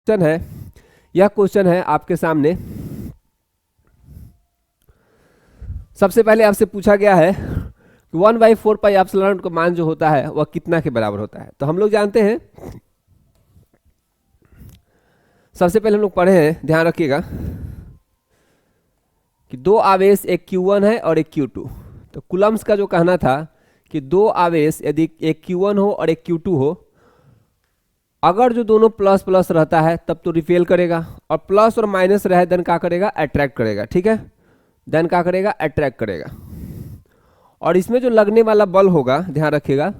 Question है, यह question है आपके सामने। सबसे पहले आपसे पूछा गया है कि 1/4 पाई एप्सिलॉन नॉट का मान जो होता है वह कितना के बराबर होता है। तो हम लोग जानते हैं, सबसे पहले हम लोग पढ़े हैं, ध्यान रखिएगा कि दो आवेश, एक Q1 है और एक Q2। तो कूलम्स का जो कहना था कि दो आवेश यदि एक Q1 हो और एक Q2 हो, अगर जो दोनों प्लस प्लस रहता है तब तो रिपेल करेगा, और प्लस और माइनस रहे देन क्या करेगा, अट्रैक्ट करेगा। ठीक है, देन क्या करेगा, अट्रैक्ट करेगा। और इसमें जो लगने वाला बल होगा, ध्यान रखिएगा,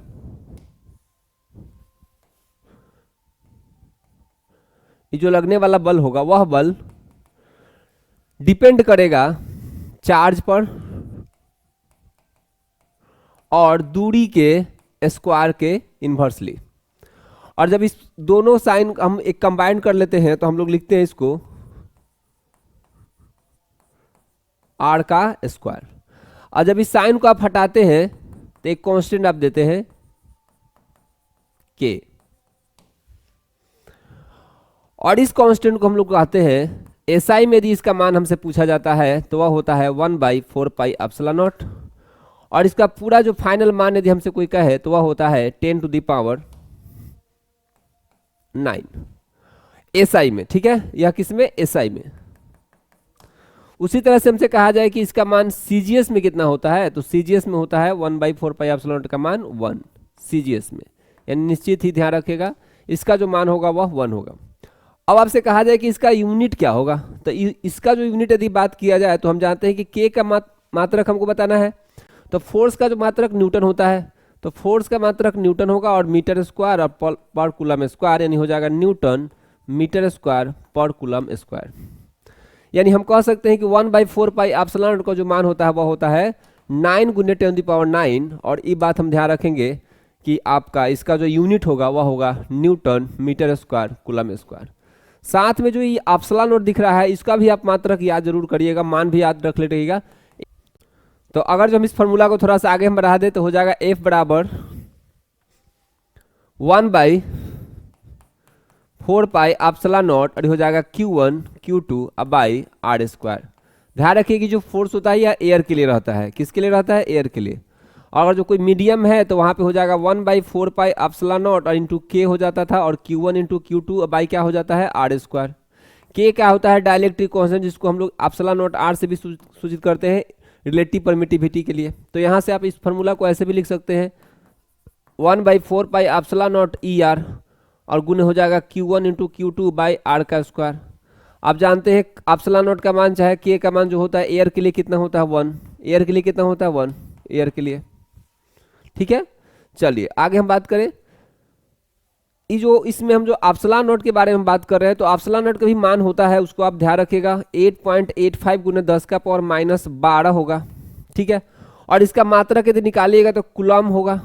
ये जो लगने वाला बल होगा वह बल डिपेंड करेगा चार्ज पर और दूरी के स्क्वायर के इन्वर्सली। और जब इस दोनों साइन हम एक कंबाइन कर लेते हैं तो हम लोग लिखते हैं इसको आर का स्क्वायर। और जब इस साइन को आप हटाते हैं तो एक कांस्टेंट आप देते हैं के, और इस कांस्टेंट को हम लोग कहते हैं एसआई में यदि इसका मान हमसे पूछा जाता है तो वह होता है 1/4 पाई एप्सिलॉन नॉट। और इसका पूरा जो फाइनल मान यदि हमसे कोई कहे तो वह होता है 10⁹ एसआई में। ठीक है, यह किसमें, एसआई में। उसी तरह से हमसे कहा जाए कि इसका मान सीजीएस में कितना होता है, तो सीजीएस में होता है 1/4 पाई एप्सिलॉन नॉट का मान 1 सीजीएस में, यानी निश्चित ही ध्यान रखिएगा इसका जो मान होगा वह 1 होगा। अब आपसे कहा जाए कि इसका यूनिट क्या होगा, तो इसका जो यूनिट यदि बात किया जाए तो हम जानते हैं कि के का मात्रक हमको बताना है। तो फोर्स का जो मात्रक न्यूटन होता है, तो फोर्स का मात्रक न्यूटन होगा, और मीटर स्क्वायर और पर कूलम स्क्वायर, यानी हो जाएगा न्यूटन मीटर स्क्वायर पर कूलम स्क्वायर। यानी हम कह सकते हैं कि 1/4 पाई एप्सिलॉन नॉट का जो मान होता है वह होता है 9 × 10⁹। और ये बात हम ध्यान रखेंगे कि आपका इसका जो यूनिट होगा वह होगा newton metre square coulomb square. साथ में जो ये एप्सिलॉन नॉट दिख रहा है इसका भी आप मात्रक याद जरूर करिएगा, मान भी याद रख लीजिएगा। तो अगर जो हम इस फॉर्मूला को थोड़ा सा आगे हम बढ़ा दें तो हो जाएगा F बराबर 1/4 पाई एप्सिलॉन नॉट, और हो जाएगा Q1 Q2 by are square. ध्यान रखिए कि जो फोर्स होता है यह एयर के लिए रहता है, किसके लिए रहता है, एयर के लिए। अगर जो कोई मीडियम है तो वहां पे हो जाएगा 1/4 पाई एप्सिलॉन नॉट और इंटू के हो जाता था, और Q1 × Q2 बाई क्या हो जाता है, आर स्क्वायर। के क्या होता है, डाइलेक्ट्रिक कांस्टेंट, जिसको हम लोग एप्सिलॉन नॉट आर से भी सूचित करते हैं रिलेटिव परमिटिविटी के लिए। तो यहाँ से आप इस फॉर्मूला को ऐसे भी लिख सकते हैं 1/4 पाई एप्सिलॉन नॉट ई आर, और गुण हो जाएगा Q1 × Q2 बाई आर का स्क्वायर। आप जानते हैं एप्सिलॉन नॉट का मान चाहे के का मान जो होता है एयर के लिए कितना होता है 1, एयर के लिए कितना होता है 1 एयर के लिए। ठीक है, चलिए आगे हम बात करें। जो इसमें हम जो एप्सिलॉन नॉट के बारे में बात कर रहे हैं, तो एप्सिलॉन नॉट का भी मान होता है, उसको आप ध्यान रखिएगा 8.85 × 10⁻12 होगा। ठीक है, और इसका मात्रक यदि निकालिएगा तो कूलम होगा,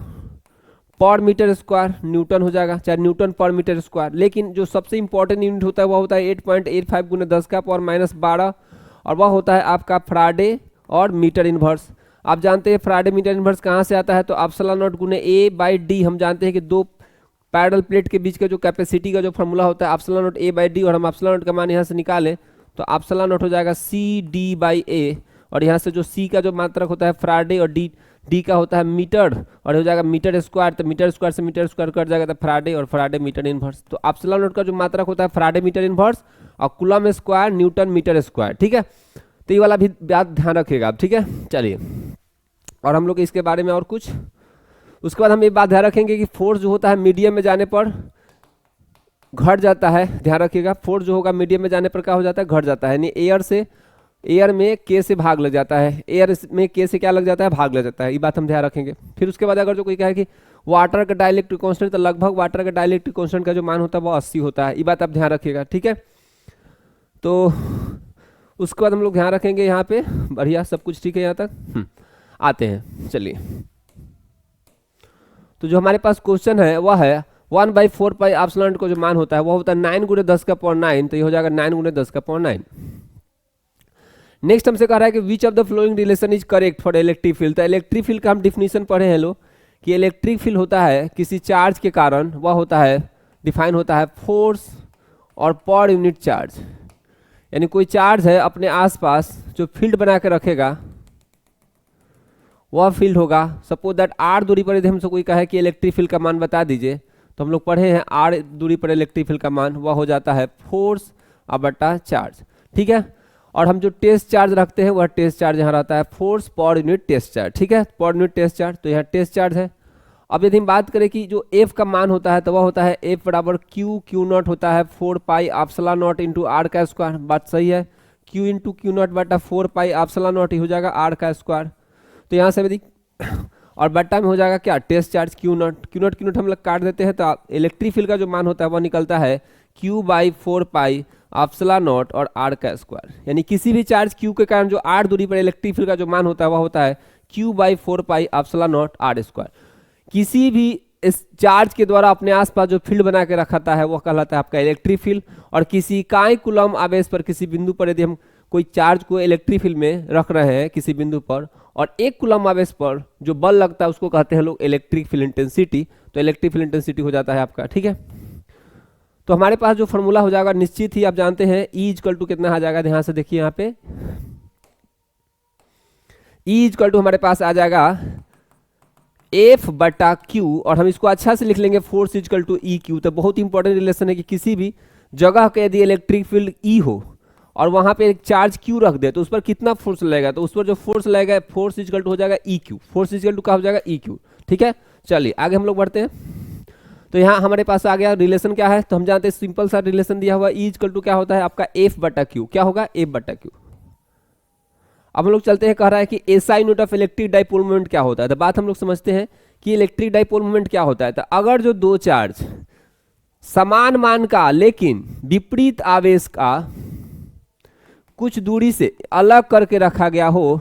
पर मीटर स्क्वायर न्यूटन हो जाएगा, चाहे न्यूटन पर मीटर स्क्वायर। लेकिन जो सबसे इंपॉर्टेंट यूनिट होता है वह होता है 8.85 × 10⁻12, और वह होता है आपका फैराडे और मीटर इनवर्स। आप जानते हैं फैराडे मीटर इनवर्स कहाँ से आता है, तो एप्सिलॉन नॉट गुने A/D। हम जानते हैं कि दो पैरेलल प्लेट के बीच का जो कैपेसिटी का जो फॉर्मूला होता है एप्सिलॉन नॉट A/D, और हम एप्सिलॉन नॉट का मान यहाँ से निकालें तो एप्सिलॉन नॉट हो जाएगा CD/A, और यहाँ से जो C का जो मात्रक होता है फैराडे और D का होता है मीटर, और हो जाएगा मीटर स्क्वायर। तो मीटर स्क्वायर से मीटर स्क्वायर कट जाएगा तो फैराडे, और फैराडे मीटर इनवर्स। तो एप्सिलॉन नॉट का जो मात्रक होता है फैराडे मीटर इनवर्स, और coulomb square newton metre square. ठीक है, तो ये वाला भी बात ध्यान रखिएगा आप। ठीक है, चलिए, और हम लोग इसके बारे में और कुछ, उसके बाद हम ये बात ध्यान रखेंगे कि फोर्स जो होता है मीडियम में जाने पर घट जाता है। ध्यान रखिएगा, फोर्स जो होगा मीडियम में जाने पर क्या हो जाता है, घट जाता है। यानी एयर में के से भाग लग जाता है, एयर में के से क्या लग जाता है, भाग लग जाता है। ये बात हम ध्यान रखेंगे। फिर उसके बाद अगर जो कोई कहे कि वाटर का डाइलेक्ट्रिक कांस्टेंट, तो लगभग वाटर का डाइलेक्ट्रिक कांस्टेंट का जो मान होता है वो 80 होता है। ये बात आप ध्यान रखिएगा। ठीक है, तो उसके बाद हम लोग ध्यान रखेंगे यहाँ पे, बढ़िया सब कुछ ठीक है यहाँ तक। आते हैं, चलिए, तो जो हमारे पास क्वेश्चन है वह है 1/4 पाई एप्सिलॉन नॉट का जो मान होता है वह होता है 9 × 10⁹, तो ये हो जाएगा 9 × 10⁹। नेक्स्ट हमसे कह रहा है कि which of the flowing relation is correct for electric field. तो इलेक्ट्रिक फील्ड का हम डिफिनीशन पढ़े हैं लोग कि इलेक्ट्रिक फील्ड होता है किसी चार्ज के कारण, वह होता है डिफाइन होता है फोर्स और पर यूनिट चार्ज, यानी कोई चार्ज है अपने आसपास जो फील्ड बना के रखेगा वह फील्ड होगा। सपोज दैट आर दूरी पर यदि हमसे कोई कहे कि इलेक्ट्रिक फील्ड का मान बता दीजिए, तो हम लोग पढ़े हैं आर दूरी पर इलेक्ट्रिक फील्ड का मान वह हो जाता है फोर्स बटा चार्ज, ठीक है। और हम जो टेस्ट चार्ज रखते हैं वह टेस्ट चार्ज यहाँ रहता है force per unit test charge, ठीक है, पर यूनिट टेस्ट चार्ज, तो यहाँ टेस्ट चार्ज है। अब यदि हम बात करें कि जो एफ का मान होता है तो वह होता है एफ बराबर क्यू नॉट होता है 4 pi epsilon naught into R का स्क्वायर, बात सही है। क्यू इंटू क्यू नॉट बटा 4 पाई एप्सिलॉन नॉट ही हो जाएगा आर का स्क्वायर, तो यहाँ से यदि और बट्टा में हो जाएगा क्या टेस्ट चार्ज क्यू नॉट हम लोग काट देते हैं, तो इलेक्ट्रिक फील्ड का जो मान होता है वह निकलता है Q by 4 pi epsilon naught और आर का स्क्वायर, यानी किसी भी चार्ज क्यू के कारण जो आर दूरी पर इलेक्ट्रिक फील्ड का जो मान होता है वह होता है Q by 4 pi epsilon not R square. किसी भी इस चार्ज के द्वारा अपने आसपास जो फील्ड बना के रखाता है वह कहलाता है आपका इलेक्ट्रिक फील्ड। और किसी इकाई कूलम आवेश पर किसी बिंदु पर यदि हम कोई चार्ज को इलेक्ट्रिक फील्ड में रख रहे हैं किसी बिंदु पर, और 1 कूलम आवेश पर जो बल लगता है उसको कहते हैं लोग इलेक्ट्रिक फील्ड इंटेंसिटी, तो इलेक्ट्रिक फील्ड इंटेंसिटी हो जाता है आपका, ठीक है। तो हमारे पास जो फॉर्मूला हो जाएगा निश्चित ही आप जानते हैं E इक्वल टू कितना आ जाएगा, ध्यान से देखिए यहाँ पे E इक्वल टू हमारे पास आ जाएगा F बटा क्यू, और हम इसको अच्छा से लिख लेंगे force equal to E Q. तो बहुत इंपॉर्टेंट रिलेशन है कि किसी भी जगह के यदि इलेक्ट्रिक फील्ड E हो और वहां पे एक चार्ज Q रख दे तो उस पर कितना फोर्स लगेगा, तो उस पर जो फोर्स लगेगा फोर्स इक्वल टू हो जाएगा E Q, force equal to क्या हो जाएगा ई क्यू, ठीक है। चलिए आगे हम लोग बढ़ते हैं। तो यहाँ हमारे पास आ गया रिलेशन क्या है, तो हम जानते हैं सिंपल सा रिलेशन दिया हुआ E इक्वल टू क्या होता है आपका F बटा क्यू, क्या होगा F बटा क्यू। अब हम लोग चलते हैं, कह रहा है कि SI unit of electric dipole moment क्या होता है, तो बात हम लोग समझते हैं कि इलेक्ट्रिक डाइपोल मोमेंट क्या होता है। तो अगर जो दो चार्ज समान मान का लेकिन विपरीत आवेश का कुछ दूरी से अलग करके रखा गया हो,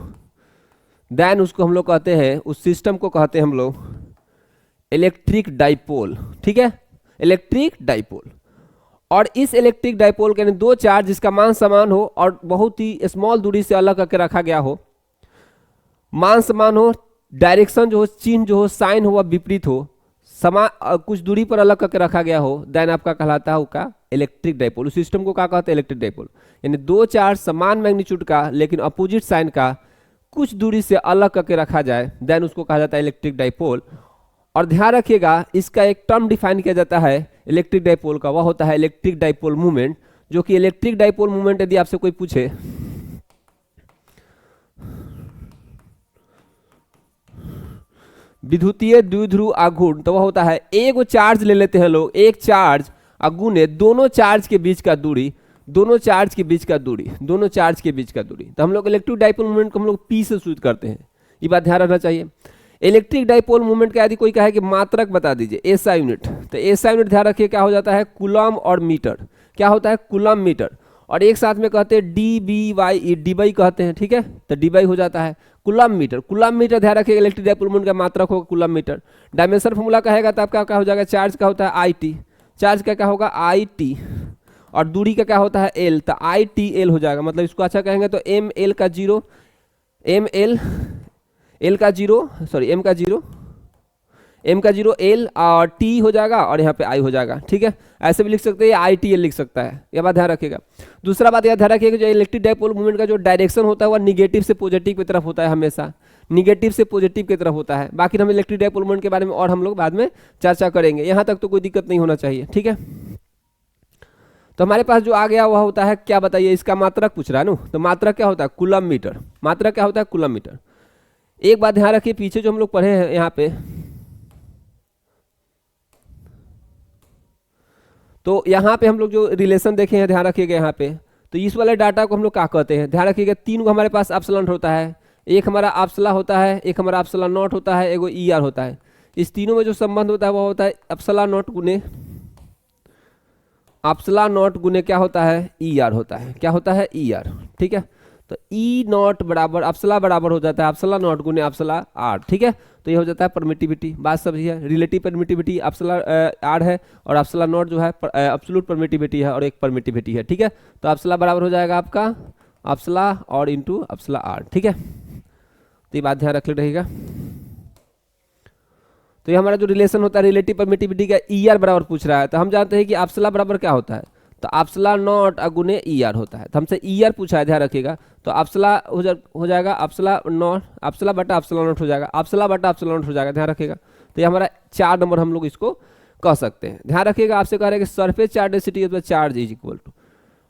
देन उसको हम लोग कहते हैं, उस सिस्टम को कहते हैं हम लोग इलेक्ट्रिक डाइपोल, ठीक है, इलेक्ट्रिक डाइपोल। और इस इलेक्ट्रिक डाइपोल के दो चार्ज जिसका मान समान हो और बहुत ही स्मॉल दूरी से अलग करके रखा गया हो, मान समान हो, डायरेक्शन जो हो, चिन्ह जो हो, साइन हो वह विपरीत हो, समान कुछ दूरी पर अलग करके रखा गया हो, देन आपका कहलाता है उसका इलेक्ट्रिक डाइपोल। उस सिस्टम को क्या कहते हैं इलेक्ट्रिक डाइपोल, यानी दो चार्ज समान मैग्नीट्यूड का लेकिन अपोजिट साइन का कुछ दूरी से अलग करके रखा जाए, देन उसको कहा जाता है इलेक्ट्रिक डाइपोल। और ध्यान रखिएगा इसका एक टर्म डिफाइन किया जाता है इलेक्ट्रिक डाइपोल का, वह होता है इलेक्ट्रिक डाइपोल मूवमेंट, जो कि इलेक्ट्रिक डाइपोल मूवमेंट यदि आपसे कोई पूछे विद्युतीय द्विध्रुव आघूर्ण, तो वह होता है एक चार्ज ले लेते हैं लोग, एक चार्ज अगुणे दोनों चार्ज के बीच का दूरी, दोनों चार्ज के बीच का दूरी, दोनों चार्ज के बीच का दूरी, तो हम लोग इलेक्ट्रिक डाइपोल मूवमेंट को हम लोग पी से सूचित करते हैं, ये बात ध्यान रखना चाहिए। इलेक्ट्रिक डाइपोल मूवमेंट का यदि कोई कहे कि मात्रक बता दीजिए एसआई यूनिट, तो एसआई यूनिट ध्यान रखिए क्या हो जाता है कूलम और मीटर, क्या होता है कूलम मीटर, और एक साथ में कहते हैं D B Y, D by कहते हैं, ठीक है, तो डी बाई हो जाता है कूलम मीटर। कूलम मीटर ध्यान रखिए इलेक्ट्रिक डाइपोल मूवमेंट का मात्रक होगा कूलम मीटर। डायमेंशन फॉर्मूला कहेगा तो आपका क्या हो जाएगा, चार्ज का होता है आई टी, चार्ज का क्या होगा आई टी, और दूरी का क्या होता है एल, तो आई टी एल हो जाएगा, मतलब इसको अच्छा कहेंगे तो एम एल का जीरो, एम एल एल का जीरो, सॉरी एम का जीरो, एम का जीरो एल और टी हो जाएगा और यहाँ पे आई हो जाएगा, ठीक है। ऐसे भी लिख सकते हैं आई टी एल लिख सकता है, यह बात ध्यान रखिएगा। दूसरा बात यह ध्यान रखिएगा जो इलेक्ट्रिक डाइपोल मूवमेंट का जो डायरेक्शन होता है वह निगेटिव से पॉजिटिव की तरफ होता है, हमेशा निगेटिव से पॉजिटिव की तरफ होता है। बाकी हम इलेक्ट्रिक डाइपोल मूवमेंट के बारे में और हम लोग बाद में चर्चा करेंगे, यहाँ तक तो कोई दिक्कत नहीं होना चाहिए, ठीक है। तो हमारे पास जो आ गया वह होता है क्या बताइए, इसका मात्रक पूछ रहा है ना, तो मात्रक क्या होता है कूलम मीटर, मात्रक क्या होता है कूलम मीटर। एक बात ध्यान रखिए पीछे जो हम लोग पढ़े हैं यहाँ पे, तो यहाँ पे हम लोग जो रिलेशन देखे हैं ध्यान रखिएगा यहाँ पे, तो इस वाले डाटा को हम लोग क्या कहते हैं, ध्यान रखिएगा तीन को हमारे पास एप्सिलॉन होता है, एक हमारा एप्सिलॉन होता है, एक हमारा एप्सिलॉन नॉट होता है, एगो ई आर होता है। इस तीनों में जो संबंध होता है वह होता है एप्सिलॉन नॉट गुने एप्सिलॉन नॉट गुने क्या होता है ई आर होता है, क्या होता है ई आर, ठीक है। तो ई नॉट बराबर एप्सिलॉन बराबर हो जाता है एप्सिलॉन नॉट गुने एप्सिलॉन आर, ठीक है। तो ये हो जाता है परमिटिविटी, बात समझिए है, रिलेटिव परमिटिविटी एप्सिलॉन आर है और एप्सिलॉन नॉट जो है एब्सोल्यूट परमिटिविटी है और एक परमिटिविटी है, ठीक है। तो एप्सिलॉन बराबर हो जाएगा आपका एप्सिलॉन और इंटू एप्सिलॉन आर, ठीक है। तो ये बात ध्यान रख रहिएगा। तो ये हमारा जो रिलेशन होता है रिलेटिव परमिटिविटी का ई आर बराबर पूछ रहा है, तो हम जानते हैं कि एप्सिलॉन बराबर क्या होता है, तो एप्सिलॉन नॉट गुने ई आर होता है। तो हमसे ई आर पूछा है, ध्यान रखिएगा। तो एप्सिलॉन हो जाएगा एप्सिलॉन नॉट, एप्सिलॉन बटा एप्सिलॉन नॉट हो जाएगा, एप्सिलॉन बटा एप्सिलॉन नॉट हो जाएगा, ध्यान रखिएगा। तो ये हमारा 4 नंबर हम लोग इसको कह सकते हैं। ध्यान रखिएगा, आपसे कह रहे हैं कि surface charge density charge is equal to,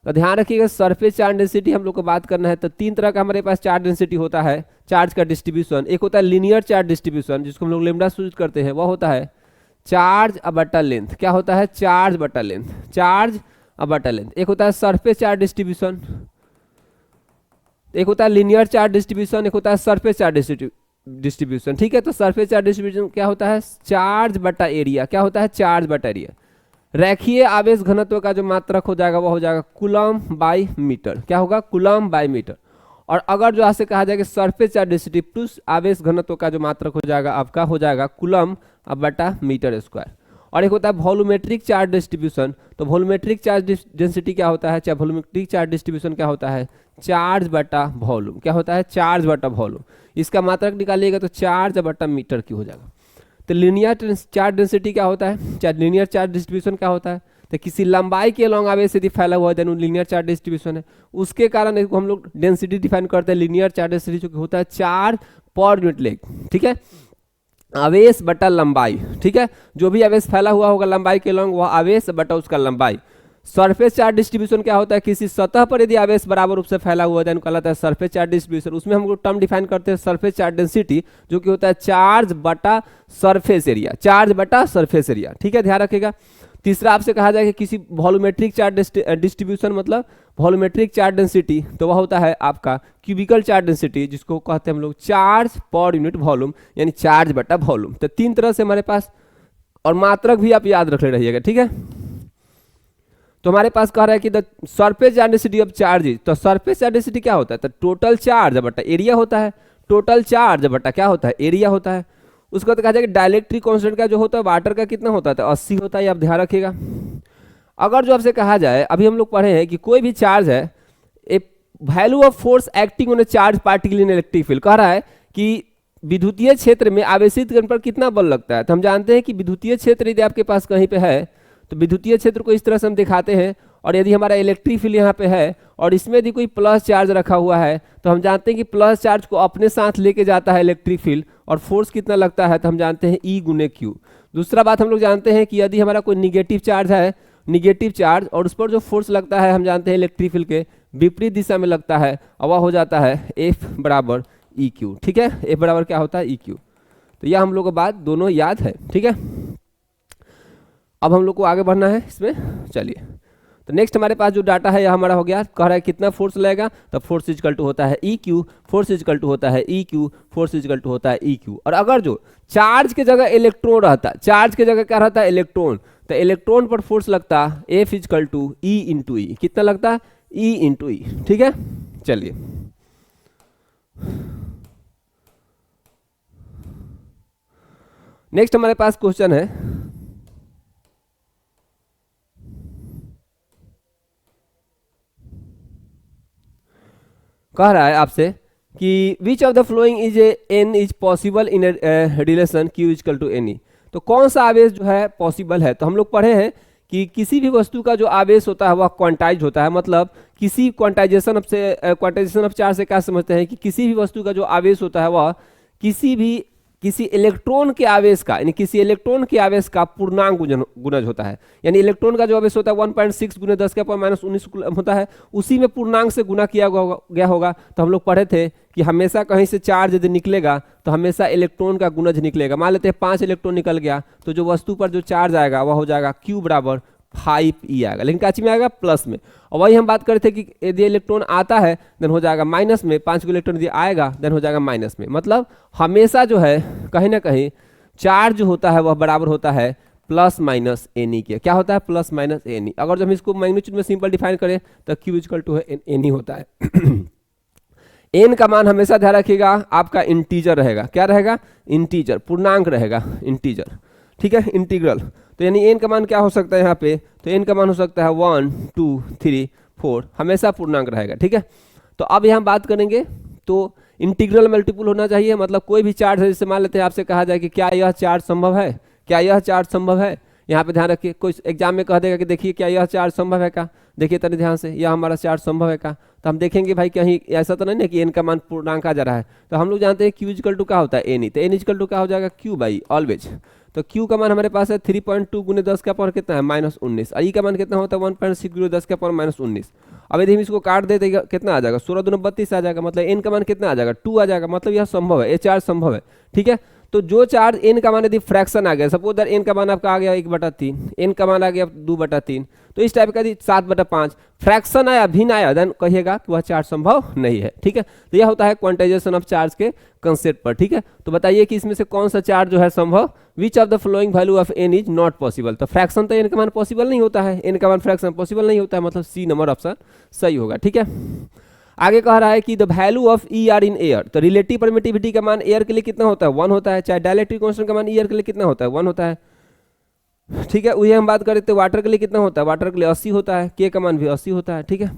तो ध्यान रखिएगा सरफेस चार्ज डेंसिटी हम लोग को बात करना है। तो 3 तरह का हमारे पास चार्ज डेंसिटी होता है, चार्ज का डिस्ट्रीब्यूशन। एक होता है लीनियर चार्ज डिस्ट्रीब्यूशन, जिसको हम लोग लेमडा सूचित करते हैं, वह होता है चार्ज बटा लेंथ। क्या होता है? चार्ज बटा लेंथ, चार्ज बटा लेंथ। एक होता है सरफेस चार्ज डिस्ट्रीब्यूशन, एक होता है लीनियर चार्ज डिस्ट्रीब्यूशन, एक होता है सरफेस चार्ज डिस्ट्रीब्यूशन। ठीक है, तो सरफेस चार्ज डिस्ट्रीब्यूशन क्या होता है? चार्ज बटा एरिया। क्या होता है? चार्ज बटा एरिया। रेखीय आवेश घनत्व का जो मात्रक हो जाएगा वह हो जाएगा कूलम बाई मीटर। क्या होगा? Coulomb by metre. और अगर जो यहाँ से कहा जाए कि सरफेस चार्ज डेंसिटी प्लस आवेश घनत्व का जो मात्रक हो जाएगा आपका हो जाएगा कूलम बटा मीटर स्क्वायर। और एक होता है वॉल्यूमेट्रिक चार्ज डिस्ट्रीब्यूशन। तो वॉल्यूमेट्रिक चार्ज डेंसिटी क्या होता है? चाहे वॉल्यूमेट्रिक चार्ज डिस्ट्रीब्यूशन क्या होता है? चार्ज बटा वॉल्यूम। क्या होता है? चार्ज बटा वॉल्यूम। इसका मात्रक निकालिएगा तो चार्ज बटा मीटर की हो जाएगा। तो लीनियर चार्ज डेंसिटी क्या होता है? चाहे लीनियर चार्ज डिस्ट्रीब्यूशन क्या होता है? तो किसी लंबाई के अलॉन्ग आवेश यदि फैला हुआ है देन लीनियर चार्ज डिस्ट्रीब्यूशन है। उसके कारण इसको हम लोग डेंसिटी डिफाइन करते हैं लीनियर चार्ज डेंसिटी, जो कि होता है चार्ज पर यूनिट लेंथ। ठीक है, आवेश बटा लंबाई। ठीक है, जो भी आवेश फैला हुआ होगा लंबाई के अलॉन्ग वह आवेश बटा उसका लंबाई। सरफेस चार्ज डिस्ट्रीब्यूशन क्या होता है? किसी सतह पर यदि आवेश बराबर रूप से फैला हुआ है कहलाता है सरफेस चार्ज डिस्ट्रीब्यूशन। उसमें हम लोग टर्म डिफाइन करते हैं सरफेस चार्ज डेंसिटी, जो कि होता है चार्ज बटा सरफेस एरिया, चार्ज बटा सरफेस एरिया। ठीक है, ध्यान रखिएगा। तीसरा आपसे कहा जाए कि किसी वॉल्यूमेट्रिक चार्ज डिस्ट्रीब्यूशन मतलब वॉल्यूमेट्रिक चार्ज डेंसिटी, तो वह होता है आपका क्यूबिकल चार्ज डेंसिटी, जिसको कहते हैं हम लोग चार्ज पर यूनिट वॉल्यूम, यानी चार्ज बटा वॉल्यूम। तो 3 तरह से हमारे पास, और मात्रक भी आप याद रख ले रहिएगा। ठीक है, तो हमारे पास कह रहा है कि the surface charge density of charge, तो सरफेस चार्ज डेंसिटी क्या होता है? तो टोटल चार्ज बटा एरिया होता है। टोटल चार्ज बटा क्या होता है? एरिया होता है। उसके बाद कहा जाए कि डाइलेक्ट्रिक कांस्टेंट का जो होता है वाटर का कितना होता है? तो 80 होता है, आप ध्यान रखिएगा। अगर जो आपसे कहा जाए, अभी हम लोग पढ़े हैं कि कोई भी चार्ज है, a value of force acting on a charge particle in electric field, कह रहा है कि विद्युतीय क्षेत्र में आवेशित कण पर कितना बल लगता है। तो हम जानते हैं कि विद्युतीय क्षेत्र यदि आपके पास कहीं पे है तो विद्युतीय क्षेत्र को इस तरह से हम दिखाते हैं, और यदि हमारा इलेक्ट्रिक फील्ड यहाँ पे है और इसमें यदि कोई प्लस चार्ज रखा हुआ है तो हम जानते हैं कि प्लस चार्ज को अपने साथ लेके जाता है इलेक्ट्रिक फील्ड, और फोर्स कितना लगता है? तो हम जानते हैं ई गुने क्यू। दूसरा बात हम लोग जानते हैं कि यदि हमारा कोई निगेटिव चार्ज है, निगेटिव चार्ज, और उस पर जो फोर्स लगता है हम जानते हैं इलेक्ट्रिक फील्ड के विपरीत दिशा में लगता है, और वह हो जाता है एफ बराबर ई क्यू। ठीक है, एफ बराबर क्या होता है? E Q. तो यह हम लोग को बात दोनों याद है। ठीक है, अब हम लोग को आगे बढ़ना है इसमें। चलिए, तो नेक्स्ट हमारे पास जो डाटा है यह हमारा हो गया। कह रहा है कितना फोर्स लगेगा? तो फोर्स इजकल टू होता है E Q, force equal to होता है E Q, force equal to होता है ई क्यू। और अगर जो चार्ज के जगह इलेक्ट्रॉन रहता, चार्ज के जगह क्या रहता है? इलेक्ट्रॉन, तो इलेक्ट्रॉन पर फोर्स लगता F equal to E into E. कितना लगता? E into E. ठीक है, चलिए नेक्स्ट हमारे पास क्वेश्चन है, कह रहा है आपसे कि which of the flowing is an is possible in relation Q equal to N E. तो कौन सा आवेश जो है पॉसिबल है? तो हम लोग पढ़े हैं कि किसी भी वस्तु का जो आवेश होता है वह क्वांटाइज होता है। मतलब किसी क्वांटाइजेशन ऑफ चार्ज से क्या समझते हैं कि किसी भी वस्तु का जो आवेश होता है वह किसी इलेक्ट्रॉन के आवेश का, यानी किसी इलेक्ट्रॉन के आवेश का पूर्णांक गुणज होता है। यानी इलेक्ट्रॉन का जो आवेश होता है 1.6 गुने 10 के पावर -19 होता है, उसी में पूर्णांक से गुना किया गया होगा। तो हम लोग पढ़े थे कि हमेशा कहीं से चार्ज यदि निकलेगा तो हमेशा इलेक्ट्रॉन का गुणज निकलेगा। मान लेते हैं 5 इलेक्ट्रॉन निकल गया, तो जो वस्तु पर जो चार्ज आएगा वह हो जाएगा Q बराबर 5e आएगा, लेकिन काची में आएगा? प्लस में। और वही हम बात कर रहे थे कि यदि इलेक्ट्रॉन आता है देन हो जाएगा माइनस में, 5 इलेक्ट्रॉन यदि आएगा देन हो जाएगा माइनस में। मतलब हमेशा जो है कहीं ना कहीं चार्ज होता है वह बराबर होता है प्लस माइनस एन ई के। क्या होता है? Plus minus N E. अगर जब हम इसको मैग्नीट्यूड में सिंपल डिफाइन करें तो Q equal to N E होता है। एन का मान हमेशा ध्यान रखिएगा आपका इंटीजर रहेगा। क्या रहेगा? इंटीजर, पूर्णांक रहेगा, इंटीजर। ठीक है, इंटीग्रल। तो यानी एन का मान क्या हो सकता है यहाँ पे? तो एन का मान हो सकता है 1 2 3 4, हमेशा पूर्णांक रहेगा। ठीक है, तो अब यहाँ बात करेंगे तो इंटीग्रल मल्टीपल होना चाहिए। मतलब कोई भी चार्ज है, जैसे मान लेते हैं आपसे कहा जाए कि क्या यह चार्ज संभव है, क्या यह चार्ज संभव है, यहाँ पे ध्यान रखिए, कोई एग्जाम में कह देगा कि देखिए क्या यह चार्ज संभव है का, देखिए तनी ध्यान से, यह हमारा चार्ज संभव है का, तो हम देखेंगे भाई कहीं ऐसा तो नहीं ना कि एन का मान पूर्णांक आ जा रहा है। तो हम लोग जानते हैं क्यू इजकल टू क्या होता है एन ही, तो एन इजकल टू क्या हो जाएगा क्यू बाई ऑलवेज। तो Q का मान हमारे पास है 3.2 गुने 10 का पावर कितना है -19, और E का मान कितना होता है 1.6 गुने 10 का पावर -19। अब यदि हम इसको काट देते कितना आ जाएगा 16 दूनी 32 आ जाएगा, मतलब n का मान कितना आ जाएगा 2 आ जाएगा, मतलब यह संभव है, ये चार्ज संभव है। ठीक है, तो जो चार्ज n का मान यदि फ्रैक्शन आ गया, सपोज दैट n का मान आपका आ गया 1/3, n का मान आ गया 2/3, तो इस टाइप का यदि 7/5 फ्रैक्शन आया भिन्न आया, देन कहिएगा कि वह चार्ज संभव नहीं है। ठीक है, तो यह होता है क्वांटाइजेशन ऑफ चार्ज के कंसेप्ट पर। ठीक है, तो बताइए कि इसमें से कौन सा चार्ज जो है संभव, विच of the flowing value of n is not possible. तो फ्रैक्शन तो n का मान पॉसिबल नहीं होता है, n का मान फ्रैक्शन पॉसिबल नहीं होता है, मतलब सी नंबर ऑप्शन सही होगा। ठीक है, आगे कह रहा है कि the value of E R in air, तो रिलेटिव परमिटिविटी का मान एयर के लिए कितना होता है 1 होता है, चाहे डाइलेक्ट्रिक कांस्टेंट का मान एयर के लिए कितना होता है 1 होता है। ठीक है, वही हम बात करें तो वाटर के लिए कितना होता है, वाटर के लिए 80 होता है, के का मान भी 80 होता है। ठीक है,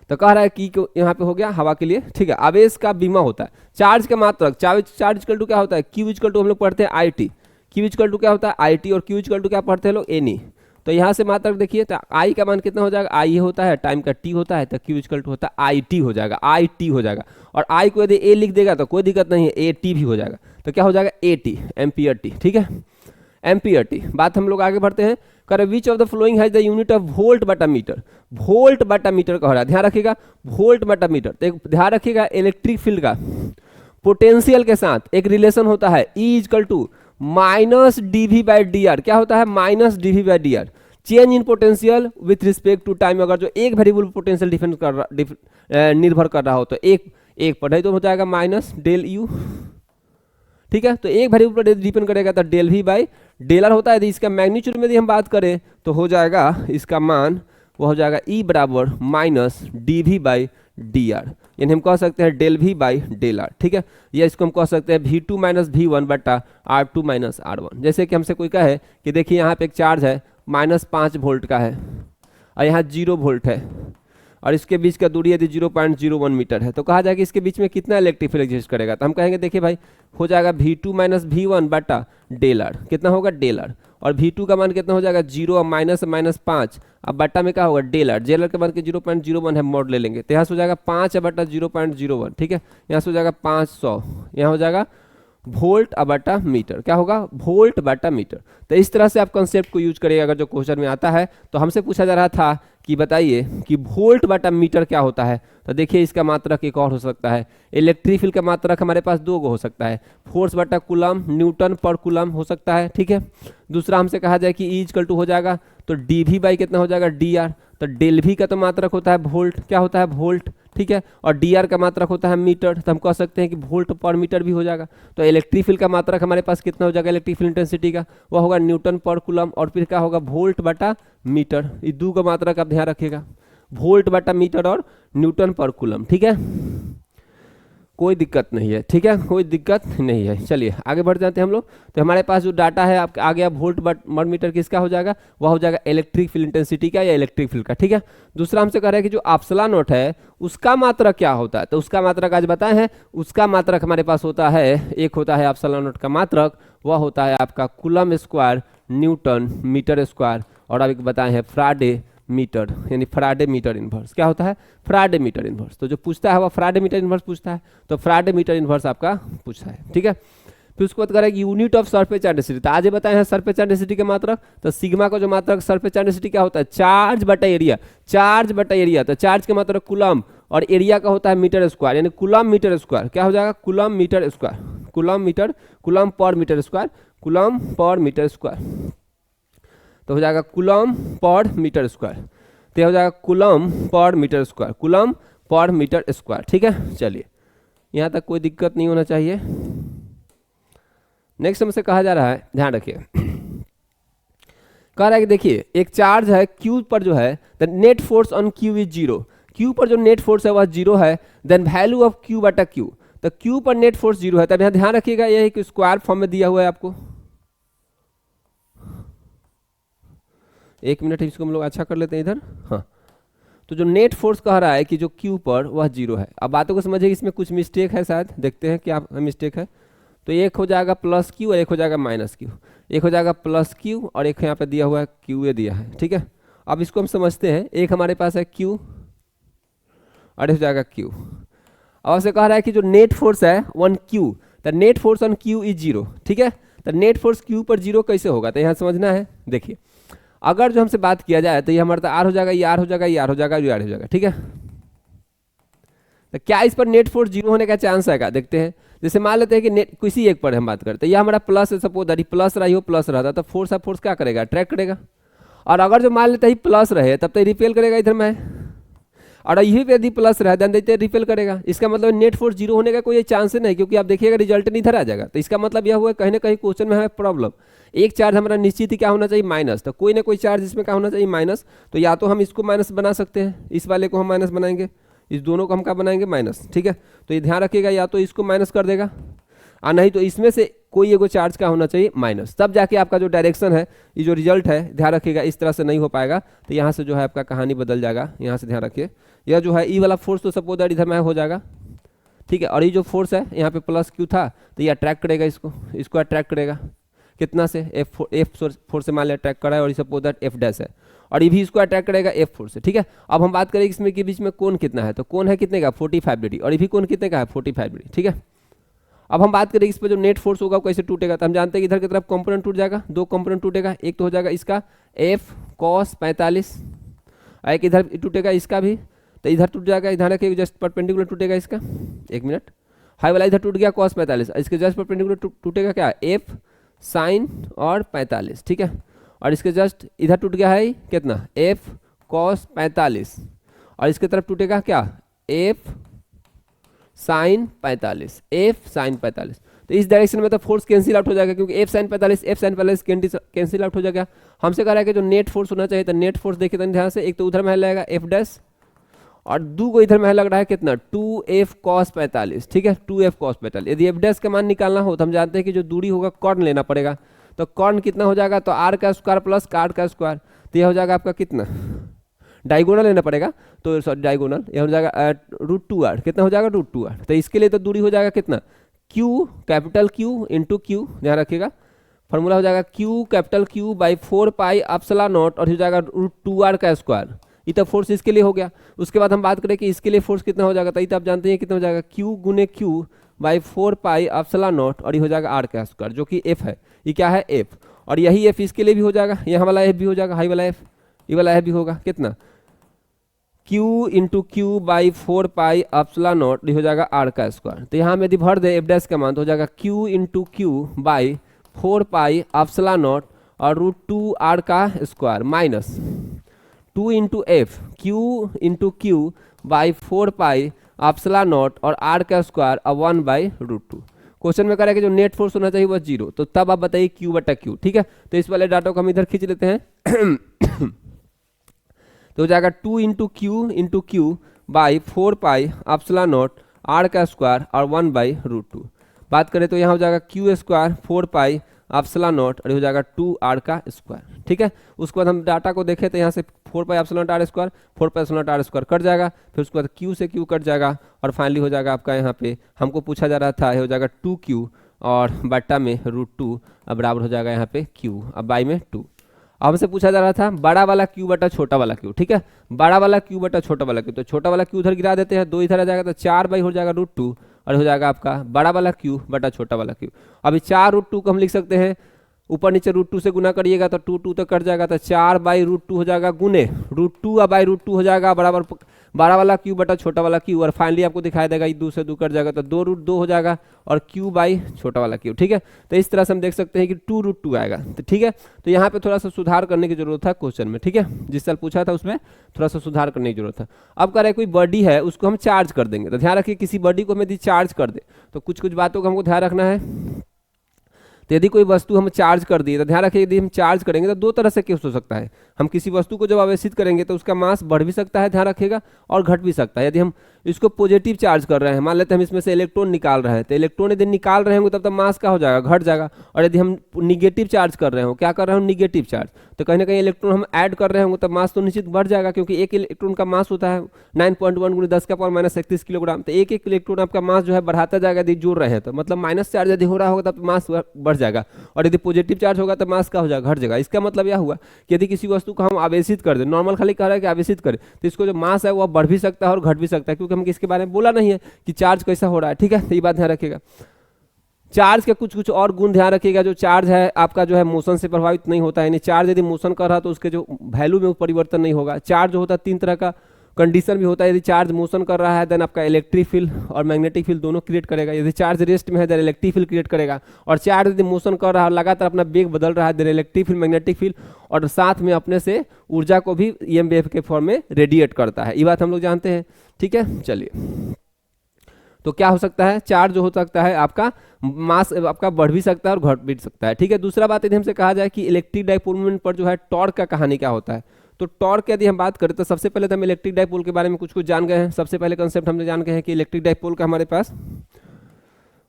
तो कह रहा है कि यहाँ पे हो गया हवा के लिए। ठीक है, आवेश का बीमा होता है, चार्ज का मात्रक, चार्ज इक्वल टू क्या होता है क्यू इक्वल टू हम लोग पढ़ते हैं I T, Q equal to क्या होता है आई टी, और क्यू इक्वल टू क्या पढ़ते हैं लोग एन ई। तो यहाँ से मात्रक देखिए, तो आई का मान कितना हो जाएगा, आई होता है, टाइम का टी होता है, तो क्यू इक्वल टू होता है आई टी हो जाएगा, आई टी हो जाएगा। और आई को यदि ए लिख देगा तो कोई दिक्कत नहीं है, ए टी भी हो जाएगा, तो क्या हो जाएगा ए टी, एम्पियर टी। ठीक है, एम्पियर टी। बात हम लोग आगे बढ़ते हैं, करे विच of the flowing has the unit of volt बटा मीटर, वोल्ट बटा मीटर कह रहा है, ध्यान रखिएगा वोल्ट बटा मीटर। तो ध्यान रखिएगा इलेक्ट्रिक फील्ड का पोटेंशियल के साथ एक रिलेशन होता है E equal to minus D by D R, क्या होता है minus D by D R, change in potential with respect to time. अगर जो एक वेरिएबल पोटेंशियल डिफेंड कर रहा निर्भर कर रहा हो तो एक पर तो हो जाएगा माइनस डेल यू। ठीक है, तो एक वेरिएबल पर डिपेंड करेगा तो del V by del R होता है। इसका मैग्नीट्यूड में यदि हम बात करें तो हो जाएगा इसका मान वो हो जाएगा ई बराबर minus d V by D r, यानी हम कह सकते हैं del V by del r. ठीक है, या इसको हम कह सकते हैं V two minus V one बटा r two minus r one. जैसे कि हमसे कोई कहे कि देखिए यहाँ पे एक चार्ज है -5 वोल्ट का है और यहाँ 0 वोल्ट है और इसके बीच का दूरी यदि 0.01 मीटर है, तो कहा जाएगा इसके बीच में कितना इलेक्ट्रिक फील्ड एग्जिस्ट करेगा। तो हम कहेंगे देखिए भाई हो जाएगा V2 माइनस V1 बटा डेल आर, कितना होगा डेल आर, और V2 का मान कितना हो जाएगा 0 और -5, अब बटा में क्या होगा डेल आर के मान के 0.01 है, मोड ले लेंगे तो यहाँ से हो जाएगा 5 बटा 0.01। ठीक है, यहाँ से हो जाएगा 500, यहाँ हो जाएगा वोल्ट बटा मीटर, क्या होगा वोल्ट बटा मीटर। तो इस तरह से आप कंसेप्ट को यूज करिएगा अगर जो क्वेश्चन में आता है। तो हमसे पूछा जा रहा था कि बताइए कि वोल्ट बटा मीटर क्या होता है, तो देखिए इसका मात्रक एक और हो सकता है, इलेक्ट्रिक फील्ड का मात्रक हमारे पास 2 गो हो सकता है, फोर्स बटा कूलम न्यूटन पर कूलम हो सकता है। ठीक है, दूसरा हमसे कहा जाए कि ई इक्वल टू हो जाएगा तो डी वी बाई कितना हो जाएगा डी आर, तो डेल वी का तो मात्रक होता है वोल्ट, क्या होता है वोल्ट। ठीक है, और डी आर का मात्रक होता है मीटर, तो हम कह सकते हैं कि वोल्ट पर मीटर भी हो जाएगा। तो इलेक्ट्रिक फील्ड का मात्रक हमारे पास कितना हो जाएगा इलेक्ट्रिक फील्ड इंटेंसिटी का, वह होगा न्यूटन पर कूलम, और फिर क्या होगा वोल्ट बटा मीटर। ये 2 का मात्रक आप ध्यान रखिएगा, वोल्ट बटा मीटर और न्यूटन पर कूलम। ठीक है, कोई दिक्कत नहीं है। ठीक है, कोई दिक्कत नहीं है। चलिए आगे बढ़ जाते हैं हम लोग। तो हमारे पास जो डाटा है आपका आ गया वोल्ट पर मीटर किसका हो जाएगा, वह हो जाएगा इलेक्ट्रिक फील्ड इंटेंसिटी का या इलेक्ट्रिक फील्ड का। ठीक है, दूसरा हमसे कह रहा है कि जो एप्सिलॉन नॉट है उसका मात्रक क्या होता है, तो उसका मात्रक आज बताए हैं, उसका मात्रक हमारे पास होता है, एक होता है एप्सिलॉन नॉट का मात्रक, वह होता है आपका coulomb square newton metre square, और अब एक बताए हैं फ्राडे मीटर, यानी फ्राडे मीटर इनवर्स। क्या होता है फ्राडे मीटर इनवर्स, तो जो पूछता है वह फ्राडे मीटर इनवर्स पूछता है, तो फ्राडे मीटर इनवर्स आपका पूछा है। ठीक है, फिर उसके बाद करेगा unit of surface charge density, तो आज बताए हैं सरफेस चार्ज डेंसिटी के मात्रक, तो सिग्मा का जो मात्रक सरफेस चार्ज डेंसिटी क्या होता है चार्ज बटा एरिया, चार्ज बटा एरिया, तो चार्ज के मात्रक कूलम और एरिया का होता है मीटर स्क्वायर, यानी कूलम मीटर स्क्वायर, क्या हो जाएगा कूलम मीटर स्क्वायर, कूलम पर मीटर स्क्वायर, कूलम पर मीटर स्क्वायर, तो हो जाएगा कूलम पर मीटर स्क्वायर, तो हो जाएगा कूलम पर मीटर स्क्वायर, कूलम पर मीटर स्क्वायर। ठीक है, चलिए यहाँ तक कोई दिक्कत नहीं होना चाहिए। नेक्स्ट हमसे कहा जा रहा है, ध्यान रखिए, कह रहा है कि देखिए एक चार्ज है क्यू पर जो है the net force on Q is 0, Q पर जो नेट फोर्स है वह 0 है, देन वैल्यू ऑफ क्यू बटा क्यू, तो क्यू पर नेट फोर्स 0 है, तब यहाँ ध्यान रखिएगा यह एक स्क्वायर फॉर्म में दिया हुआ है आपको। एक मिनट इसको हम लोग अच्छा कर लेते हैं इधर। हाँ, तो जो नेट फोर्स कह रहा है कि जो क्यू पर वह 0 है। अब बातों को समझिए, इसमें कुछ मिस्टेक है शायद, देखते हैं क्या मिस्टेक है। तो एक हो जाएगा प्लस क्यू और एक हो जाएगा माइनस क्यू, एक हो जाएगा प्लस क्यू और एक यहाँ पे दिया हुआ है क्यू ए दिया है, ठीक है। अब इसको हम समझते हैं, एक हमारे पास है क्यू और एक हो जाएगा क्यू। अब से कह रहा है कि जो नेट फोर्स है 1 Q, the net force on Q is 0, ठीक है। तो नेट फोर्स क्यू पर 0 कैसे होगा, तो यहाँ समझना है। देखिए अगर जो हमसे बात किया जाए तो ये हमारा आर हो जाएगा, ये आर हो जाएगा, ये आर हो जाएगा, ये आर हो जाएगा, ठीक है। तो क्या इस पर नेट फोर्स 0 होने का चांस है, देखते हैं। जैसे मान लेते हैं कि नेट किसी एक पर हम बात करते हैं, यह हमारा प्लस है, सपोज दैट प्लस रही हो, प्लस रहता तो फोर्स ऑफ फोर्स क्या करेगा, अट्रैक्ट करेगा। और अगर जो मान लेते हैं प्लस रहे तब तो रिपेल करेगा इधर में, और यही पे यदि प्लस रहे देन देते रिपेल करेगा। इसका मतलब नेट फोर्स 0 होने का कोई चांस नहीं, क्योंकि आप देखिएगा रिजल्ट नहीं इधर आ जाएगा। तो इसका मतलब यह हुआ कहीं ना कहीं क्वेश्चन में है प्रॉब्लम। एक चार्ज हमारा निश्चित ही क्या होना चाहिए, माइनस, तो कोई ना कोई चार्ज इसमें क्या होना चाहिए, माइनस। तो या तो हम इसको माइनस बना सकते हैं, इस वाले को हम माइनस बनाएंगे, इस दोनों को हम क्या बनाएंगे, माइनस, ठीक है। तो ये ध्यान रखिएगा, या तो इसको माइनस कर देगा और नहीं तो इसमें से कोई एगो चार्ज का होना चाहिए माइनस, तब जाके आपका जो डायरेक्शन है, ये जो रिजल्ट है, ध्यान रखिएगा इस तरह से नहीं हो पाएगा। तो यहाँ से जो है आपका कहानी बदल जाएगा, यहाँ से ध्यान रखिए। यह जो है ई वाला फोर्स तो सपोज दैट इधर में हो जाएगा, ठीक है। और ये जो फोर्स है यहाँ पे प्लस क्यू था, तो ये अट्रैक्ट करेगा इसको अट्रैक्ट करेगा कितना से, एफ फोर्स से मान लिया अट्रैक्ट करा है, और ये सपोज दैट एफ डैश है, और ये भी इसको अट्रैक्ट करेगा एफ फोर्स से, ठीक है। अब हम बात करें इसमें के बीच में कोण कितना है, तो कोण है कितने का, 45 डिग्री, और ये भी कोण कितने का है, 45 डिग्री, ठीक है। अब हम बात करें इस पर जो नेट फोर्स होगा वो कैसे टूटेगा, तो हम जानते हैं कि इधर की तरफ कंपोनेंट टूट जाएगा, दो कंपोनेंट टूटेगा, एक तो हो जाएगा इसका एफ कॉस 45, एक इधर टूटेगा इसका भी, तो इधर टूट जाएगा, इधर रखिए जस्ट परपेंडिकुलर टूटेगा इसका, एक मिनट, हाई वाला इधर टूट गया कॉस 45, इसके जस्ट परपेंडिकुलर टूटेगा क्या, एफ साइन और 45, ठीक है। और इसके जस्ट इधर टूट गया है कितना, एफ कॉस 45, और इसके तरफ टूटेगा क्या, एफ साइन 45, एफ साइन 45। तो इस डायरेक्शन में तो फोर्स कैंसिल आउट हो जाएगा, क्योंकि एफ साइन 45 कैंसिल आउट हो जाएगा। हमसे कह रहा है कि जो नेट फोर्स होना चाहिए, तो नेट फोर्स देखिए तो ध्यान से, एक तो उधर में लगेगा एफ डैश, और दो को इधर में लग रहा है कितना, 2f cos 45, ठीक है, 2f cos 45। यदि एफ डैश का मान निकालना हो तो हम जानते हैं कि जो दूरी होगा कॉर्न लेना पड़ेगा, तो कॉर्न कितना हो जाएगा, तो आर का स्क्वायर प्लस कार्ड का स्क्वायर, तो यह हो जाएगा आपका कितना, डायगोनल लेना पड़ेगा, तो सॉरी डायगोनल, यह हो जाएगा √2r, कितना हो जाएगा, √2r। तो इसके लिए तो दूरी हो जाएगा कितना, q capital Q into Q, ध्यान रखिएगा फॉर्मूला हो जाएगा Q capital Q by 4 pi epsilon naught, और हो जाएगा √2r का स्क्वायर। ये तो फोर्स इसके लिए हो गया। उसके बाद हम बात करें कि इसके लिए फोर्स कितना हो जाएगा, तो ये तो आप जानते हैं कितना हो जाएगा, Q गुने Q by 4 pi epsilon naught, और ये हो जाएगा r का स्क्वायर, जो कि f है, ये क्या है f, और यही f इसके लिए भी हो जाएगा, यहाँ वाला f भी हो जाएगा, हाई वाला f, ये वाला f भी होगा कितना, Q into Q by 4 pi epsilon not, हो जाएगा r का स्क्वायर। तो यहाँ में यदि भर दे एफ डैश का मान, तो हो जाएगा Q into Q by 4 pi epsilon naught और √2r का square minus 2 into F, Q into Q by 4 pi epsilon naught और r का स्क्वायर और 1 बाई √2। क्वेश्चन में कह रहा है कि जो नेट फोर्स होना चाहिए वो 0, तो तब आप बताइए Q बटा Q, ठीक है। तो इस वाले डाटा को हम इधर खींच लेते हैं तो हो जाएगा 2 into Q by 4 pi epsilon not r का स्क्वायर और 1 बाई √2। बात करें तो यहाँ हो जाएगा Q square 4 pi epsilon naught, और हो जाएगा 2r का स्क्वायर, ठीक है। उसके बाद हम डाटा को देखें तो यहाँ से 4 pi epsilon not r square, 4 pi epsilon not r square cut जाएगा, फिर उसके बाद Q से Q कट जाएगा, और फाइनली हो जाएगा आपका यहाँ पे हमको पूछा जा रहा था, ये हो जाएगा 2Q और बट्टा में √2, अब बराबर हो जाएगा यहाँ पे Q, अब बाई में 2। अब हमसे पूछा जा रहा था बड़ा वाला Q बटा छोटा वाला Q, ठीक है, बड़ा वाला Q बटा छोटा वाला Q, तो छोटा वाला Q उधर गिरा देते हैं, 2 इधर आ जाएगा, तो 4 बाई हो जाएगा √2, और हो जाएगा आपका बड़ा वाला Q बटा छोटा वाला Q। अभी 4 √2 को हम लिख सकते हैं, ऊपर नीचे √2 से गुना करिएगा तो 2 तो कट जाएगा, तो 4 बाई √2 हो जाएगा गुने √2 और बाई √2 हो जाएगा बराबर बड़ा वाला Q बटा छोटा वाला Q, और फाइनली आपको दिखाई देगा 2 से 2 कट जाएगा, तो 2 हो जाएगा और Q बाई छोटा वाला Q, ठीक है। तो इस तरह से हम देख सकते हैं कि 2 √2 आएगा, तो ठीक है। तो यहाँ पे थोड़ा सा सुधार करने की जरूरत था क्वेश्चन में, ठीक है, जिस साल पूछा था उसमें थोड़ा सा सुधार करने की जरूरत था। अब कह रहे कोई बॉडी है उसको हम चार्ज कर देंगे, तो ध्यान रखिए किसी बॉडी को हम यदि चार्ज कर दे तो कुछ बातों का हमको ध्यान रखना है। तो यदि कोई वस्तु हम चार्ज कर दिए, तो ध्यान रखिए यदि हम चार्ज करेंगे तो 2 तरह से केस हो सकता है। हम किसी वस्तु को जब आवेशित करेंगे तो उसका मास बढ़ भी सकता है, ध्यान रखिएगा, और घट भी सकता है। यदि हम इसको पॉजिटिव चार्ज कर रहे हैं, मान लेते हैं हम इसमें से इलेक्ट्रॉन निकाल रहे हैं, तो इलेक्ट्रॉन यदि निकाल रहे होंगे तब मास का हो जाएगा, घट जाएगा। और यदि हम निगेटिव चार्ज कर रहे हो, क्या कर रहे हो, निगेटिव चार्ज, तो कहीं ना कहीं इलेक्ट्रॉन हम ऐड कर रहे होंगे तो मास तो निश्चित बढ़ जाएगा, क्योंकि एक इलेक्ट्रॉन का मास होता है 9.1 गुणित 10 का पावर माइनस 31 किलोग्राम। तो एक एक इलेक्ट्रॉन आपका मास जो है बढ़ाता जाएगा यदि जोड़ रहे हैं तो, मतलब माइनस चार्ज यदि हो रहा होगा तब मास बढ़ जाएगा, और यदि पॉजिटिव चार्ज होगा तो मास का हो जाएगा, घट जाएगा। इसका मतलब यह हुआ कि यदि किसी वस्तु को हम आवेशित कर दें, नॉर्मल खाली कह रहा है कि आवेशित करें, तो इसको जो मास है वो बढ़ भी सकता है और घट भी सकता है, क्योंकि हम इसके बारे में बोला नहीं है कि चार्ज कैसा हो रहा है। ठीक है, तो ये बात ध्यान रखिएगा। चार्ज के कुछ कुछ और गुण ध्यान रखिएगा। जो चार्ज है आपका जो है मोशन से प्रभावित नहीं होता है, यानी चार्ज यदि मोशन कर रहा है तो उसके जो वैल्यू में परिवर्तन नहीं होगा। चार्ज जो होता है 3 तरह का कंडीशन भी होता है। यदि चार्ज मोशन कर रहा है देन आपका इलेक्ट्रिक फील्ड और मैग्नेटिक फील्ड दोनों क्रिएट करेगा। यदि चार्ज रेस्ट में है देन इलेक्ट्रिक फील्ड क्रिएट करेगा। और चार्ज यदि मोशन कर रहा है लगातार अपना वेग बदल रहा है then electric field, magnetic field, और साथ में अपने से ऊर्जा को भी ईएमएफ के फॉर्म में रेडिएट करता है। ये बात हम लोग जानते हैं। ठीक है, चलिए, तो क्या हो सकता है, चार्ज जो हो सकता है आपका मास आपका बढ़ भी सकता है और घट भी सकता है। ठीक है, दूसरा बात यदि हमसे कहा जाए कि इलेक्ट्रिक डाइपोल मोमेंट पर जो है टॉर्क का कहानी क्या होता है, तो टॉर्क यदि हम बात करें तो सबसे पहले तो हम इलेक्ट्रिक डाइपोल के बारे में कुछ कुछ जान गए हैं। सबसे पहले कंसेप्ट हमने जान गए हैं कि इलेक्ट्रिक डाइपोल का हमारे पास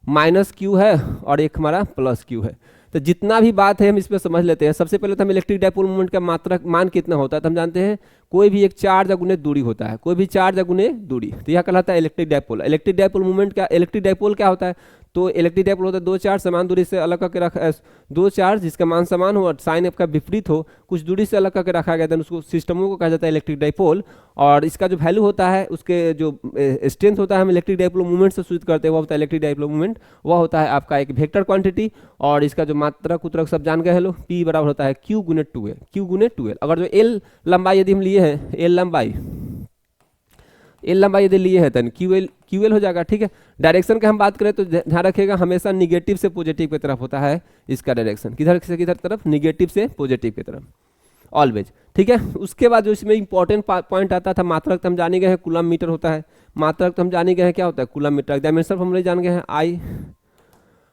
माइनस क्यू है और एक हमारा प्लस क्यू है। तो जितना भी बात है हम इस पर समझ लेते हैं। सबसे पहले तो हम इलेक्ट्रिक डाइपोल मोमेंट का मात्रा मान कितना होता है, तो हम जानते हैं कोई भी एक चार्ज अगुने दूरी होता है, कोई भी चार्ज अगुने दूरी, तो यह कहलाता है electric dipole. Electric dipole moment क्या, इलेक्ट्रिक डाइपोल क्या होता है, तो इलेक्ट्रिक डाइपोल होता है दो चार्ज समान दूरी से अलग करके रखा, दो चार्ज जिसका मान समान हो और साइन आपका विपरीत हो, कुछ दूरी से अलग करके रखा गया था, उसको सिस्टमों को कहा जाता है इलेक्ट्रिक डाइपोल। और इसका जो वैल्यू होता है, उसके जो स्ट्रेंथ होता है, हम इलेक्ट्रिक डाइपोल मूवमेंट से सूचित करते हैं, वह होता है इलेक्ट्रिक डाइपोल मूवमेंट। वह होता है आपका एक वेक्टर क्वांटिटी, और इसका जो मात्रक उतरक सब जान गए हैं लोग, P बराबर होता है Q गुने 2L, Q गुने 2L। अगर जो L लंबाई यदि हम लिए हैं, L लंबाई यदि लिए है तो QL हो जाएगा। ठीक है, डायरेक्शन का हम बात करें तो ध्यान रखिएगा हमेशा निगेटिव से पॉजिटिव की तरफ होता है इसका डायरेक्शन, किधर से किधर तरफ, निगेटिव से पॉजिटिव की तरफ ऑलवेज। ठीक है, उसके बाद जो इसमें इंपॉर्टेंट पॉइंट आता था, मात्रक तो हम जाने गए हैं कूलम मीटर होता है, मात्रक तो हम जाने गए हैं क्या होता है कूलम मीटर। डायमेंशन हम जान गए हैं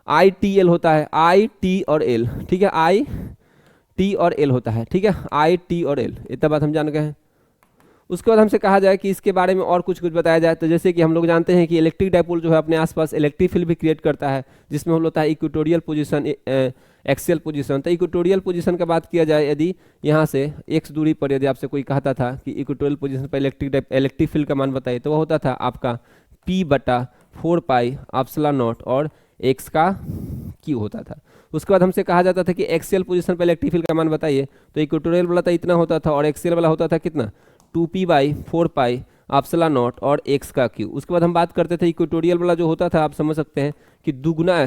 आई टी एल होता है, आई टी और एल। ठीक है, आई टी और एल होता है। ठीक है, आई टी और एल, इतना बात हम जान गए हैं। उसके बाद हमसे कहा जाए कि इसके बारे में और कुछ कुछ बताया जाए, तो जैसे कि हम लोग जानते हैं कि इलेक्ट्रिक डाइपोल जो है अपने आसपास इलेक्ट्रिक फील्ड भी क्रिएट करता है, जिसमें होता है इक्वेटोरियल पोजीशन, एक्सियल पोजीशन। तो इक्वेटोरियल पोजीशन का बात किया जाए, यदि यहाँ से x दूरी पर यदि आपसे कोई कहता था कि इक्वेटोरियल पोजीशन पर इलेक्ट्रिक फील्ड का मान बताइए, तो वह होता था आपका P/4πε0 और x का q होता था। उसके बाद हमसे कहा जाता था कि एक्सियल पोजीशन पर इलेक्ट्रिक फील्ड का मान बताइए, तो इक्वेटोरियल वाला था इतना होता था और एक्सियल वाला होता था कितना, 2p/4πε0 और x का q। उसके बाद हम बात करते थे इक्वेटोरियल वाला जो होता था, आप समझ सकते हैं कि दुगुना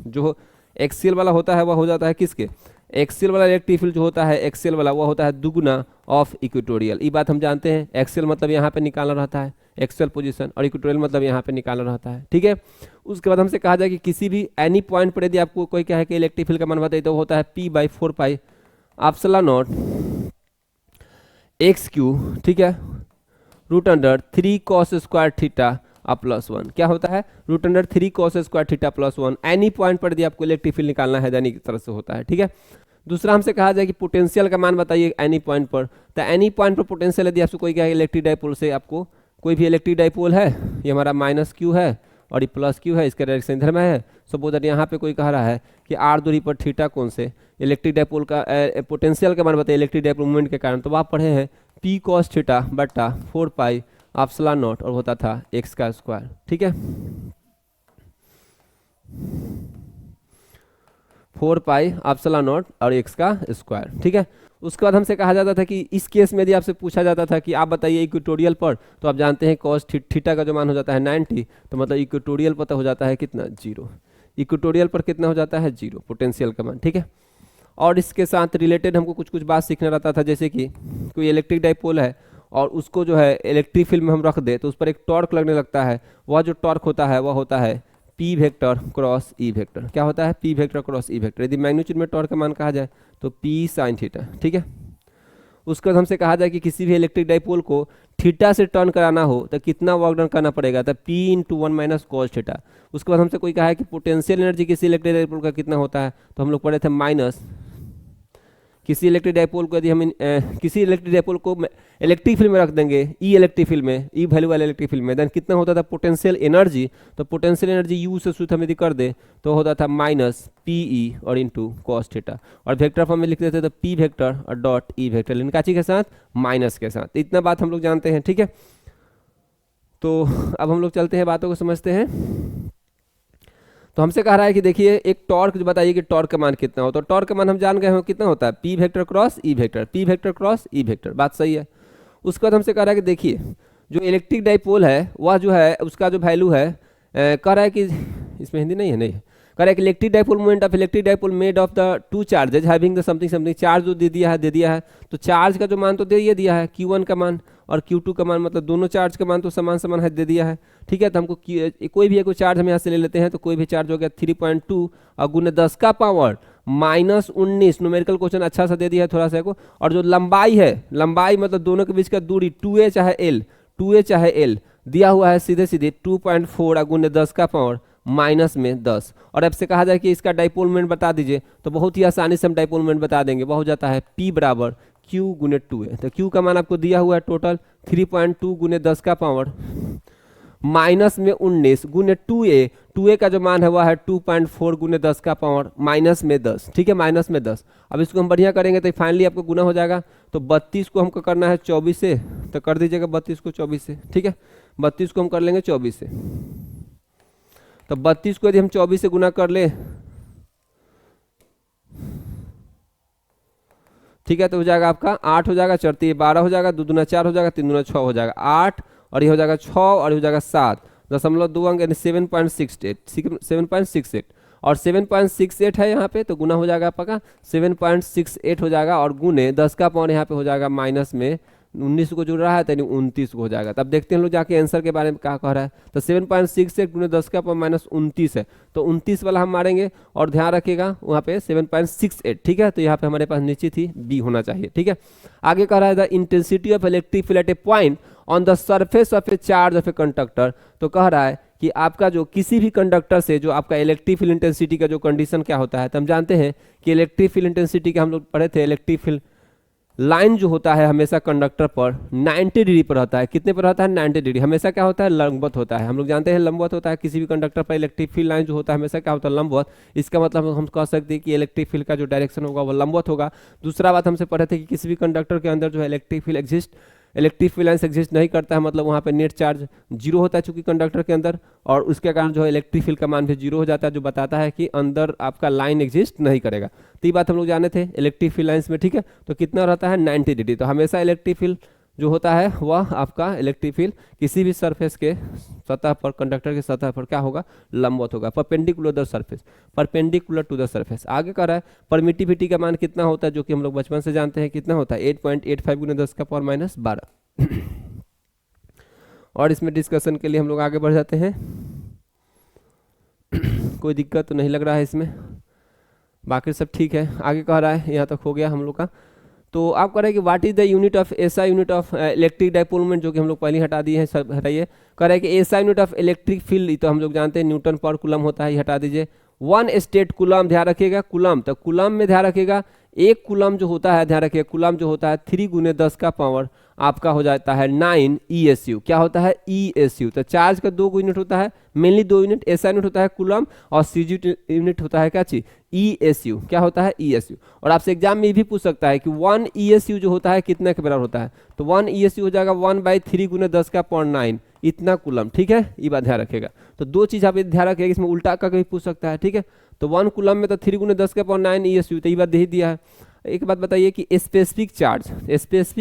जो एक्सियल वाला होता है वह हो जाता है किसके, एक्सियल वाला इलेक्ट्रिक फील्ड जो होता है एक्सियल वाला वह होता है दुगुना ऑफ इक्वेटोरियल। ये बात हम जानते हैं। एक्सियल मतलब यहाँ पे निकालना रहता है एक्सियल पोजीशन, और इक्वेटोरियल मतलब यहाँ पे निकालना रहता है। ठीक है, उसके बाद हमसे कहा जाए कि किसी भी एनी पॉइंट पर यदि आपको कोई क्या है कि इलेक्ट्रिक फील्ड का मान बताइए, तो होता है P/4πε0 XQ। ठीक है, √3 cos स्क्वायर थीटा +1 क्या होता है, √3 cos square theta +1। Any point पर यदि आपको इलेक्ट्रिक फील्ड निकालना है यानी की तरह से होता है। ठीक है, दूसरा हमसे कहा जाए कि पोटेंशियल का मान बताइए एनी पॉइंट पर, तो एनी पॉइंट पर पोटेंशियल यदि आपसे कोई क्या है इलेक्ट्रिक डाइपोल से, आपको कोई भी इलेक्ट्रिक डाइपोल है, ये हमारा -Q है और ये +Q है, इसका डायरेक्शन इधर में है। सपोज दैट यहाँ पे कोई कह रहा है कि r दूरी पर थीटा कौन से इलेक्ट्रिक डाइपोल का पोटेंशियल का मान बताइए इलेक्ट्रिक डाइपोल मूवमेंट के कारण, तो आप पढ़े हैं P cos θ/4πε0 और होता था x का स्क्वायर। ठीक है, 4πε0 और x का स्क्वायर। ठीक है, उसके बाद हमसे कहा जाता था कि इस केस में यदि आपसे पूछा जाता था कि आप बताइए इक्वेटोरियल पर, तो आप जानते हैं cos थीटा का जो मान हो जाता है 90, तो मतलब इक्वेटोरियल पर तो हो जाता है कितना 0, इक्वेटोरियल पर कितना हो जाता है 0 पोटेंशियल का मान। ठीक है, और इसके साथ रिलेटेड हमको कुछ कुछ बात सीखना रहता था, जैसे कि कोई इलेक्ट्रिक डाइपोल है और उसको जो है इलेक्ट्रिक फील्ड में हम रख दे तो उस पर एक टॉर्क लगने लगता है। वह जो टॉर्क होता है वह होता है P vector cross E vector. क्या होता है, P vector cross E vector. यदि मैग्नीट्यूड में टॉर्क का मान कहा जाए तो P sin थीटा। ठीक है, उसके बाद हमसे कहा जाए कि किसी भी इलेक्ट्रिक डाइपोल को थीटा से टर्न कराना हो तो कितना वर्क डन करना पड़ेगा, तो P × 1 - cos थीटा। उसके बाद हमसे कोई कहा है कि पोटेंशियल एनर्जी किसी इलेक्ट्रिक डाइपोल का कितना होता है, तो हम लोग पढ़े थे माइनस किसी इलेक्ट्रिक डाइपोल को यदि हम किसी इलेक्ट्रिक डाइपोल को इलेक्ट्रिक फील्ड में रख देंगे, ई इलेक्ट्रिक फील्ड में, ई वैल्यू वाले इलेक्ट्रिक फील्ड में, देन कितना होता था पोटेंशियल एनर्जी, तो पोटेंशियल एनर्जी यू से सूत्र हम यदि कर दे तो होता था माइनस पी ई और इंटू कॉस थीटा, और वेक्टर फॉर्म में लिख देते तो पी वेक्टर और डॉट ई वेक्टर, लेकिन काची के साथ, माइनस के साथ। इतना बात हम लोग जानते हैं, ठीक है। तो अब हम लोग चलते हैं, बातों को समझते हैं। तो हमसे कह रहा है कि देखिए एक टॉर्क जो बताइए कि टॉर्क का मान कितना हो, तो टॉर्क का मान हम जान गए हैं कितना होता है, P vector cross E vector, P vector cross E vector, बात सही है। उसके बाद हमसे कह रहा है कि देखिए जो इलेक्ट्रिक डाइपोल है वह जो है उसका जो वैल्यू है, कह रहा है कि इसमें हिंदी नहीं है, नहीं है, कह रहा है कि electric dipole moment of electric dipole made of the two charges having the something something, charge जो दे दिया है, तो चार्ज का जो मान तो दे दिया है Q1 का मान और Q2 का मान, मतलब दोनों चार्ज का मान तो समान समान है, दे दिया है, ठीक है। तो हमको कोई भी एक चार्ज हम यहाँ से ले लेते हैं, तो कोई भी चार्ज हो गया 3.2 और गुने 10 का पावर -19, न्यूमेरिकल क्वेश्चन अच्छा सा दे दिया है थोड़ा सा को। और जो लंबाई है, लंबाई मतलब दोनों के बीच का दूरी 2a चाहे l, 2a चाहे l दिया हुआ है सीधे सीधे 2.4 गुने 10 का पावर -10। और अब से कहा जाए कि इसका डाइपोल मोमेंट बता दीजिए, तो बहुत ही आसानी से हम डाइपोल मोमेंट बता देंगे, वह हो जाता है P बराबर Q गुने 2a। तो Q का मान आपको दिया हुआ है टोटल 3.2 गुने 10 का पावर -19 गुने 2a, 2a का जो मान है वह है 2.4 गुने 10 का पावर -10, ठीक है, -10। अब इसको हम बढ़िया करेंगे तो फाइनली आपको गुना हो जाएगा, तो 32 को हमको करना है 24 से, तो कर दीजिएगा 32 को 24 से, ठीक है, 32 को हम कर लेंगे 24 से। तो 32 को यदि हम 24 से गुना कर ले, ठीक है, तो हो जाएगा आपका 8 हो जाएगा, 4 12 हो जाएगा, 2 दूना 4 हो जाएगा, 3 दूना 6 हो जाएगा 8, और ये हो जाएगा 6 और ये हो जाएगा 7, 0.2 अंक यानी 7.68 और 7.68 है यहाँ पे, तो गुना हो जाएगा आपका 7.68 हो जाएगा, और गुने 10 का पावर यहाँ पे हो जाएगा माइनस में 19 को जुड़ रहा है, तो 29 को हो जाएगा। तब देखते हैं लोग जाके आंसर के बारे में क्या कह रहा है। तो 7.68 गुने 10 का पावर -29 है, तो 29 वाला हम मारेंगे, और ध्यान रखिएगा वहाँ पे 7.68, ठीक है। तो यहाँ पे हमारे पास नीचे थी बी होना चाहिए, ठीक है। आगे कह रहा है the intensity of electric field at A point on the surface of A charge of a conductor. तो कह रहा है कि आपका जो किसी भी कंडक्टर से जो आपका इलेक्ट्रिक फील्ड इंटेंसिटी का जो कंडीशन क्या होता है, तो हम जानते हैं कि इलेक्ट्रिक फील्ड इंटेंसिटी का हम लोग पढ़े थे, इलेक्ट्रिक फील्ड लाइन जो होता है हमेशा कंडक्टर पर 90 डिग्री पर रहता है। कितने पर रहता है? 90 डिग्री। हमेशा क्या होता है? लंबवत होता है। हम लोग जानते हैं लंबवत होता है किसी भी कंडक्टर पर। इलेक्ट्रिक फील्ड लाइन जो होता है हमेशा क्या होता है? लंबवत। इसका मतलब हम कह सकते हैं कि इलेक्ट्रिक फील्ड का जो डायरेक्शन होगा वो लंबवत होगा। दूसरा बात हमसे पढ़े थे कि किसी भी कंडक्टर के अंदर जो है इलेक्ट्रिक फील्ड लाइन्स एग्जिस्ट नहीं करता है, मतलब वहाँ पे नेट चार्ज जीरो होता है चूंकि कंडक्टर के अंदर, और उसके कारण जो है इलेक्ट्रिक फील्ड का मान भी जीरो हो जाता है, जो बताता है कि अंदर आपका लाइन एग्जिस्ट नहीं करेगा। तो ये बात हम लोग जाने थे इलेक्ट्रिक फील्ड लाइन्स में, ठीक है। तो कितना रहता है? 90 डिग्री। तो हमेशा इलेक्ट्रिक फील्ड जो होता है वह आपका इलेक्ट्रिक फील्ड किसी भी सरफेस के सतह पर, कंडक्टर की सतह पर क्या होगा? लंबवत होगा, perpendicular the surface, perpendicular to the surface. आगे कह रहा है परमिटिविटी का मान कितना होता है, जो कि हम लोग बचपन से जानते हैं कितना होता है? 8.85 गुना 10 का पावर -12। और इसमें डिस्कशन के लिए हम लोग आगे बढ़ जाते हैं। कोई दिक्कत तो नहीं लग रहा है इसमें, बाकी सब ठीक है। आगे कह रहा है, यहाँ तक हो गया हम लोग का। तो आप कह रहे हैं कि what is the unit of SI unit of electric dipole moment, जो कि हम लोग पहले हटा दिए हैं, सब हटाइए। कह रहे हैं कि SI unit of electric field, तो हम लोग जानते हैं न्यूटन पर कूलम होता है, ये हटा दीजिए। 1 स्टेट कूलम, ध्यान रखिएगा कूलम, तो कूलम में ध्यान रखिएगा एक कूलम जो होता है, ध्यान रखिएगा कूलम जो होता है 3 गुने 10 का पावर आपका हो जाता है 9 ESU। क्या होता है? ESU। तो चार्ज का 2 यूनिट होता है, मेनली 2 यूनिट। एसआई यूनिट होता है कूलम और CG यूनिट होता है क्या चीज? ESU। क्या होता है? ESU। और आपसे एग्जाम में ये भी पूछ सकता है कि 1 ESU जो होता है कितने के बराबर होता है, तो 1 ESU हो जाएगा 1/3 गुने 10 का पावर 9, इतना कूलम, ठीक है। ये बात ध्यान रखेगा। तो 2 चीज आप ध्यान रखिएगा, इसमें उल्टा का कभी पूछ सकता है, ठीक है। तो 1 कूलम में तो 3 गुने 10 का पावर 9 ESU, तो ये बात दे ही दिया है। एक बात बताइए कि स्पेसिफिक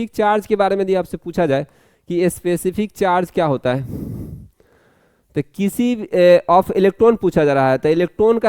चार्ज के बारे में यदि आपसे पूछा जाए कि स्पेसिफिक चार्ज क्या होता है, तो किसी ऑफ इलेक्ट्रॉन पूछा जा रहा है, तो इलेक्ट्रॉन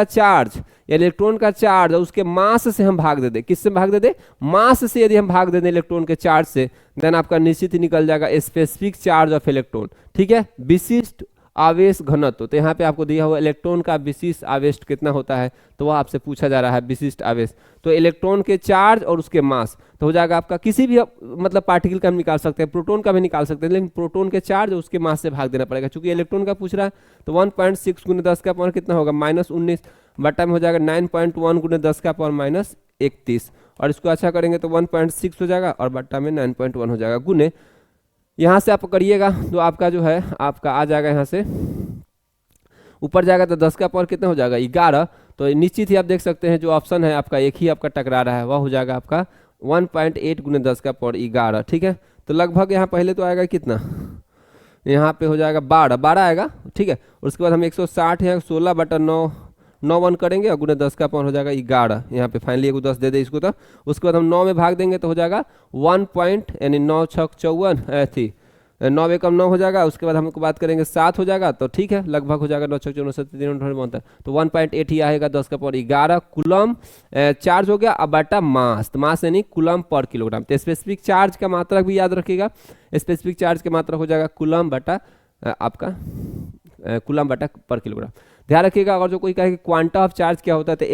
का चार्ज उसके मास से हम भाग दे दें। किससे भाग दे दें? मास से यदि हम भाग दे दें इलेक्ट्रॉन के चार्ज से, देन आपका निश्चित ही निकल जाएगा स्पेसिफिक चार्ज ऑफ इलेक्ट्रॉन, ठीक है। विशिष्ट आवेश घनत्व, तो यहाँ पे आपको दिया हुआ इलेक्ट्रॉन का विशिष्ट आवेश कितना होता है, तो वह आपसे पूछा जा रहा है विशिष्ट आवेश। तो इलेक्ट्रॉन के चार्ज और उसके मास, तो हो जाएगा आपका किसी भी मतलब पार्टिकल का हम निकाल सकते हैं, प्रोटॉन का भी निकाल सकते हैं, लेकिन प्रोटॉन के चार्ज और उसके मास से भाग देना पड़ेगा। चूंकि इलेक्ट्रॉन का पूछ रहा है, तो 1.6 गुने 10 का पावर कितना होगा? -19 बटा में हो जाएगा 9.1 गुने 10 का पावर -31, और इसको अच्छा करेंगे तो 1.6 हो जाएगा और बट्टा में 9.1 हो जाएगा गुने, यहाँ से आप करिएगा तो आपका जो है आपका आ जाएगा यहाँ से ऊपर जाएगा तो 10 का पावर कितना हो जाएगा 11। तो निश्चित ही आप देख सकते हैं जो ऑप्शन है आपका एक ही आपका टकरा रहा है, वह हो जाएगा आपका 1.8 गुने 10 का पावर 11। ठीक है, तो लगभग यहाँ पहले तो आएगा कितना, यहाँ पे हो जाएगा 12 आएगा। ठीक है, उसके बाद हम 160 है 16/9 9 1 करेंगे और गुने 10 का पावर हो जाएगा 11। यहाँ पे फाइनली एगो 10 दे दे इसको, तो उसके बाद हम 9 में भाग देंगे तो हो जाएगा 1 पॉइंट यानी 9 6 54 थी 9 एकम 9 हो जाएगा। उसके बाद हमको बात करेंगे 7 हो जाएगा, तो ठीक है लगभग हो जाएगा 9 6 54 3 बनता है तो 1.8 ही आएगा 10 का पावर 11 कूलम चार्ज हो गया। अब बटा मास, तो मास यानी कूलम पर किलोग्राम। तो स्पेसिफिक चार्ज का मात्रा भी याद रखिएगा, स्पेसिफिक चार्ज की मात्रा हो जाएगा कूलम बटा आपका कूलम बटा पर किलोग्राम। ध्यान रखिएगा अगर जो कोई कहे कि क्वांटा ऑफ चार्ज क्या होता है, तो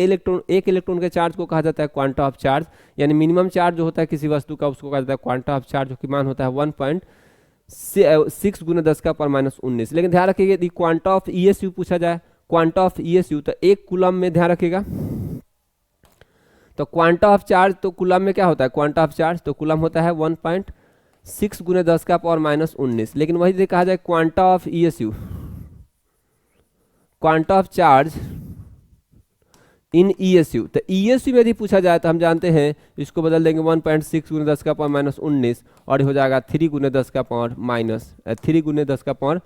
एक इलेक्ट्रॉन के चार्ज को कहा जाता है क्वांटा ऑफ चार्ज, यानी मिनिमम चार्ज जो होता है किसी वस्तु का उसको कहा जाता है क्वांटा ऑफ चार्ज, जो कि मान होता है 1.6 गुने 10 का पावर -19। लेकिन ध्यान रखिएगा यदि क्वांटा ऑफ ईएसयू पूछा जाए, क्वांटा ऑफ ईएसयू तो एक कूलम में, ध्यान रखिएगा तो क्वांटा ऑफ चार्ज तो कूलम में क्या होता है, क्वांटा ऑफ चार्ज तो कूलम होता है 1.6 गुने 10 का पावर -19। लेकिन वही यदि कहा जाए quanta of ईएसयू, quanta of charge in ईएसयू, तो ईएसयू में यदि पूछा जाए तो हम जानते हैं इसको बदल देंगे 1.6 गुने 10 का पावर -19 और हो जाएगा 3 गुने 10 का पावर 3 गुने 10 का पावर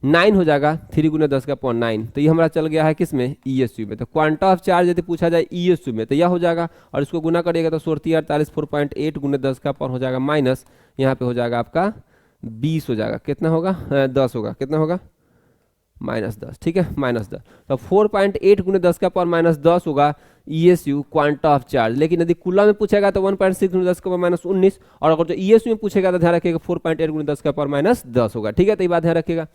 9 हो जाएगा, 3 गुने 10 का पावर 9। तो ये हमारा चल गया है किस में, ईएसयू में। तो क्वांटा ऑफ चार्ज यदि पूछा जाए ईएसयू में तो यह हो जाएगा और इसको गुना करिएगा तो 48 4.8 गुने 10 का पावर हो जाएगा माइनस, यहाँ पे हो जाएगा आपका 20 हो जाएगा, कितना होगा 10 होगा, कितना होगा -10। ठीक है -10, तो 4.8 गुने 10 का पावर -10 होगा ईएसयू क्वांटा ऑफ चार्ज। लेकिन यदि कूलम में पूछेगा तो 1.6 गुने 10 का पावर -19 और अगर जो ईएसयू में पूछेगा तो ध्यान रखिएगा 4.8 गुने 10 का पावर -10 होगा। ठीक है, तो ये बात ध्यान रखिएगा।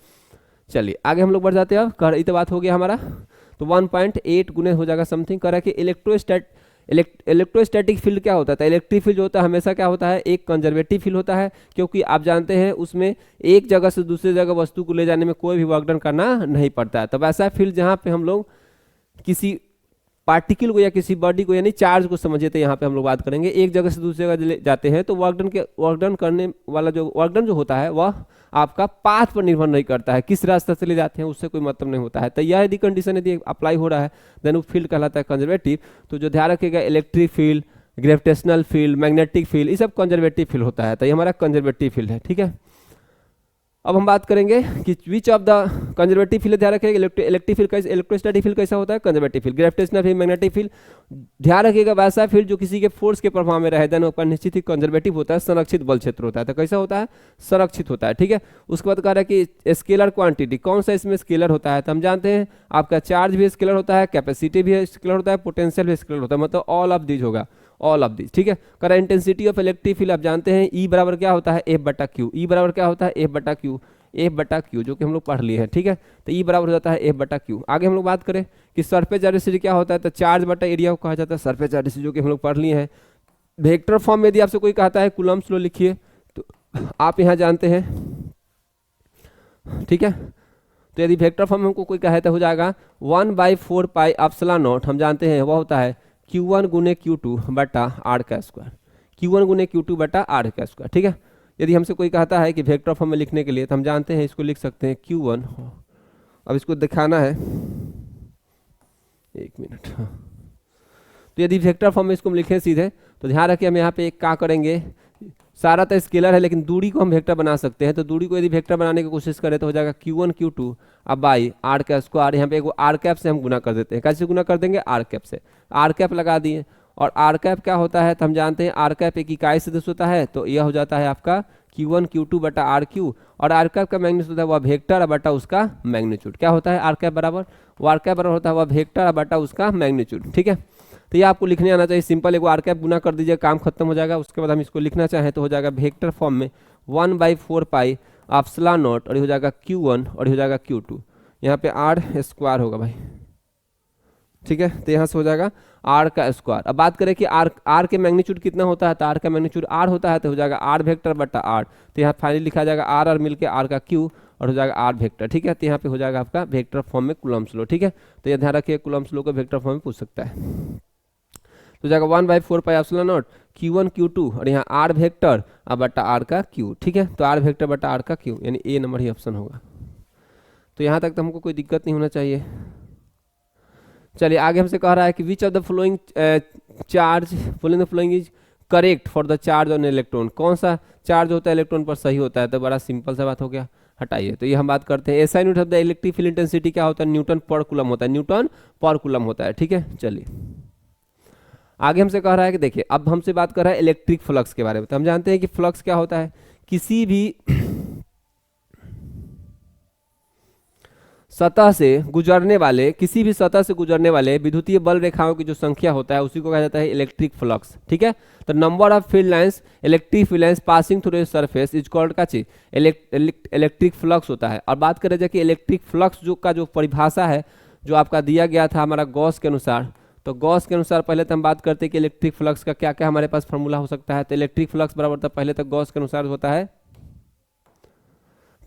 चलिए आगे हम लोग बढ़ जाते हैं, कर इतना बात हो गया हमारा। तो 1.8 गुने हो जाएगा समथिंग करा कि इलेक्ट्रोस्टैटिक फील्ड क्या होता है, इलेक्ट्रिक फील्ड जो होता है हमेशा क्या होता है, एक कंजर्वेटिव फील्ड होता है, क्योंकि आप जानते हैं उसमें एक जगह से दूसरी जगह वस्तु को ले जाने में कोई भी वर्क डन करना नहीं पड़ता है। तब ऐसा फील्ड जहाँ पे हम लोग किसी पार्टिकल को या किसी बॉडी को यानी चार्ज को समझिए, तो यहाँ पे हम लोग बात करेंगे एक जगह से दूसरी जगह ले जाते हैं तो वर्क डन करने वाला जो वर्क डन जो होता है वह आपका पाथ पर निर्भर नहीं करता है, किस रास्ते से ले जाते हैं उससे कोई मतलब नहीं होता है। तो यह यदि कंडीशन यदि अप्लाई हो रहा है देन वो फील्ड कहलाता है कंजर्वेटिव। तो जो ध्यान रखिएगा electric field, gravitational field, magnetic field, ये सब कंजर्वेटिव फील्ड होता है, तो ये हमारा कंजर्वेटिव फील्ड है। ठीक है, अब हम बात करेंगे कि which of the conservative field, ध्यान रखिएगा इलेक्ट्रिक फील्ड कैसे, इलेक्ट्रोस्टैटिक फील्ड कैसा होता है, conservative field, gravitational field, magnetic field. ध्यान रखिएगा वैसा फील्ड जो किसी के फोर्स के प्रभाव में रहे देन ऊपर निश्चित ही कंजर्वेटिव होता है, संरक्षित बल क्षेत्र होता है। तो कैसा होता है, संरक्षित होता है। ठीक है, उसके बाद कह रहा है कि स्केलर क्वांटिटी, कौन सा इसमें स्केलर होता है, तो हम जानते हैं आपका चार्ज भी स्केलर होता है, कैपेसिटी भी स्केलर होता है, पोटेंशियल भी स्केलर होता है, मतलब ऑल ऑफ दीज होगा, ऑल ऑफ दीज। ठीक है, करा इंटेंसिटी ऑफ इलेक्ट्रिक फील्ड आप जानते हैं ई बराबर क्या होता है, एफ बटा क्यू, ई बराबर क्या होता है, एफ बटा क्यू, एफ बटा क्यू जो कि हम लोग पढ़ लिए हैं। ठीक है, तो ई बराबर हो जाता है एफ बटा क्यू। आगे हम लोग बात करें कि सरफेस एरिया क्या होता है, तो चार्ज बटा एरिया को कहा जाता है सरफेस एरिया, जो कि हम लोग पढ़ लिए हैं। वेक्टर फॉर्म में यदि आपसे कोई कहता है कूलम्स लॉ लिखिए तो आप यहाँ जानते हैं। ठीक है, तो यदि वेक्टर फॉर्म में हमको कोई कहे तो हो जाएगा 1/4 पाई एप्सिलॉन नॉट, हम जानते हैं वह होता है Q1 गुने Q2 बटा R का स्क्वायर, Q1 गुने Q2 बटा R का स्क्वायर। ठीक है, यदि हमसे कोई कहता है कि वेक्टर फॉर्म में लिखने के लिए तो हम जानते हैं इसको लिख सकते हैं Q1, अब इसको दिखाना है 1 मिनट। तो यदि वेक्टर फॉर्म में इसको हम लिखें सीधे तो ध्यान रखिए हम यहाँ पे एक क्या करेंगे, सारा तो स्केलर है लेकिन दूरी को हम वेक्टर बना सकते हैं। तो दूरी को यदि वेक्टर बनाने की कोशिश करें तो हो जाएगा Q1 Q2 अब बाई R का स्क्वायर, यहाँ पे एक R कैप से हम गुना कर देते हैं, कैसे गुना कर देंगे, R कैप से, R कैप लगा दिए। और R कैप क्या होता है तो हम जानते हैं R कैप एक इकाई सदिश होता है, तो यह हो जाता है आपका Q1 Q2 बटा RQ, और R कैप का मैग्नीट्यूड होता है वह वेक्टर बटा उसका मैग्नीट्यूड, क्या होता है R कैप बराबर, R कैप बराबर होता है वह वेक्टर बटा उसका मैग्नीट्यूड। ठीक है, तो ये आपको लिखने आना चाहिए, सिंपल एक R कैप गुना कर दीजिए, काम खत्म हो जाएगा। उसके बाद हम इसको लिखना चाहें तो हो जाएगा वेक्टर फॉर्म में 1/4 पाई एप्सिलॉन नॉट, और ये हो जाएगा Q1 और ये हो जाएगा Q2, यहाँ पे R स्क्वायर होगा भाई। ठीक है, तो यहाँ से हो जाएगा R का स्क्वायर। अब बात करें कि R के मैग्नीट्यूड कितना होता है, तो R का मैग्नीट्यूड R होता है, तो हो जाएगा R वेक्टर बटा R, तो यहाँ फाइनली लिखा जाएगा R और मिलके R का Q और हो जाएगा R वेक्टर। ठीक है, तो यहाँ पे हो जाएगा आपका वेक्टर फॉर्म में कूलम्स लॉ। ठीक है, तो ये ध्यान रखिए कूलम्स लॉ को वेक्टर फॉर्म में पूछ सकता है। तो जाएगा 1/4 पाई एप्सिलॉन नॉट Q1 Q2 और यहाँ R वेक्टर और बटा R का Q, ठीक है। तो R वेक्टर बटा R का Q यानी ए नंबर ही ऑप्शन होगा। तो यहाँ तक तो हमको कोई दिक्कत नहीं होना चाहिए। चलिए आगे हमसे कह रहा है कि which of the flowing charge following is correct for the charge on electron, कौन सा चार्ज होता है इलेक्ट्रॉन पर सही होता है। तो बड़ा सिंपल सा बात हो गया, हटाइए। तो ये हम बात करते हैं SI unit of the electric field intensity क्या होता है, न्यूटन पर कूलम होता है, न्यूटन पर कूलम होता है, ठीक है। चलिए आगे हमसे कह रहा है कि देखिए अब हमसे बात कर रहा है इलेक्ट्रिक फ्लक्स के बारे में। तो हम जानते हैं कि फ्लक्स क्या होता है, किसी भी सतह से गुजरने वाले विद्युतीय बल रेखाओं की जो संख्या होता है उसी को कहा जाता है इलेक्ट्रिक फ्लक्स, ठीक है। तो number of field lines electric field lines passing through a surface is called का चीज इलेक्ट्रिक फ्लक्स होता है। और बात करें जाए कि इलेक्ट्रिक फ्लक्स जो परिभाषा है जो आपका दिया गया था हमारा गॉस के अनुसार, तो गॉस के अनुसार पहले तो हम बात करते हैं कि इलेक्ट्रिक फ्लक्स का क्या क्या हमारे पास फॉर्मूला हो सकता है। तो इलेक्ट्रिक फ्लक्स बराबर था पहले तक गॉस के अनुसार होता है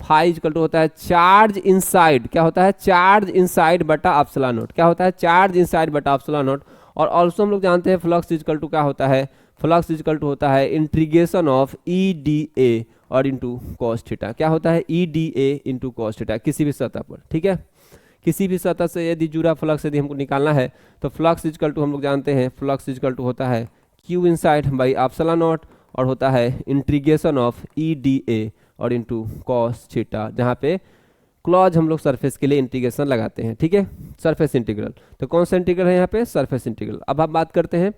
फाई इक्वल टू होता है चार्ज इनसाइड, क्या होता है चार्ज इनसाइड बटा एप्सिलॉन नॉट, क्या होता है चार्ज इनसाइड बटा एप्सिलॉन नॉट। और ऑल्सो हम लोग जानते हैं फ्लक्स इक्वल टू क्या होता है, फ्लक्स इक्वल टू होता है integration of E D A और इंटू कॉस थीटा, क्या होता है E D A into cos theta किसी भी सतह पर, ठीक है। किसी भी सतह से यदि जुड़ा फ्लक्स यदि हमको निकालना है तो फ्लक्स इक्वल टू हम लोग जानते हैं फ्लक्स इक्वल टू होता है Q inside by epsilon naught और होता है integration of E D A और इंटू कॉस थीटा, जहाँ पे क्लॉज हम लोग सरफेस के लिए इंटीग्रेशन लगाते हैं, ठीक है, सरफेस इंटीग्रल। तो कौन सा इंटीग्रल है यहाँ पे, सरफेस इंटीग्रल। अब हम बात करते हैं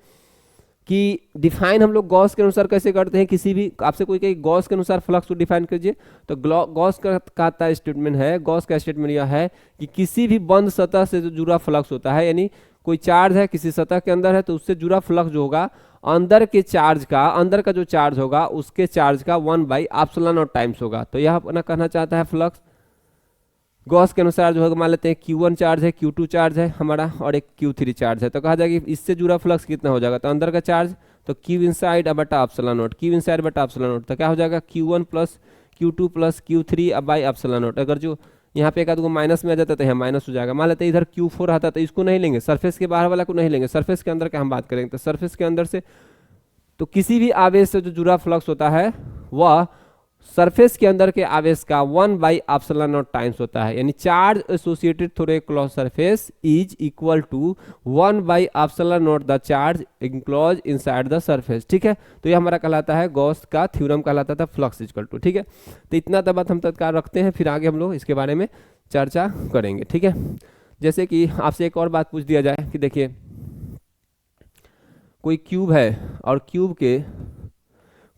कि डिफाइन हम लोग गॉस के अनुसार कैसे करते हैं। किसी भी आपसे कोई कहे गॉस के अनुसार फ्लक्स को डिफाइन कीजिए, तो गॉस का स्टेटमेंट है, गॉस का स्टेटमेंट यह है कि किसी भी बंद सतह से जो जुड़ा फ्लक्स होता है, यानी कोई चार्ज है किसी सतह के अंदर है तो उससे जुड़ा फ्लक्स जो होगा अंदर का जो चार्ज होगा उसके चार्ज का 1/एप्सिलॉन नॉट टाइम्स होगा। तो यह अपना कहना चाहता है फ्लक्स गॉस के अनुसार जो है मान लेते हैं Q1 चार्ज है, Q2 चार्ज है हमारा और एक Q3 चार्ज है। तो कहा जाएगा कि इससे जुड़ा फ्लक्स कितना हो जाएगा, तो अंदर का चार्ज तो Q इनसाइड बटा एप्सिलॉन नॉट, Q इनसाइड बटा एप्सिलॉन नॉट, तो क्या हो जाएगा Q1 plus Q2 plus Q3 by epsilon not. अगर जो यहाँ पे एक आध को माइनस में आ जाता तो यहाँ माइनस हो जाएगा। मान लेते हैं इधर Q4 आता तो इसको नहीं लेंगे, सरफेस के बाहर वाला को नहीं लेंगे, सरफेस के अंदर का हम बात करेंगे। तो सरफेस के अंदर से तो किसी भी आवेश से जो जुड़ा फ्लक्स होता है वह सरफेस के अंदर के आवेश का 1/एप्सिलॉन नॉट टाइम्स होता है, यानी charge associated through a close surface is equal to 1/एप्सिलॉन not the charge enclose inside the surface, ठीक है। तो ये हमारा कहलाता है गॉस का थ्योरम कहलाता था फ्लक्स इक्वल टू, ठीक है। तो इतना तब बात हम तत्काल रखते हैं, फिर आगे हम लोग इसके बारे में चर्चा करेंगे, ठीक है। जैसे कि आपसे एक और बात पूछ दिया जाए कि देखिए कोई क्यूब है और क्यूब के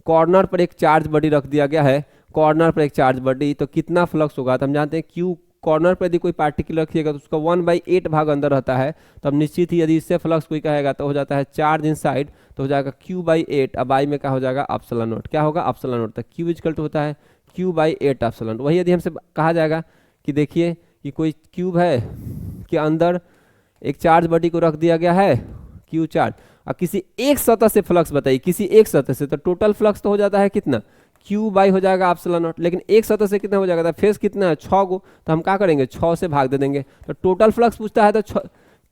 कॉर्नर पर एक चार्ज बॉडी रख दिया गया है, कॉर्नर पर एक चार्ज बॉडी, तो कितना फ्लक्स होगा। तो हम जानते हैं क्यूब कॉर्नर पर यदि कोई पार्टिकल रखिएगा तो उसका 1/8 भाग अंदर रहता है। तो अब निश्चित ही यदि इससे फ्लक्स कोई कहेगा तो हो जाता है चार्ज इनसाइड, तो हो जाएगा Q/8, अब आई में क्या हो जाएगा एप्सिलॉन नॉट, क्या होगा एप्सिलॉन नॉट। तो Q इक्वल टू होता है Q/8 एप्सिलॉन। वही यदि हमसे कहा जाएगा कि देखिए कि कोई क्यूब है कि अंदर एक चार्ज बॉडी को रख दिया गया है Q चार्ज, और किसी एक सतह से फ्लक्स बताइए, किसी एक सतह से, तो टोटल फ्लक्स तो हो जाता है कितना Q/, हो जाएगा एप्सिलॉन नॉट, लेकिन एक सतह से कितना हो जाएगा, फेस कितना है 6 गो, तो हम क्या करेंगे 6 से भाग दे देंगे। तो टोटल फ्लक्स पूछता है तो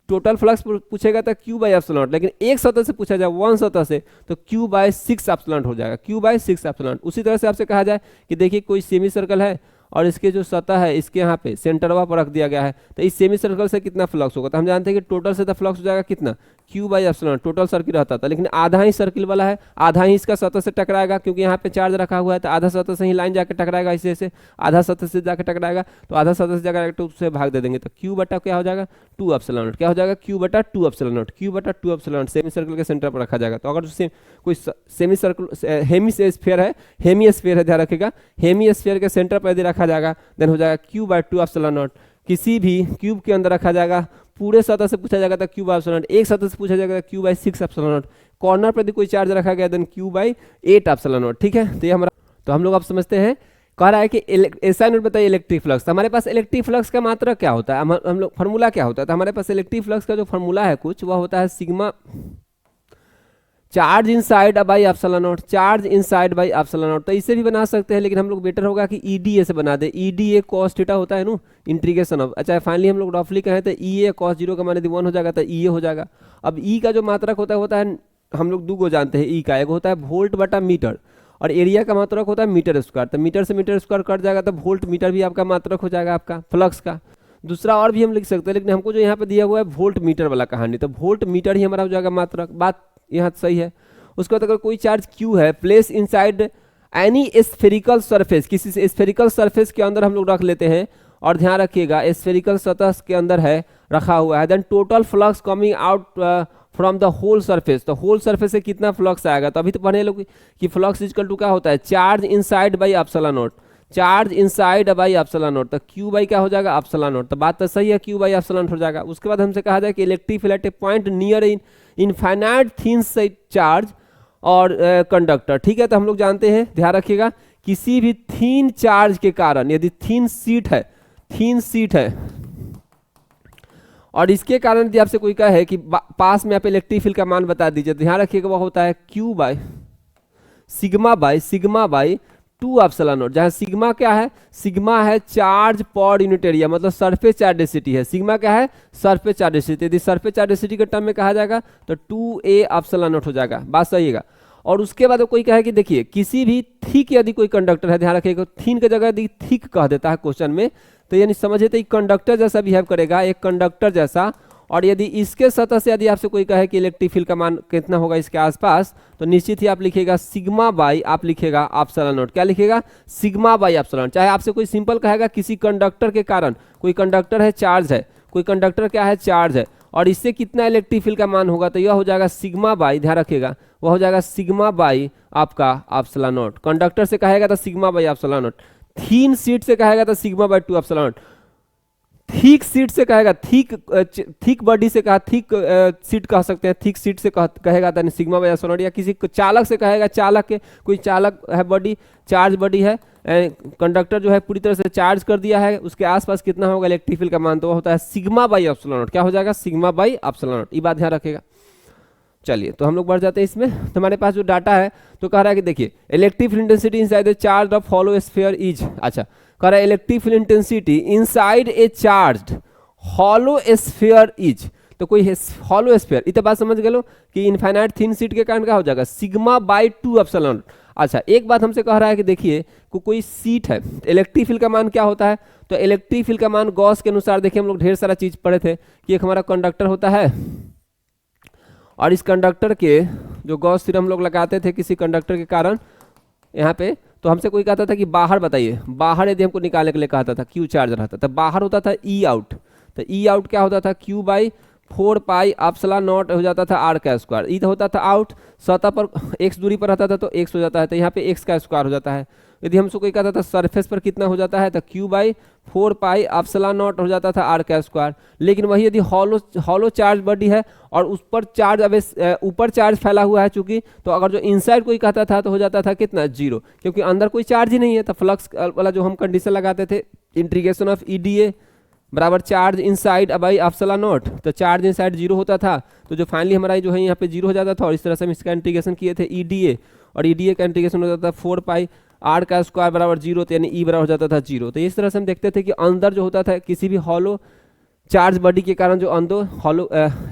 टोटल फ्लक्स पूछेगा तो Q/एप्सिलॉन नॉट, लेकिन एक सतह से पूछा जाए वन सतह से तो Q/6 एप्सिलॉन नॉट हो जाएगा, Q/6 एप्सिलॉन नॉट। उसी तरह से आपसे कहा जाए कि देखिए कोई सेमी सर्कल है और इसके जो सतह है इसके यहाँ पे सेंटरवा पर रख दिया गया है, तो इस सेमी सर्कल से कितना फ्लक्स होगा। तो हम जानते हैं कि टोटल से तो फ्लक्स हो जाएगा कितना Q/एप्सिलॉन, टोटल सर्किल रहता था, लेकिन आधा ही सर्किल वाला है, आधा ही इसका सतह से टकराएगा क्योंकि यहाँ पे चार्ज रखा हुआ है, तो आधा सतह से ही लाइन जाकर टकराएगा, ऐसे आधा सतह से जाकर टकराएगा, तो आधा सतह से जाकर तो उससे भाग दे देंगे। तो Q बटा क्या हो जाएगा 2 एप्सिलॉन नॉट, क्या हो जाएगा Q/2 epsilon not, Q/2 epsilon not semi circle के सेंटर पर रखा जाएगा। तो अगर कोई सेमी सर्कल हेमी स्फीयर है, हेमी स्फीयर है, ध्यान रखिएगा, हेमी स्फीयर के सेंटर पर यदि रखा जाएगा देन हो जाएगा Q/2 एप्सिलॉन नॉट। किसी भी क्यूब के अंदर रखा जाएगा, पूरे सतह से पूछा जाएगा तो Q/एप्सिलॉन नॉट, एक सतह से पूछा जाएगा Q/6 एप्सिलॉन नॉट, कॉर्नर पर यदि कोई चार्ज रखा गया देन Q/8 एप्सिलॉन नॉट, ठीक है। तो ये हमारा, तो हम लोग अब समझते हैं, कह रहा है कि ऐसा नोट बताइए इलेक्ट्रिक फ्लक्स। हमारे पास इलेक्ट्रिक फ्लक्स का मात्रा क्या होता है, हम लोग फार्मूला क्या होता है। तो हमारे पास इलेक्ट्रिक फ्लक्स का जो फार्मूला है कुछ वह होता है sigma charge inside by epsilon not, charge inside by epsilon not. तो इसे भी बना सकते हैं, लेकिन हम लोग बेटर होगा कि ईडीए से बना दे। ईडीए कॉस थीटा होता है ना, इंटीग्रेशन ऑफ, अच्छा फाइनली हम लोग रफली कहें तो ई ए कॉस जीरो का मान यदि 1 हो जाएगा तो ई ए हो जाएगा। अब ई का जो मात्रक होता है हम लोग दो को जानते हैं, ई का एक होता है वोल्ट बटा मीटर और एरिया का मात्रक होता है मीटर स्क्वायर। तो मीटर से मीटर स्क्वायर कट जाएगा तो वोल्ट मीटर भी आपका मात्रक हो जाएगा आपका फ्लक्स का। दूसरा और भी हम लिख सकते हैं, लेकिन हमको जो यहाँ पे दिया हुआ है वोल्ट मीटर वाला कहानी, तो वोल्ट मीटर ही हमारा हो जाएगा मात्रक। बात यहाँ सही है। उसके बाद अगर कोई चार्ज क्यू है place inside any spherical surface, किसी स्फेरिकल सरफेस के अंदर हम लोग रख लेते हैं, और ध्यान रखिएगा स्फेरिकल सतह के अंदर है रखा हुआ है, then total flux coming out from the whole surface. तो होल सरफेस से कितना फ्लक्स आएगा, तो अभी तो पढ़े लोग कि फ्लक्स इक्वल टू क्या होता है, charge inside by epsilon not, charge inside by epsilon not. तो क्यू बाई क्या हो जाएगा, एप्सिलॉन नॉट। तो बात तो सही है, क्यू बाई एप्सिलॉन हो जाएगा। उसके बाद हमसे कहा जाए कि electric field at A point near in infinite thin charge और कंडक्टर, ठीक है। तो हम लोग जानते हैं, ध्यान रखिएगा, किसी भी थीन चार्ज के कारण, यदि थीन सीट है, थीन सीट है और इसके कारण यदि आपसे कोई कहे कि पास में आप इलेक्ट्रिक फील्ड का मान बता दीजिए, ध्यान रखिएगा वो होता है Q by sigma by 2 epsilon not, जहां सिग्मा क्या है, सिग्मा है चार्ज पर यूनिट एरिया, मतलब सरफेस चार्ज डेंसिटी है। सिग्मा क्या है, सरफेस चार्ज डेंसिटी। यदि सरफेस चार्ज डेंसिटी के टर्म में कहा जाएगा तो 2a एप्सिलॉन नॉट हो जाएगा। बात सही है। और उसके बाद कोई कहे कि देखिए किसी भी थिक यदि कोई कंडक्टर है, ध्यान रखिएगा थीन की जगह यदि थिक कह देता है क्वेश्चन में, तो यानी समझिए तो कंडक्टर जैसा बिहेव करेगा, एक कंडक्टर जैसा। और यदि इसके सतह से यदि आपसे कोई कहे कि इलेक्ट्रिक फील्ड का मान कितना होगा इसके आसपास, तो निश्चित ही आप लिखिएगा सिग्मा बाई, आप लिखिएगा एप्सिलॉन नॉट। क्या लिखिएगा, सिग्मा बाई एप्सिलॉन। चाहे आपसे कोई सिंपल कहेगा किसी कंडक्टर के कारण, कोई कंडक्टर है चार्ज है, कोई कंडक्टर क्या है चार्ज है, और इससे कितना इलेक्ट्रिक फील्ड का मान होगा, तो यह हो जाएगा सिग्मा बाई, ध्यान रखिएगा वह हो जाएगा सिग्मा बाई आपका एप्सिलॉन नॉट। कंडक्टर से कहेगा तो sigma by epsilon not, thin seat से कहेगा तो sigma by 2 epsilon not, thick seat से कहेगा, थिक बॉडी से कहा, थिक सीट कह सकते हैं, थिक सीट से कहेगा तो सिग्मा बाई एप्सिलॉन नॉट। या किसी चालक से कहेगा, चालक के कोई चालक है बॉडी, चार्ज बॉडी है, कंडक्टर जो है पूरी तरह से चार्ज कर दिया है, उसके आसपास कितना होगा इलेक्ट्रिक फील्ड का मान, तो वो होता है सिग्मा बाई एप्सिलॉन नॉट। क्या हो जाएगा, सिग्मा बाई एप्सिलॉन नॉट। ये बात ध्यान रखेगा। चलिए तो हम लोग बढ़ जाते हैं इसमें। तो हमारे पास जो डाटा है तो कह रहा है कि देखिए electric field intensity inside the charge of hollow sphere is, अच्छा कह रहा है electric field intensity inside a charged hollow sphere is. तो कोई हॉलो स्फीयर, इतना बात समझ गए लो कि इनफाइनाइट थिन सीट के कारण क्या हो जाएगा, सिग्मा बाई 2 एप्सिलॉन। अच्छा एक बात हमसे कह रहा है कि देखिए कोई सीट है, इलेक्ट्रिक फील्ड का मान क्या होता है, तो इलेक्ट्रिक फील्ड का मान गॉस के अनुसार, देखिए हम लोग ढेर सारा चीज पढ़े थे कि एक हमारा कंडक्टर होता है, और इस कंडक्टर के जो गॉस थ्योरम हम लोग लगाते थे किसी कंडक्टर के कारण यहाँ पे, तो हमसे कोई कहता था कि बाहर बताइए, बाहर यदि हमको निकालने के लिए कहता था क्यू चार्ज रहता था, बाहर होता था ई आउट। तो ई आउट क्या होता था, Q by 4 pi epsilon not हो जाता था आर का स्क्वायर। ई तो होता था आउट, सतह पर एक्स दूरी पर रहता था तो एक्स हो जाता है, तो यहाँ पे एक्स का स्क्वायर हो जाता है। यदि हमसे कोई कहता था सरफेस पर कितना हो जाता है, तो Q by 4 pi epsilon not हो जाता था आर का स्क्वायर। लेकिन वही यदि हॉलो चार्ज बॉडी है और उस पर चार्ज अब ऊपर चार्ज फैला हुआ है चूंकि, तो अगर जो इनसाइड कोई कहता था तो हो जाता था कितना, 0, क्योंकि अंदर कोई चार्ज ही नहीं है। तो फ्लक्स वाला जो हम कंडीशन लगाते थे, इंटीग्रेशन ऑफ ईडीए बराबर charge inside by epsilon not, तो चार्ज इनसाइड 0 होता था, तो जो फाइनली हमारा जो है यहाँ पे 0 हो जाता था। और इस तरह से हम इसका इंटीग्रेशन किए थे ईडीए, और ईडीए का इंटीग्रेशन हो जाता था 4 पाई आर का स्क्वायर बराबर 0, तो यानी ई बराबर हो जाता था 0। तो इस तरह से हम देखते थे कि अंदर जो होता था किसी भी हॉलो चार्ज बॉडी के कारण, जो अंदर हॉलो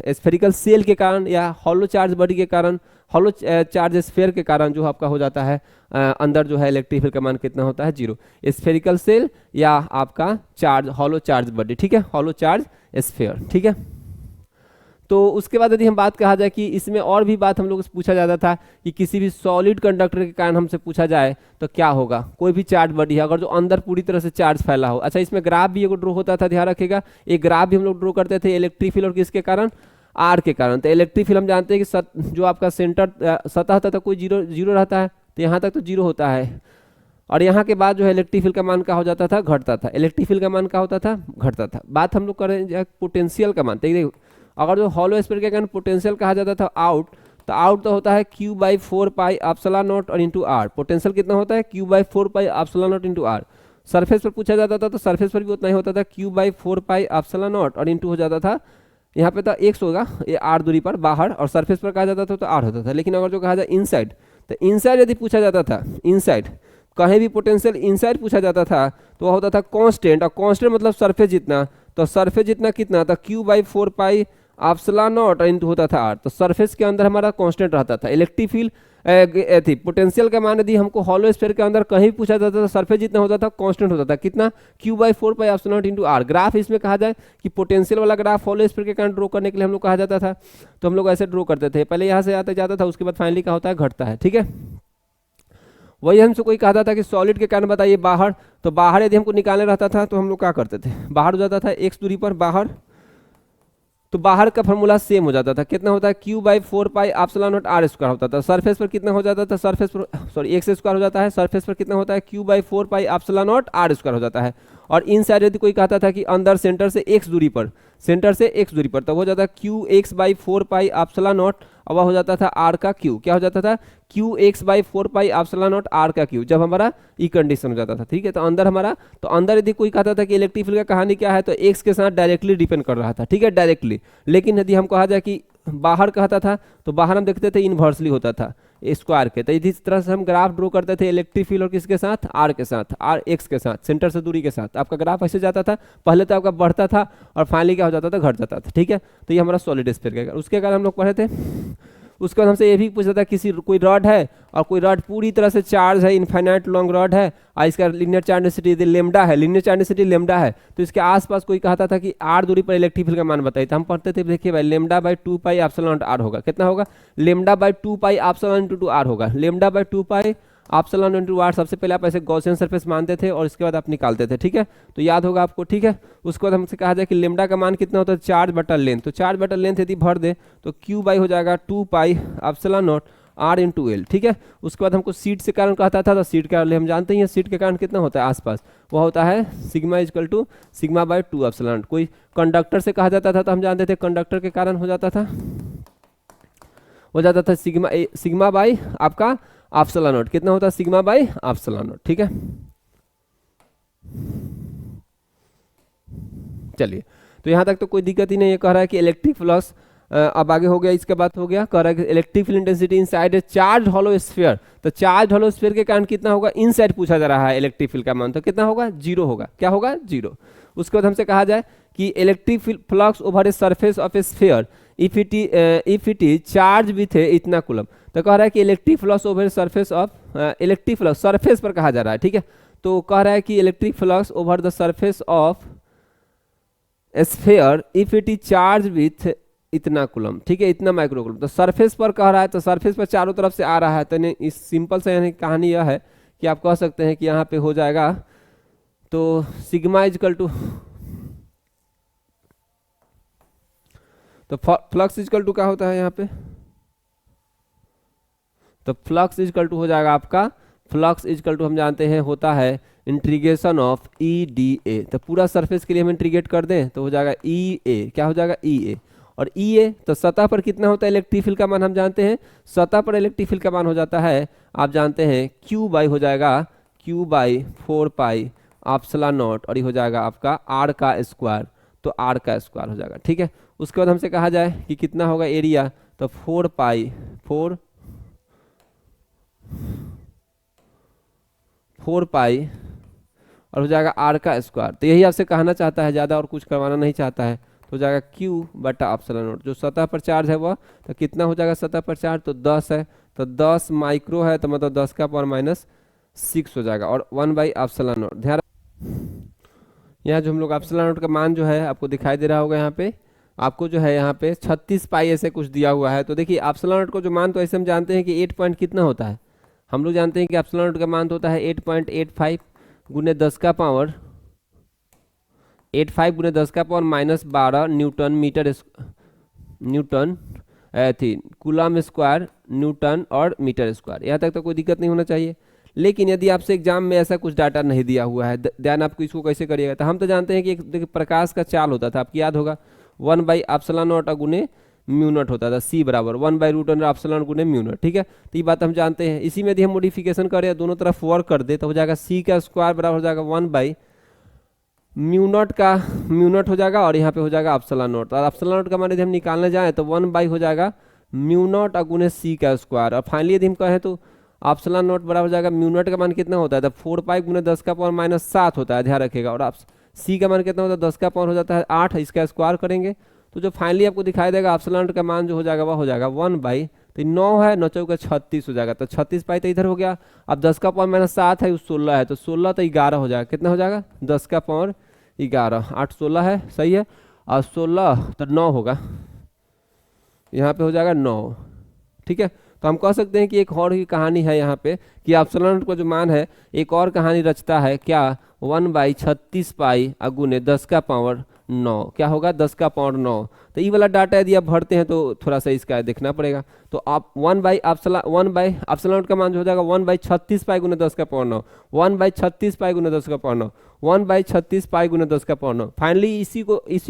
स्फेरिकल सेल के कारण या हॉलो चार्ज बॉडी के कारण, हॉलो चार्ज स्फेयर के कारण जो आपका हो जाता है अंदर जो है इलेक्ट्रिक फील्ड का मान कितना होता है, 0। स्फेरिकल सेल या आपका चार्ज हॉलो चार्ज बॉडी, ठीक है, हॉलो चार्ज स्फेयर, ठीक है। तो उसके बाद यदि हम बात कहा जाए कि इसमें और भी बात हम लोग से पूछा जाता था कि किसी भी सॉलिड कंडक्टर के कारण हमसे पूछा जाए तो क्या होगा, कोई भी चार्ज बॉडी है अगर जो अंदर पूरी तरह से चार्ज फैला हो। अच्छा इसमें ग्राफ भी एक ड्रॉ होता था, ध्यान रखिएगा, एक ग्राफ भी हम लोग ड्रॉ करते थे इलेक्ट्रिक फील्ड और किसके कारण, आर के कारण। तो इलेक्ट्रिक फील्ड हम जानते हैं कि जो आपका सेंटर सतह था तो कोई 0 रहता है, तो यहाँ तक तो 0 होता है, और यहाँ के बाद जो है इलेक्ट्रिक फील्ड का मान क्या हो जाता था, घटता था। इलेक्ट्रिक फील्ड का मान क्या होता था, घटता था। बात हम लोग करें पोटेंशियल का मान, देखिए अगर जो हॉलो स्फीयर के कारण पोटेंशियल कहा जाता था आउट, तो आउट तो होता है Q by 4 pi epsilon naught और इंटू आर। पोटेंशियल कितना होता है, Q by 4 pi epsilon naught into R. Surface पर पूछा जाता था तो सरफेस पर भी उतना ही होता था, Q by 4 pi epsilon naught और इंटू हो जाता था यहाँ पे तो एक्स होगा, ये आर दूरी पर बाहर, और सरफेस पर कहा जाता था तो आर होता था। लेकिन अगर जो कहा जाए इनसाइड, तो इनसाइड यदि पूछा जाता था, इनसाइड कहीं भी पोटेंशियल इनसाइड पूछा जाता था तो वह होता था कांस्टेंट, और कांस्टेंट मतलब सरफेस जितना, तो सरफेस जितना कितना था Q by 4 pi epsilon naught into होता था आर। तो सरफेस के अंदर हमारा कांस्टेंट रहता था। इलेक्ट्रिक फील्ड थी पोटेंशियल का मान यदि हमको हॉलो स्फीयर के अंदर कहीं भी पूछा जाता था, सरफेस जितना होता था कांस्टेंट होता था कितना, Q by 4 pi epsilon naught into R. Graph इसमें कहा जाए कि पोटेंशियल वाला ग्राफ हॉलो स्फीयर के कारण ड्रॉ करने के लिए हम लोग कहा जाता था, तो हम लोग ऐसे ड्रॉ करते थे, पहले यहाँ से आता जाता था, उसके बाद फाइनली क्या होता है घटता है। ठीक है, वही हमसे कोई कहता था कि सॉलिड के कारण बताइए बाहर, तो बाहर यदि हमको निकालने रहता था तो हम लोग क्या करते थे, बाहर हो जाता था एक्स दूरी पर बाहर, तो बाहर का फॉर्मूला सेम हो जाता था, कितना होता है Q by 4 pi epsilon not R square होता था। सरफेस पर कितना हो जाता था, सरफेस पर सॉरी एक्स स्क्वायर हो जाता है, सरफेस पर कितना होता है Q by 4 pi epsilon not R square हो जाता है। और इन साइड यदि कोई कहता था कि अंदर सेंटर से एक्स दूरी पर, सेंटर से एक्स दूरी पर, तो हो जाता है Q X by 4 pi epsilon not, अब हो जाता था आर का क्यू, क्या हो जाता था Q X by 4 pi epsilon not R का क्यू, जब हमारा ई कंडीशन हो जाता था। ठीक है, तो अंदर हमारा, तो अंदर यदि कोई कहता था कि इलेक्ट्रिक फील्ड का कहानी क्या है, तो एक्स के साथ डायरेक्टली डिपेंड कर रहा था। ठीक है, डायरेक्टली। लेकिन यदि हम कहा जाए कि बाहर कहता था, तो बाहर हम देखते थे इन्वर्सली होता था स्क्वायर के। तो इस तरह से हम ग्राफ ड्रॉ करते थे इलेक्ट्रिक फील्ड और किसके साथ, आर के साथ, आर एक्स के साथ, सेंटर से दूरी के साथ। आपका ग्राफ ऐसे जाता था, पहले तो आपका बढ़ता था और फाइनली क्या हो जाता था, घट जाता था। ठीक है, तो ये हमारा सॉलिड स्फीयर का। उसके कारण हम लोग पढ़े थे। उसके बाद हमसे ये भी पूछा था किसी कोई रॉड है और कोई रॉड पूरी तरह से चार्ज है, इनफाइनाइट लॉन्ग रॉड है, और इसका लीनियर चार्ज डेंसिटी यदि लेमडा है, लीनियर चार्ज डेंसिटी लेमडा है, तो इसके आसपास कोई कहता था कि आर दूरी पर इलेक्ट्रिक फील्ड का मान बताइए। तो हम पढ़ते थे, देखिए भाई lambda by 2 pi epsilon not r होगा, कितना होगा, lambda by 2 pi epsilon into r होगा। Lambda by 2 pi epsilon into r, सबसे पहले आप ऐसे गॉसियन सरफेस मानते थे और इसके बाद आप निकालते थे। ठीक है, तो याद होगा आपको। ठीक है, उसके बाद हमसे कहा जाए कि लेमडा का मान कितना होता है, चार्ज बटा लेंथ। तो चार्ज बटा लेंथ यदि भर दे तो क्यू बाई हो जाएगा 2 pi epsilon not R into L. ठीक है, उसके बाद हमको सीट से कारण कहता था, तो सीट का हम जानते हैं, सीट के कारण कितना होता है आसपास, वो होता है sigma equal to sigma by 2 epsilon naught. कोई कंडक्टर से कहा जाता था तो हम जानते थे कंडक्टर के कारण हो जाता था सिग्मा सिग्मा बाई आपका एप्सिलॉन नॉट, कितना होता है सिग्मा बाई एप्सिलॉन नॉट। ठीक है, चलिए, तो यहाँ तक तो कोई दिक्कत ही नहीं है। कह रहा है कि इलेक्ट्रिक फ्लक्स, अब आगे हो गया, इसके बाद हो गया, कह रहा है कि electric field intensity inside a charge hollow sphere. तो चार्ज हॉलो स्फीयर के कारण कितना होगा, इनसाइड पूछा जा रहा है इलेक्ट्रिक फील्ड का मान, तो कितना होगा, जीरो होगा। क्या होगा, जीरो। उसके बाद हमसे कहा जाए कि electric flux over a surface of A sphere if it is charge with इतना कूलम। तो कह रहा है कि electric flux over surface of, electric flux surface पर कहा जा रहा है। ठीक है, तो कह रहा है कि electric flux over the surface of sphere if it is charge with इतना कूलम। ठीक है, इतना माइक्रो कूलम। तो सरफेस पर कह रहा है, तो सरफेस पर चारों तरफ से आ रहा है, तो इस सिंपल से यानी कहानी यह है कि आप कह सकते हैं कि यहाँ पे हो जाएगा, तो सिग्मा इजकल टू, तो फ्लक्स इजकल टू क्या होता है यहाँ पे, तो फ्लक्स इजकल टू हो जाएगा आपका, फ्लक्स इजकल टू हम जानते हैं होता है integration of E D A. तो पूरा सरफेस के लिए हम इंटीग्रेट कर दें तो हो जाएगा ई ए, क्या हो जाएगा, ई ए। और ई ए तो सतह पर कितना होता है इलेक्ट्रिक फील्ड का मान हम जानते हैं, सतह पर इलेक्ट्रिक फील्ड का मान हो जाता है, आप जानते हैं क्यू बाई हो जाएगा Q by 4 pi epsilon naught, और ये हो जाएगा आपका आर का स्क्वायर, तो आर का स्क्वायर हो जाएगा। ठीक है, उसके बाद हमसे कहा जाए कि कितना होगा एरिया, तो 4 पाई 4 पाई और हो जाएगा आर का स्क्वायर। तो यही आपसे कहना चाहता है, ज़्यादा और कुछ करवाना नहीं चाहता है। तो हो जाएगा क्यू बटा एप्सिलॉन नॉट, जो सतह पर चार्ज है वह, तो कितना हो जाएगा सतह पर चार्ज, तो 10 है, तो 10 माइक्रो है, तो मतलब 10 का पावर माइनस 6 हो जाएगा, और 1 बाई एप्सिलॉन नॉट। ध्यान, यहाँ जो हम लोग एप्सिलॉन नॉट का मान जो है आपको दिखाई दे रहा होगा, यहाँ पे आपको जो है यहाँ पे 36 पाई ऐसे कुछ दिया हुआ है। तो देखिए एप्सिलॉन नॉट को जो मान, तो ऐसे हम जानते हैं कि 8 पॉइंट कितना होता है, हम लोग जानते हैं कि एप्सिलॉन नॉट का मान तो होता है 8.85 गुने 10 का पावर 85 गुने 10 का power minus 12 newton metre, newton थी कूलम स्क्वायर न्यूटन और मीटर स्क्वायर। यहाँ तक तो कोई दिक्कत नहीं होना चाहिए। लेकिन यदि आपसे एग्जाम में ऐसा कुछ डाटा नहीं दिया हुआ है, ध्यान आपको इसको कैसे करिएगा, तो हम तो जानते हैं कि एक प्रकाश का चाल होता था, आपको याद होगा 1 बाई एप्सिलॉन नॉट गुने म्यू नॉट होता था, सी बराबर 1 बाई रूट अंडर एप्सिलॉन गुने म्यू नॉट। ठीक है, तो ये बात हम जानते हैं। इसी में यदि हम मॉडिफिकेशन करें, दोनों तरफ वर्क कर दे, तो हो जाएगा सी का स्क्वायर बराबर हो जाएगा 1 बाई म्यू नॉट हो जाएगा और यहाँ पे हो जाएगा एप्सिलॉन नॉट। और एप्सिलॉन नॉट का मान यदि हम निकालने जाएँ तो 1 बाई हो जाएगा म्यू नॉट गुने सी का स्क्वायर। और फाइनली यदि हम कहें तो एप्सिलॉन नॉट बराबर हो जाएगा म्यू नॉट का मान कितना होता है, तो 4 पाई गुने 10 का पावर माइनस 7 होता है, ध्यान रखिएगा। और आप सी का मान कितना होता है, 10 का पावर हो जाता है 8, इसका स्क्वायर करेंगे तो जो फाइनली आपको दिखाई देगा एप्सिलॉन नॉट का मान जो हो जाएगा वह हो जाएगा 1 बाई, तो 9 है 9 चौका 36 हो जाएगा, तो 36 पाई तो इधर हो गया। अब 10 का पावर माइनस 7 है, 16 है, तो 16 तो 11 हो जाएगा। कितना हो जाएगा, 10 का पावर 11, 8 16 है, सही है। और 16 तो 9 होगा, यहाँ पे हो जाएगा 9, ठीक है। तो हम कह सकते हैं कि एक और ही कहानी है यहाँ पे कि एप्सिलॉन नॉट का जो मान है एक और कहानी रचता है क्या, 1/36 पाई गुने 10 का पावर 9, क्या होगा 10 का पावर 9। तो ये वाला डाटा यदि आप भरते हैं तो थोड़ा सा इसका देखना पड़ेगा। तो आप 1/एप्सिलॉन नॉट का मान जो हो जाएगा 1/36 पाई गुने 10 का पावर 9, 1/36 पाई गुने 10 का पावर 9, 1/36 पाई गुने 10 का पावर 9। फाइनली इसी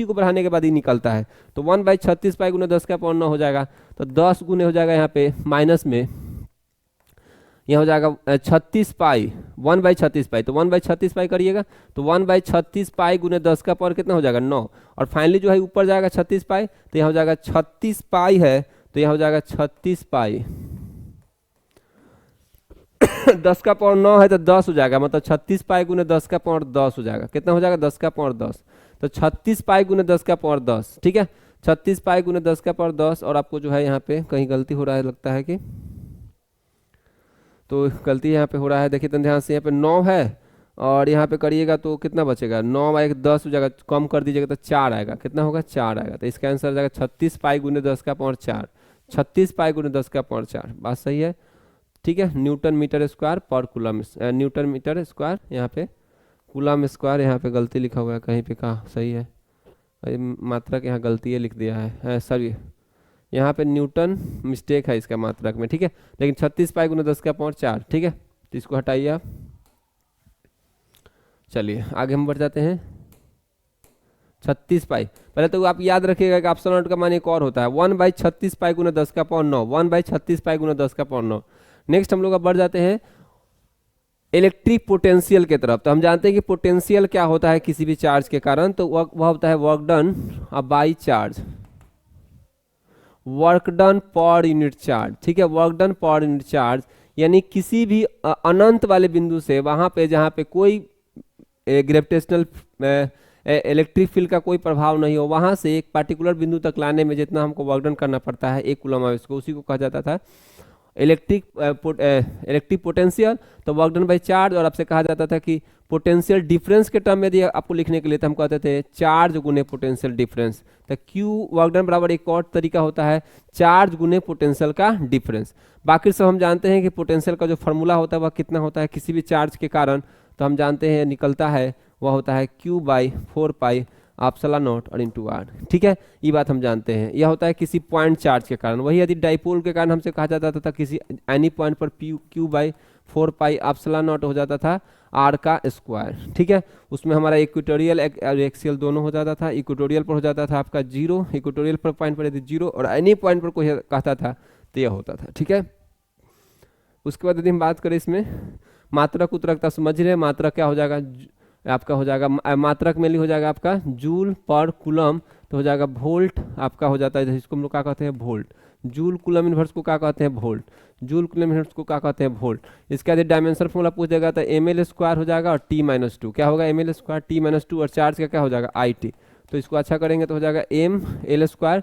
को बढ़ाने के बाद ही निकलता है, तो 1/36 पाई गुने 10 का पावर 9 हो जाएगा। तो 10 गुने हो जाएगा यहाँ पे माइनस में, यह हो जाएगा 36 पाई, 1/36 पाई, तो 1/36 पाई करिएगा तो 1/36 पाई गुने 10 का पावर कितना हो जाएगा 9। और फाइनली जो है ऊपर जाएगा 36 पाई, तो यहाँ हो जाएगा 36 पाई है, तो यहाँ हो जाएगा 36 पाई 10 का पावर 9 है तो 10 हो जाएगा, मतलब 36 पाई गुने 10 का पावर 10 हो जाएगा। कितना हो जाएगा 10 का पावर 10, तो 36 पाई गुने 10 का पावर 10, ठीक है, 36 पाई गुने 10 का पावर 10। और आपको जो है यहाँ पे कहीं गलती हो रहा है लगता है कि, तो गलती यहाँ पे हो रहा है, देखिए तो ध्यान से, यहाँ पे 9 है और यहाँ पे करिएगा तो कितना बचेगा, 9 बाई 10 हो जाएगा, कम कर दीजिएगा तो 4 आएगा, कितना होगा 4 आएगा। तो इसका आंसर आ जाएगा 36 पाई गुने 10 का पावर 4, 36 पाई गुने 10 का पावर 4, बात सही है, ठीक है। न्यूटन मीटर स्क्वायर पर कूलम, न्यूटन मीटर स्क्वायर, यहाँ पे कूलम स्क्वायर, यहाँ पे गलती लिखा हुआ है कहीं पे, कहाँ सही है, मात्रक यहाँ गलती है लिख दिया है सॉरी, यहाँ पे न्यूटन मिस्टेक है इसका मात्रक में, ठीक है। लेकिन 36 पाई गुने 10 का पावर 4, ठीक है, तो इसको हटाइए आप। चलिए आगे हम बढ़ जाते हैं। 36 पाई, पहले तो आप याद रखिएगा कि एप्सिलॉन नॉट का मान एक और होता है 1/36 पाई गुने 10 का पावर 9, 1/36 पाई गुने 10 का पावर 9। नेक्स्ट हम लोग अब बढ़ जाते हैं इलेक्ट्रिक पोटेंशियल के तरफ। तो हम जानते हैं कि पोटेंशियल क्या होता है किसी भी चार्ज के कारण, तो वह होता है work done by charge, work done per unit charge, ठीक है, work done per unit charge, यानी किसी भी अनंत वाले बिंदु से वहां पे जहां पे कोई ग्रेविटेशनल इलेक्ट्रिक फील्ड का कोई प्रभाव नहीं हो, वहां से एक पार्टिकुलर बिंदु तक लाने में जितना हमको वर्क डन करना पड़ता है 1 कूलम आवेश को, उसी को कहा जाता था इलेक्ट्रिक पोटेंशियल। तो वर्क डन बाई चार्ज, और आपसे कहा जाता था कि पोटेंशियल डिफरेंस के टर्म में यदि आपको लिखने के लिए तो हम कहते थे चार्ज गुने पोटेंशियल डिफरेंस। तो क्यू वर्क डन बराबर एक और तरीका होता है चार्ज गुने पोटेंशियल का डिफरेंस। बाकी सब हम जानते हैं कि पोटेंशियल का जो फॉर्मूला होता है वह कितना होता है किसी भी चार्ज के कारण, तो हम जानते हैं निकलता है वह होता है Q/4 पाई एप्सिलॉन नॉट और इंटू आर, ठीक है, ये बात हम जानते हैं। यह होता है किसी पॉइंट चार्ज के कारण। वही यदि डाइपोल के कारण हमसे कहा जाता था किसी एनी पॉइंट पर Q/4 पाई एप्सिलॉन नॉट हो जाता था आर का स्क्वायर, ठीक है। उसमें हमारा इक्वेटोरियल और एक्सियल दोनों हो जाता था। इक्वेटोरियल पर हो जाता था आपका 0, इक्वेटोरियल पर पॉइंट पर यदि 0 और एनी पॉइंट पर कोई कहता था तो यह होता था, ठीक है। उसके बाद यदि हम बात करें इसमें मात्रक उत्रकता समझ रहे हैं, मात्रक क्या हो जाएगा आपका, हो जाएगा मात्रक में हो जाएगा आपका जूल पर कूलम, तो हो जाएगा वोल्ट आपका हो जाता है, इसको हम लोग क्या कहते हैं वोल्ट। जूल कूलम इनवर्स को क्या कहते हैं वोल्ट, जूल कूलम इनवर्स को क्या कहते हैं वोल्ट। इसका यदि डायमेंशन फॉर्मूला पूछ देगा तो ml² हो जाएगा और t-2 क्या होगा ml² t-2 और चार्ज का क्या हो जाएगा it। तो इसको अच्छा करेंगे तो हो जाएगा ml²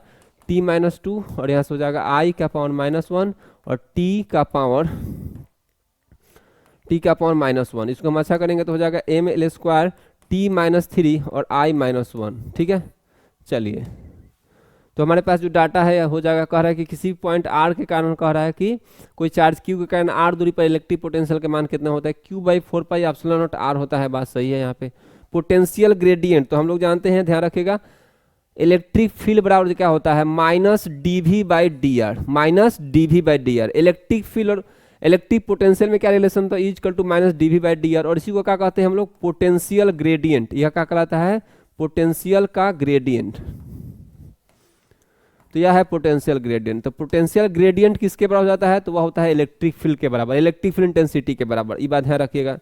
t-2 और यहाँ से हो जाएगा i का पावर -1 और t का पावर -1। इसको हम अच्छा करेंगे तो हो जाएगा ml² t-3 और i-1, ठीक है। चलिए तो हमारे पास जो डाटा है हो जाएगा, कह रहा है कि किसी पॉइंट r के कारण कह रहा है कि कोई चार्ज q के कारण r दूरी पर इलेक्ट्रिक पोटेंशियल का मान कितना होता है Q/4 pi epsilon not r होता है, बात सही है। यहाँ पे पोटेंशियल ग्रेडियंट तो हम लोग जानते हैं, ध्यान रखिएगा, इलेक्ट्रिक फील्ड बराबर क्या होता है -dV/dr, -dV/dr। इलेक्ट्रिक फील्ड और इलेक्ट्रिक पोटेंशियल में क्या रिलेशन था, इक्वल टू -dV/dr। और इसी को क्या कहते हैं हम लोग पोटेंशियल ग्रेडियंट, यह क्या कहलाता है पोटेंशियल का ग्रेडियंट। तो यह है पोटेंशियल ग्रेडियंट। तो पोटेंशियल ग्रेडियंट किसके बराबर हो जाता है, तो वह होता है इलेक्ट्रिक फील्ड के बराबर, इलेक्ट्रिक फील्ड इंटेंसिटी के बराबर। ये बात ध्यान रखिएगा,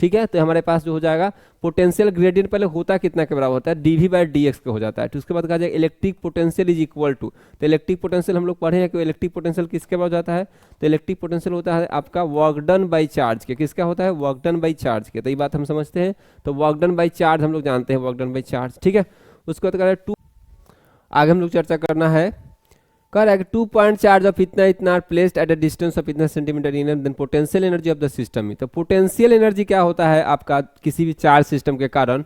ठीक है। तो हमारे पास जो हो जाएगा पोटेंशियल ग्रेडियंट पहले होता कितना के बराबर होता है, dv बाई डी एक्स का हो जाता है। तो उसके बाद कहा जाएगा electric potential is equal to, तो इलेक्ट्रिक पोटेंशियल हम लोग पढ़े हैं कि इलेक्ट्रिक पोटेंशियल किसके बराबर जाता है, तो इलेक्ट्रिक पोटेंशियल होता है आपका वर्क डन बाई चार्ज के, किसका होता है, वर्क डन बाई चार्ज के। तो ये बात हम समझते हैं। तो वर्क डन बाई चार्ज हम लोग जानते हैं, वर्क डन बाई चार्ज, ठीक है। उसके बाद कह रहा है 2, आगे हम लोग चर्चा करना है, कह रहा है कि 2 पॉइंट चार्ज ऑफ इतना इतना placed at a distance of इतना centimetre in then potential energy of the system. तो पोटेंशियल एनर्जी क्या होता है आपका किसी भी चार्ज सिस्टम के कारण,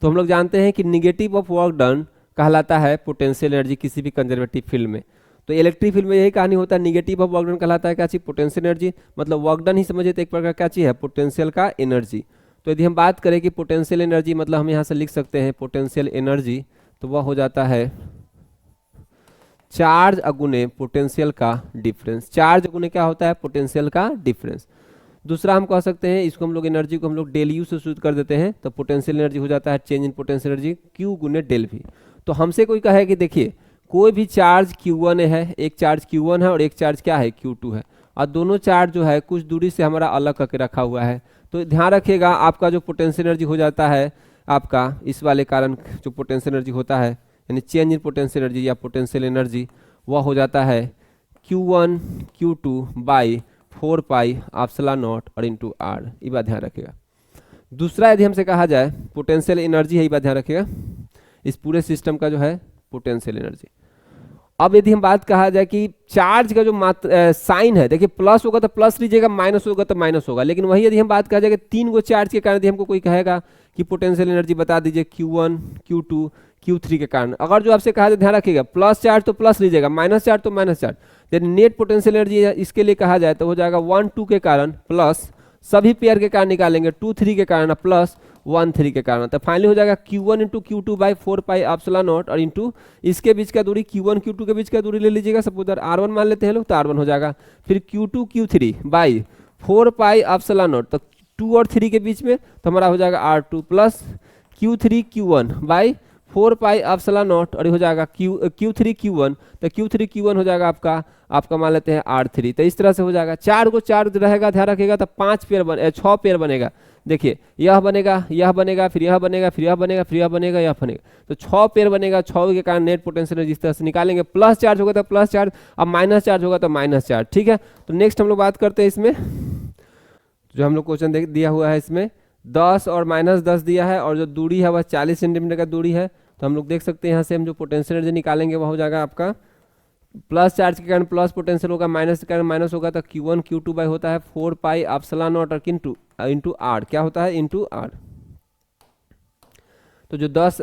तो हम लोग जानते हैं कि निगेटिव ऑफ वर्क डन कहलाता है पोटेंशियल एनर्जी किसी भी कंजर्वेटिव फील्ड में। तो इलेक्ट्रिक फील्ड में यही कहानी होता है, निगेटिव ऑफ वर्क डन कहलाता है क्या चीज, पोटेंशियल एनर्जी, मतलब वर्क डन ही समझिए तो एक प्रकार क्या चीज है, पोटेंशियल का एनर्जी। तो यदि हम बात करें कि पोटेंशियल एनर्जी मतलब हम यहाँ से लिख सकते हैं पोटेंशियल एनर्जी, तो वह हो जाता है चार्ज अगुने पोटेंशियल का डिफरेंस। चार्ज अगुने क्या होता है, पोटेंशियल का डिफरेंस। दूसरा हम कह सकते हैं, इसको हम लोग एनर्जी को हम लोग डेल यू से सूचित कर देते हैं, तो पोटेंशियल एनर्जी हो जाता है change in potential energy Q गुने डेल वी। तो हमसे कोई कहे कि देखिए कोई भी चार्ज Q1 है, एक चार्ज Q1 है और एक चार्ज क्या है Q2 है, और दोनों चार्ज जो है कुछ दूरी से हमारा अलग करके रखा हुआ है। तो ध्यान रखिएगा आपका जो पोटेंशियल एनर्जी हो जाता है आपका इस वाले कारण जो पोटेंशियल एनर्जी होता है यानी चेंज इन पोटेंशियल एनर्जी या पोटेंशियल एनर्जी, वह हो जाता है Q1 Q2 by 4 pi epsilon naught और इंटू आर। ये बात ध्यान रखिएगा। दूसरा यदि हमसे कहा जाए पोटेंशियल एनर्जी है, ये बात ध्यान रखिएगा, इस पूरे सिस्टम का जो है पोटेंशियल एनर्जी। अब यदि हम बात कहा जाए कि चार्ज का जो साइन है, देखिए प्लस होगा तो प्लस लीजिएगा, माइनस होगा तो माइनस होगा, लेकिन वही यदि हम बात कहा जाए कि 3 गो चार्ज के कारण यदि हमको कोई कहेगा कि पोटेंशियल एनर्जी बता दीजिए Q1 Q2 Q3 के कारण, अगर जो आपसे कहा जाए ध्यान रखिएगा प्लस चार्ज तो प्लस लीजिएगा, माइनस चार्ज तो माइनस चार्ज। यदि नेट पोटेंशियल एनर्जी इसके लिए कहा जाए तो हो जाएगा 1 2 के कारण प्लस सभी पेयर के कारण निकालेंगे 2 3 के कारण प्लस 1 3 के कारण। तो फाइनली हो जाएगा Q1 into Q2 by 4 pi epsilon naught और इंटू इसके बीच का दूरी Q1 Q2 के बीच का दूरी ले लीजिएगा, सपोज R1 मान लेते हैं लोग, तो R1 हो जाएगा। फिर Q2 Q3 by 4 pi epsilon not, तो 2 और 3 के बीच में तो हमारा हो जाएगा R2 plus Q3 Q1 by 4 pi epsilon naught और हो जाएगा Q3 Q1, तो Q3 Q1 हो जाएगा आपका मान लेते हैं R3। तो इस तरह से हो जाएगा, 4 को 4 रहेगा, ध्यान रखिएगा, तो 6 पेयर बनेगा। देखिए यह बनेगा, यह बनेगा, फिर यह बनेगा, फिर यह बनेगा, फिर यह बनेगा, यह बनेगा, तो 6 पेयर बनेगा। 6 के कारण नेट पोटेंशियल जिस तरह से निकालेंगे, प्लस चार्ज होगा तो प्लस चार्ज, अब माइनस चार्ज होगा तो माइनस चार्ज, ठीक है। तो नेक्स्ट हम लोग बात करते हैं इसमें जो हम लोग क्वेश्चन दिया हुआ है, इसमें 10 और -10 दिया है और जो दूरी है वह 40 सेंटीमीटर का दूरी है। तो हम लोग देख सकते हैं यहाँ से हम जो पोटेंशियल एनर्जी निकालेंगे वह हो जाएगा आपका प्लस चार्ज के कारण प्लस पोटेंशियल होगा, माइनस के कारण माइनस होगा, तो Q1 Q2 बाई होता है 4 पाई एप्सिलॉन नॉट और इंटू आर, क्या होता है इंटू आर। तो जो 10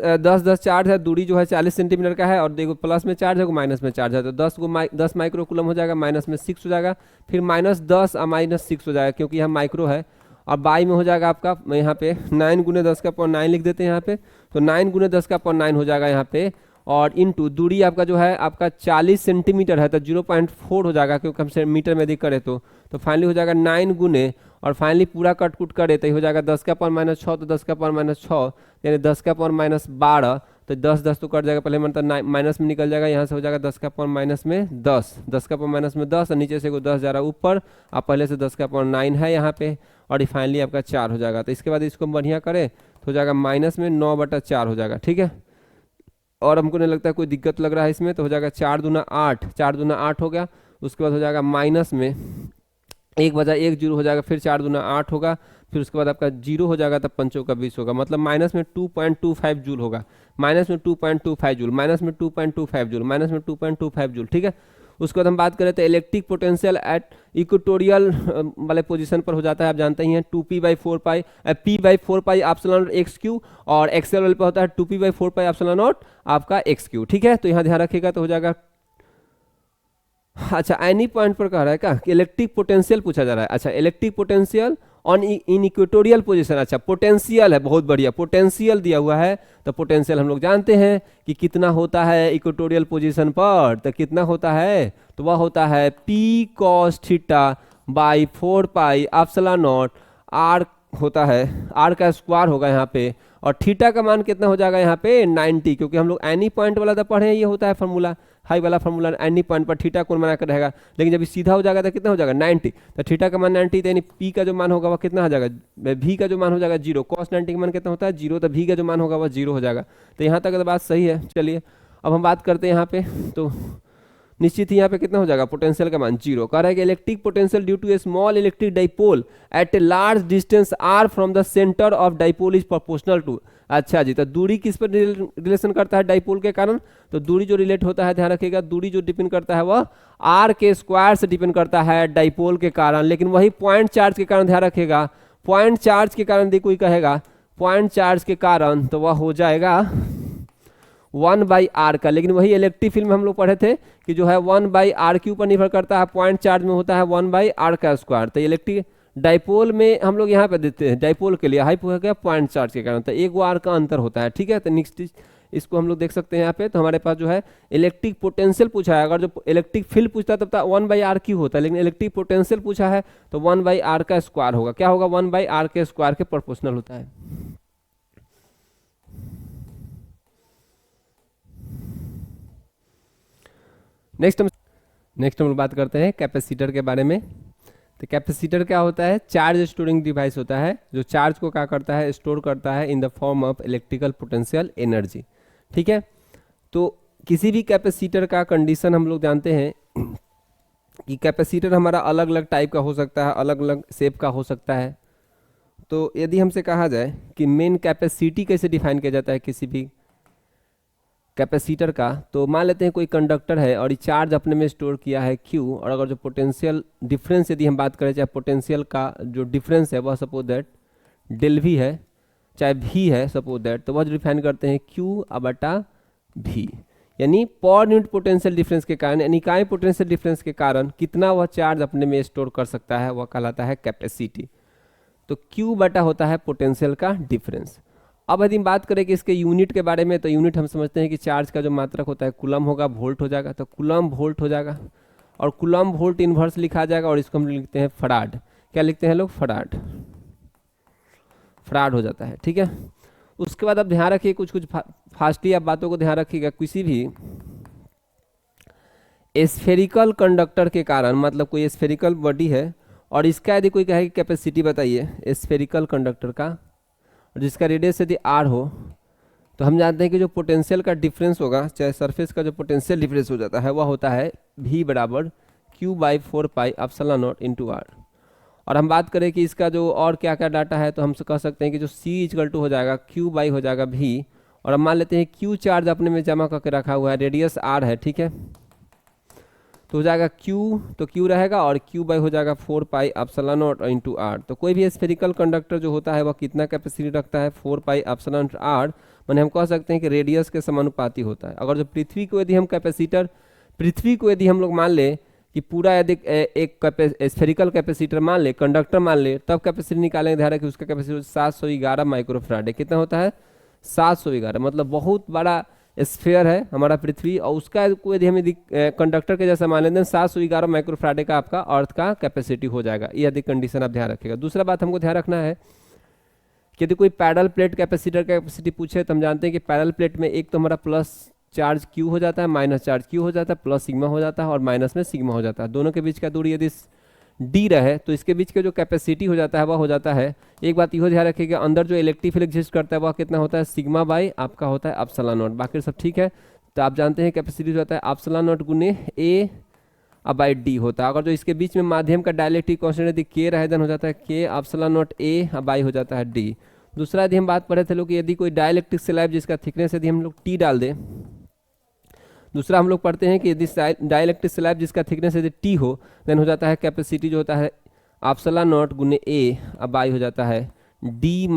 चार्ज है, दूरी जो है 40 सेंटीमीटर का है और देखो प्लस में चार्ज है माइनस में चार्ज है, तो 10 माइक्रो कूलम हो जाएगा, माइनस में 6 हो जाएगा, फिर -10 और -6 हो जाएगा क्योंकि यहाँ माइक्रो है, और बाई में हो जाएगा आपका यहाँ पे 9 गुने 10 का पावर 9 लिख देते हैं यहाँ पे, तो 9 गुने 10 का पावर 9 हो जाएगा यहाँ पे, और इंटू दूरी आपका जो है आपका 40 सेंटीमीटर है तो 0.4 हो जाएगा क्योंकि हमसे मीटर में अधिक करे तो फाइनली हो जाएगा 9 गुने और फाइनली पूरा कट कुट करे तो हो जाएगा 10 का पावर -6, तो 10 का पावर -6 यानी 10 का पावर -12, तो 10 तो कट जाएगा, पहले मतलब माइनस में निकल जाएगा, यहाँ से हो जाएगा 10 का पावर -10, 10 का पावर -10 और नीचे से 10 जा रहा है ऊपर, अब पहले से 10 का पावर 9 है यहाँ पे, और फाइनली आपका 4 हो जाएगा। तो इसके बाद इसको बढ़िया करें तो हो जाएगा माइनस में 9/4 हो जाएगा, ठीक है। और हमको नहीं लगता है कोई दिक्कत लग रहा है इसमें, तो हो जाएगा 4 दूना 8, 4 दूना 8 हो गया। उसके बाद हो जाएगा माइनस में 1/1 जीरो हो जाएगा, फिर 4 दूना 8 होगा, फिर उसके बाद आपका 0 हो जाएगा, तब 5 का 20 होगा, मतलब माइनस में 2.25 जूल होगा, माइनस में 2.25 जूल, माइनस में 2.25 जूल, माइनस में 2.25 जूल, ठीक है। उसके बाद हम बात करें तो इलेक्ट्रिक पोटेंशियल एट इक्वेटोरियल वाले पोजीशन पर हो जाता है, आप जानते ही हैं 2p/4 pi p/4 pi epsilon not x3, और एक्सेल वाले पर होता है 2p/4 पाई एप्सिलॉन नॉट आपका x3, ठीक है। तो यहाँ ध्यान रखिएगा, तो हो जाएगा, अच्छा एनी पॉइंट पर कह रहा है क्या कि इलेक्ट्रिक पोटेंशियल पूछा जा रहा है। अच्छा electric potential on in equatorial position, अच्छा पोटेंशियल है, बहुत बढ़िया, पोटेंशियल दिया हुआ है, तो पोटेंशियल हम लोग जानते हैं कि कितना होता है इक्वेटोरियल पोजीशन पर, तो कितना होता है, तो वह होता है p cos θ/4 pi epsilon not r होता है, r का स्क्वायर होगा यहाँ पे, और थीटा का मान कितना हो जाएगा यहाँ पे 90, क्योंकि हम लोग एनी पॉइंट वाला तो पढ़े हैं, ये होता है फॉर्मूला, हाई वाला फॉर्मूला एनी पॉइंट पर थीटा कोण बनाकर रहेगा, लेकिन जब सीधा हो जाएगा तो कितना हो जाएगा 90, तो थीटा का मान 90, तो यानी पी का जो मान होगा वह कितना हो जाएगा, वी का जो मान हो जाएगा 0, कॉस 90 का मान कितना होता है 0, तो वी का जो मान होगा वह 0 हो जाएगा। तो यहाँ तक तो बात सही है। चलिए अब हम बात करते हैं यहाँ पे, तो निश्चित ही यहाँ पे कितना हो जाएगा पोटेंशियल का मान 0। कह रहा है कि electric potential due to a small electric dipole at a large distance R from the centre of dipole is proportional to. अच्छा जी, तो दूरी किस पर रिलेशन करता है डाइपोल के कारण, तो दूरी जो रिलेट होता है, ध्यान रखिएगा, दूरी जो डिपेंड करता है वह आर के स्क्वायर से डिपेंड करता है डाइपोल के कारण। लेकिन वही पॉइंट चार्ज के कारण, ध्यान रखिएगा, पॉइंट चार्ज के कारण यदि कोई कहेगा पॉइंट चार्ज के कारण, तो वह हो जाएगा 1/r का। लेकिन वही इलेक्ट्रिक फील्ड में हम लोग पढ़े थे कि जो है 1/r के ऊपर निर्भर करता है, पॉइंट चार्ज में होता है 1/r का स्क्वायर। तो इलेक्ट्रिक डाइपोल में हम लोग यहाँ पे देते हैं डाइपोल के लिए हाइप हो गया पॉइंट चार्ज के कारण, तो 1 का अंतर होता है। ठीक है, तो नेक्स्ट इसको हम लोग देख सकते हैं यहाँ पे। तो हमारे पास जो है इलेक्ट्रिक पोटेंशियल पूछा है, अगर जो इलेक्ट्रिक फील्ड पूछता है तब तक 1/r क्यों होता है, लेकिन इलेक्ट्रिक पोटेंशियल पूछा है तो 1/r का स्क्वायर होगा। क्या होगा, 1/r के स्क्वायर के प्रोपोर्शनल होता है। नेक्स्ट हम लोग बात करते हैं कैपेसिटर के बारे में। तो कैपेसिटर क्या होता है, चार्ज स्टोरिंग डिवाइस होता है जो चार्ज को क्या करता है, स्टोर करता है in the form of electrical potential energy. ठीक है, तो किसी भी कैपेसिटर का कंडीशन हम लोग जानते हैं कि कैपेसिटर हमारा अलग अलग टाइप का हो सकता है, अलग अलग शेप का हो सकता है। तो यदि हमसे कहा जाए कि मेन कैपेसिटी कैसे डिफाइन किया जाता है किसी भी कैपेसिटर का, तो मान लेते हैं कोई कंडक्टर है और ये चार्ज अपने में स्टोर किया है Q, और अगर जो पोटेंशियल डिफरेंस यदि हम बात करें, चाहे पोटेंशियल का जो डिफरेंस है वह सपोज दैट डेल V है, चाहे V है सपोज दैट, तो वह जो डिफाइन करते हैं Q/V, यानी पर यूनिट पोटेंशियल डिफरेंस के कारण, यानी इकाई पोटेंशियल डिफरेंस के कारण कितना वह चार्ज अपने में स्टोर कर सकता है, वह कहलाता है कैपेसिटी। तो Q/ होता है पोटेंशियल का डिफरेंस। अब यदि हम बात करें कि इसके यूनिट के बारे में, तो यूनिट हम समझते हैं कि चार्ज का जो मात्रक होता है कूलम होगा, वोल्ट हो जाएगा, तो कूलम वोल्ट हो जाएगा, और कूलम वोल्ट इन्वर्स लिखा जाएगा, और इसको हम लिखते हैं फराड। क्या लिखते हैं लोग, फराड, फराड हो जाता है। ठीक है, उसके बाद अब ध्यान रखिए कुछ फास्टली आप बातों को ध्यान रखिएगा। किसी भी स्फेरिकल कंडक्टर के कारण, मतलब कोई स्फेरिकल बॉडी है और इसका यदि कोई कहे कि कैपेसिटी बताइए स्फेरिकल कंडक्टर का, और जिसका रेडियस यदि r हो, तो हम जानते हैं कि जो पोटेंशियल का डिफरेंस होगा, चाहे सरफेस का जो पोटेंशियल डिफरेंस हो जाता है वह होता है V = Q/4πε0 × r। और हम बात करें कि इसका जो और क्या क्या डाटा है, तो हम कह सकते हैं कि जो C = हो जाएगा Q/ हो जाएगा V, और हम मान लेते हैं Q चार्ज अपने में जमा करके रखा हुआ है, रेडियस r है। ठीक है, तो हो जाएगा Q, तो Q रहेगा, और Q/ हो जाएगा 4πε0 × r। तो कोई भी स्फेरिकल कंडक्टर जो होता है वह कितना कैपेसिटी रखता है, 4πε0 r, माने हम कह सकते हैं कि रेडियस के समानुपाती होता है। अगर जो पृथ्वी को यदि हम लोग मान ले कि पूरा यदि एक स्फेरिकल कैपेसिटर मान ले, कंडक्टर मान ले, तब कैपेसिटी निकालेंगे। ध्यान रखिए उसका कैपेसिटी 711 माइक्रोफैराड है। कितना होता है, 711, मतलब बहुत बड़ा स्फेयर है हमारा पृथ्वी, और उसका कोई यदि हमें कंडक्टर के जैसा मान लेते हैं 711 माइक्रोफैराड का आपका अर्थ का कैपेसिटी हो जाएगा। ये यदि कंडीशन आप ध्यान रखिएगा। दूसरा बात हमको ध्यान रखना है कि यदि कोई पैरेलल प्लेट कैपेसिटर का कैपेसिटी पूछे, तो हम जानते हैं कि पैरेलल प्लेट में एक तो हमारा प्लस चार्ज Q हो जाता है, माइनस चार्ज Q हो जाता है, प्लस सिग्मा हो जाता है, और माइनस में सिग्मा हो जाता है। दोनों के बीच का दूरी यदि D रहे, तो इसके बीच का जो कैपेसिटी हो जाता है वह हो जाता है, एक बात यह ध्यान रखिएगा, अंदर जो इलेक्ट्रिक फील्ड एग्जिस्ट करता है वह कितना होता है, सिग्मा/ आपका होता है ε0। बाकी सब ठीक है। तो आप जानते हैं कैपेसिटी जो होता है ε0 गुने A/D होता है। अगर जो इसके बीच में माध्यम का डायलेक्ट्रिक कांस्टेंट यदि K रहे, देन हो जाता है K ε0 A/D हो जाता है D। दूसरा यदि हम बात पढ़े थे लोग कि यदि कोई डायलेक्ट्रिक स्लैब जिसका थिकनेस यदि हम लोग T डाल दें, दूसरा हम लोग पढ़ते हैं कि यदि डाइलेक्ट्रिक स्लैब जिसका थिकनेस यदि T हो, देन हो जाता है कैपेसिटी जो होता है ε0 गुने A/I हो जाता है D -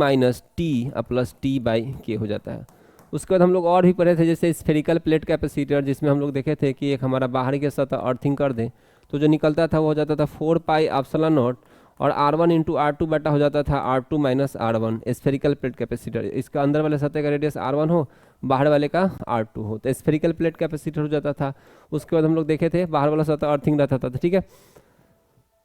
T + T/K हो जाता है। उसके बाद हम लोग और भी पढ़े थे, जैसे स्फेरिकल प्लेट कैपेसिटर, जिसमें हम लोग देखे थे कि एक हमारा बाहरी के सतह अर्थिंग कर दें तो जो निकलता था वो हो जाता था 4πε0, और R1 × R2 बटा हो जाता था R2 - R1 spherical plate capacitor. इसका अंदर वाले सतह का रेडियस R1 हो, बाहर वाले का R2 हो, तो स्फेरिकल प्लेट कैपेसिटर हो जाता था। उसके बाद हम लोग देखे थे बाहर वाला सतह अर्थिंग रहता था, ठीक है।